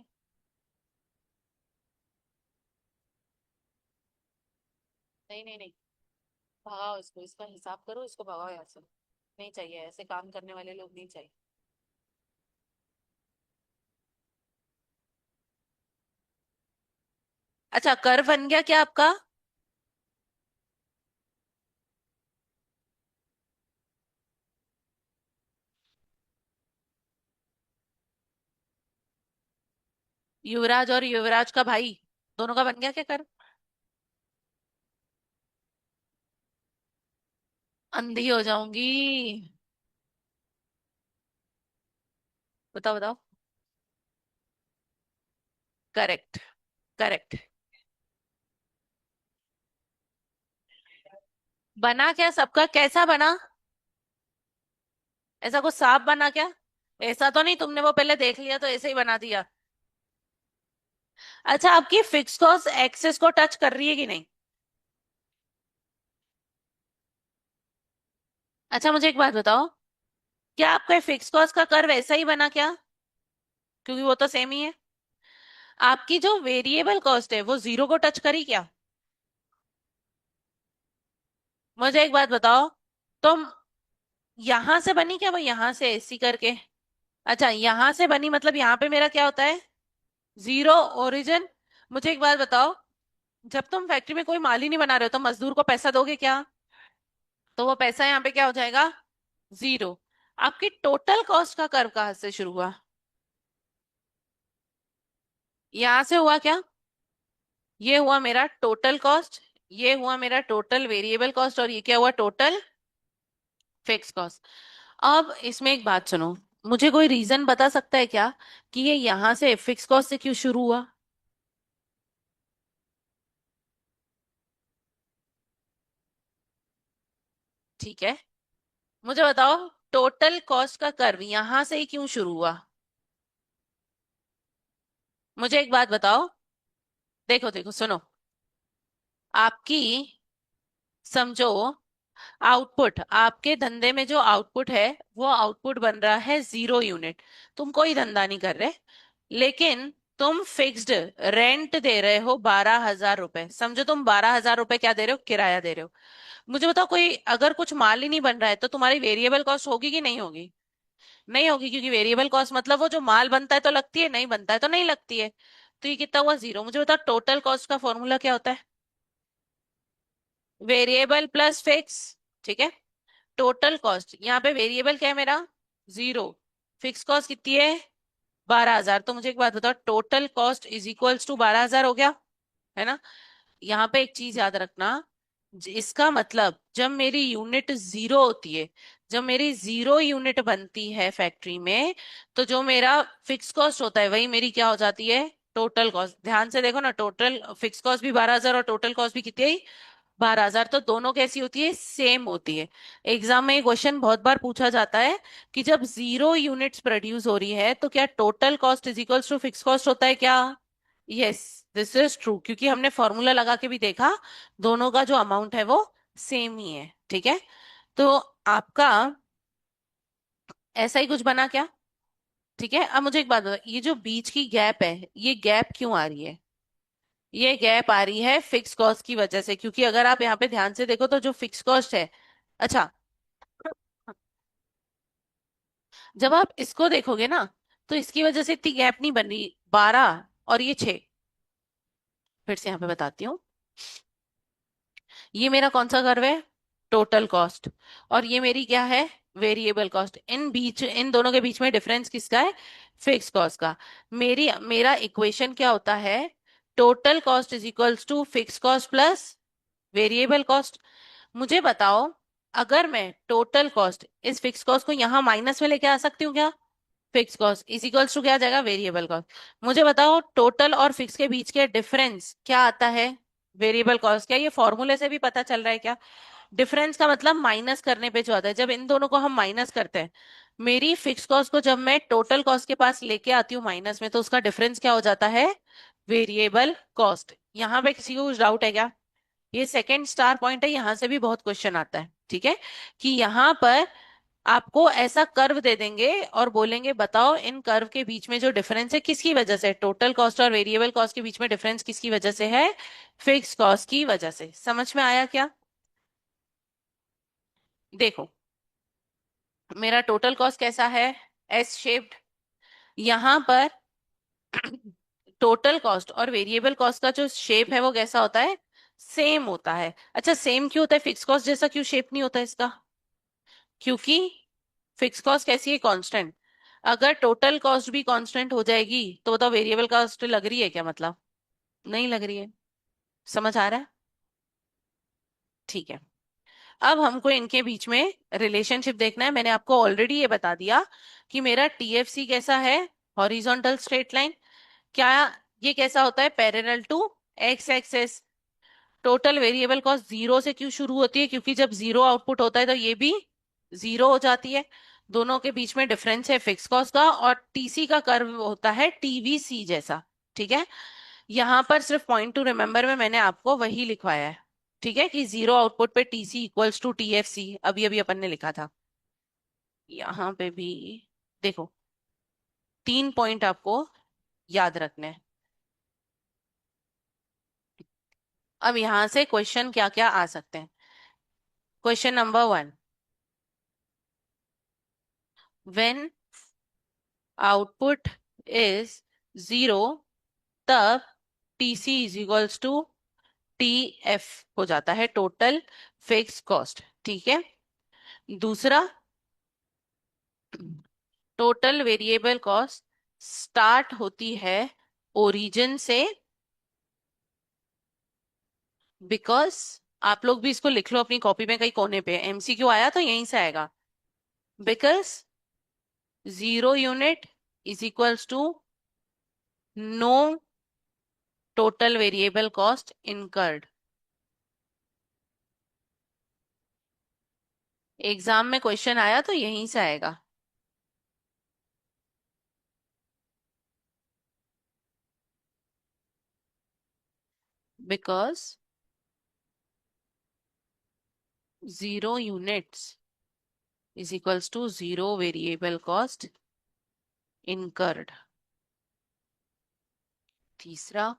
नहीं नहीं नहीं, भगाओ इसको, इसका हिसाब करो, इसको भगाओ यहाँ से। नहीं चाहिए, ऐसे काम करने वाले लोग नहीं चाहिए। अच्छा, कर बन गया क्या आपका? युवराज और युवराज का भाई, दोनों का बन गया क्या कर? अंधी हो जाऊंगी। बताओ बताओ। करेक्ट। करेक्ट। बना क्या सबका? कैसा बना? ऐसा कुछ साफ बना क्या? ऐसा तो नहीं तुमने वो पहले देख लिया तो ऐसे ही बना दिया? अच्छा, आपकी फिक्स कॉस्ट एक्सेस को टच कर रही है कि नहीं? अच्छा मुझे एक बात बताओ, क्या आपका फिक्स कॉस्ट का कर वैसा ही बना क्या? क्योंकि वो तो सेम ही है। आपकी जो वेरिएबल कॉस्ट है वो जीरो को टच करी क्या? मुझे एक बात बताओ, तुम यहां से बनी क्या? वो यहां से ऐसी करके? अच्छा, यहां से बनी मतलब यहाँ पे मेरा क्या होता है? Zero origin. मुझे एक बात बताओ, जब तुम फैक्ट्री में कोई माल ही नहीं बना रहे हो तो मजदूर को पैसा दोगे क्या? तो वो पैसा यहाँ पे क्या हो जाएगा? जीरो। आपकी टोटल कॉस्ट का कर्व कहाँ से शुरू हुआ? यहां से हुआ क्या? ये हुआ मेरा टोटल कॉस्ट, ये हुआ मेरा टोटल वेरिएबल कॉस्ट, और ये क्या हुआ? Total fix cost. अब इसमें एक बात सुनो, मुझे कोई रीजन बता सकता है क्या कि ये यहां से फिक्स कॉस्ट से क्यों शुरू हुआ? ठीक है, मुझे बताओ, टोटल कॉस्ट का कर्व यहां से ही क्यों शुरू हुआ? मुझे एक बात बताओ, देखो देखो सुनो, आपकी, समझो, आउटपुट, आपके धंधे में जो आउटपुट है वो आउटपुट बन रहा है 0 यूनिट। तुम कोई धंधा नहीं कर रहे, लेकिन तुम फिक्स्ड रेंट दे रहे हो 12,000 रुपए। समझो तुम 12,000 रुपए क्या दे रहे हो? किराया दे रहे हो। मुझे बताओ, कोई अगर कुछ माल ही नहीं बन रहा है तो तुम्हारी वेरिएबल कॉस्ट होगी कि नहीं होगी? नहीं होगी, क्योंकि वेरिएबल कॉस्ट मतलब वो जो माल बनता है तो लगती है, नहीं बनता है तो नहीं लगती है। तो ये कितना हुआ? जीरो। मुझे बताओ, टोटल कॉस्ट का फॉर्मूला क्या होता है? Variable plus fix. ठीक है, टोटल कॉस्ट, यहाँ पे वेरिएबल क्या है मेरा? जीरो। फिक्स कॉस्ट कितनी है? 12,000। तो मुझे एक बात बताओ, total cost is equals to 12,000 हो गया, है ना? यहाँ पे एक चीज याद रखना, इसका मतलब जब मेरी यूनिट जीरो होती है, जब मेरी जीरो यूनिट बनती है फैक्ट्री में, तो जो मेरा फिक्स कॉस्ट होता है वही मेरी क्या हो जाती है? Total cost. ध्यान से देखो ना, टोटल फिक्स कॉस्ट भी 12,000 और टोटल कॉस्ट भी कितनी आई? 12,000। तो दोनों कैसी होती है? सेम होती है। एग्जाम में ये क्वेश्चन बहुत बार पूछा जाता है कि जब जीरो यूनिट्स प्रोड्यूस हो रही है तो क्या total cost is equals to fix cost होता है क्या? यस, दिस इज ट्रू, क्योंकि हमने फॉर्मूला लगा के भी देखा, दोनों का जो अमाउंट है वो सेम ही है। ठीक है, तो आपका ऐसा ही कुछ बना क्या? ठीक है, अब मुझे एक बात बताओ, ये जो बीच की गैप है, ये गैप क्यों आ रही है? ये गैप आ रही है फिक्स कॉस्ट की वजह से, क्योंकि अगर आप यहाँ पे ध्यान से देखो तो जो फिक्स कॉस्ट है, अच्छा, जब आप इसको देखोगे ना, तो इसकी वजह से इतनी गैप नहीं बन रही, 12 और ये 6। फिर से यहाँ पे बताती हूँ, ये मेरा कौन सा कर्व है, टोटल कॉस्ट, और ये मेरी क्या है, वेरिएबल कॉस्ट। इन दोनों के बीच में डिफरेंस किसका है, फिक्स कॉस्ट का। मेरा इक्वेशन क्या होता है, total cost is equals to fix cost plus variable cost. मुझे बताओ, अगर मैं टोटल कॉस्ट इस फिक्स कॉस्ट को यहां माइनस में लेके आ सकती हूँ क्या, fix cost is equals to क्या आ जाएगा, वेरिएबल कॉस्ट। मुझे बताओ टोटल और फिक्स के बीच के डिफरेंस क्या आता है, वेरिएबल कॉस्ट। क्या ये फॉर्मूले से भी पता चल रहा है क्या, डिफरेंस का मतलब माइनस करने पे जो आता है, जब इन दोनों को हम माइनस करते हैं, मेरी फिक्स कॉस्ट को जब मैं टोटल कॉस्ट के पास लेके आती हूँ माइनस में, तो उसका डिफरेंस क्या हो जाता है, वेरिएबल कॉस्ट। यहाँ पे किसी को कुछ डाउट है क्या, ये सेकंड स्टार पॉइंट है, यहां से भी बहुत क्वेश्चन आता है, ठीक है, कि यहाँ पर आपको ऐसा कर्व दे देंगे और बोलेंगे बताओ इन कर्व के बीच में जो डिफरेंस है किसकी वजह से, टोटल कॉस्ट और वेरिएबल कॉस्ट के बीच में डिफरेंस किसकी वजह से है, फिक्स कॉस्ट की वजह से। समझ में आया क्या, देखो मेरा टोटल कॉस्ट कैसा है, एस शेप्ड। यहां पर टोटल कॉस्ट और वेरिएबल कॉस्ट का जो शेप है वो कैसा होता है, सेम होता है। अच्छा सेम क्यों होता है, फिक्स कॉस्ट जैसा क्यों शेप नहीं होता इसका, क्योंकि फिक्स कॉस्ट कैसी है, कांस्टेंट। अगर टोटल कॉस्ट भी कांस्टेंट हो जाएगी तो बताओ वेरिएबल कॉस्ट लग रही है क्या, मतलब नहीं लग रही है। समझ आ रहा है, ठीक है। अब हमको इनके बीच में रिलेशनशिप देखना है। मैंने आपको ऑलरेडी ये बता दिया कि मेरा टीएफसी कैसा है, हॉरिजॉन्टल स्ट्रेट लाइन। क्या ये कैसा होता है, parallel to X axis. Total variable cost zero से क्यों शुरू होती है, क्योंकि जब जीरो आउटपुट होता है तो ये भी जीरो हो जाती है। दोनों के बीच में डिफरेंस है फिक्स कॉस्ट का, और टीसी का कर्व होता है टीवीसी जैसा, ठीक है। यहां पर सिर्फ पॉइंट टू रिमेंबर में मैंने आपको वही लिखवाया है, ठीक है, कि जीरो आउटपुट पे टीसी इक्वल्स टू टीएफसी, अभी अभी अपन ने लिखा था। यहाँ पे भी देखो, 3 पॉइंट आपको याद रखने हैं। अब यहां से क्वेश्चन क्या क्या आ सकते हैं। Question number 1, when output is zero, तब TC is equals to T F हो जाता है, टोटल फिक्स कॉस्ट, ठीक है। दूसरा, टोटल वेरिएबल कॉस्ट स्टार्ट होती है ओरिजिन से, बिकॉज आप लोग भी इसको लिख लो अपनी कॉपी में कहीं कोने पे, एमसीक्यू आया तो यहीं से आएगा, because zero unit is equals to no total variable cost incurred. Exam में क्वेश्चन आया तो यहीं से आएगा, because zero units is equals to zero variable cost incurred. तीसरा,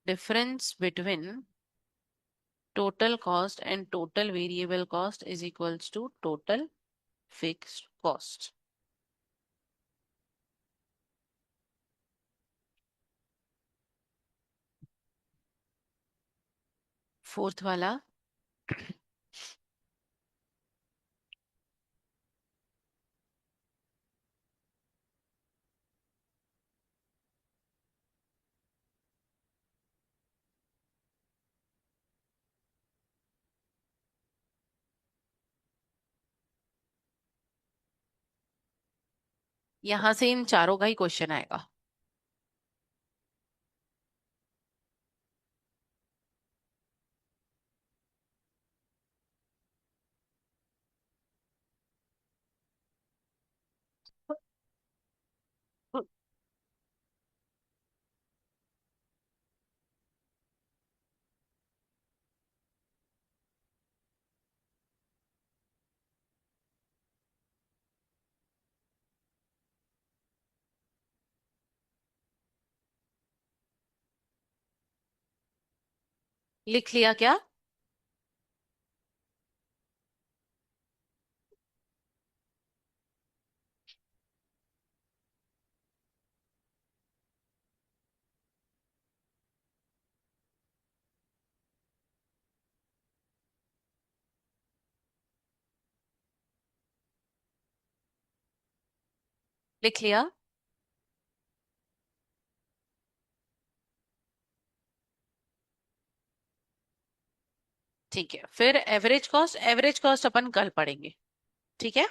difference between total cost and total variable cost is equals to total fixed cost. Fourth वाला, यहां से इन चारों का ही क्वेश्चन आएगा। लिख लिया क्या? लिख लिया। ठीक है, फिर एवरेज कॉस्ट अपन कल पढ़ेंगे। ठीक है।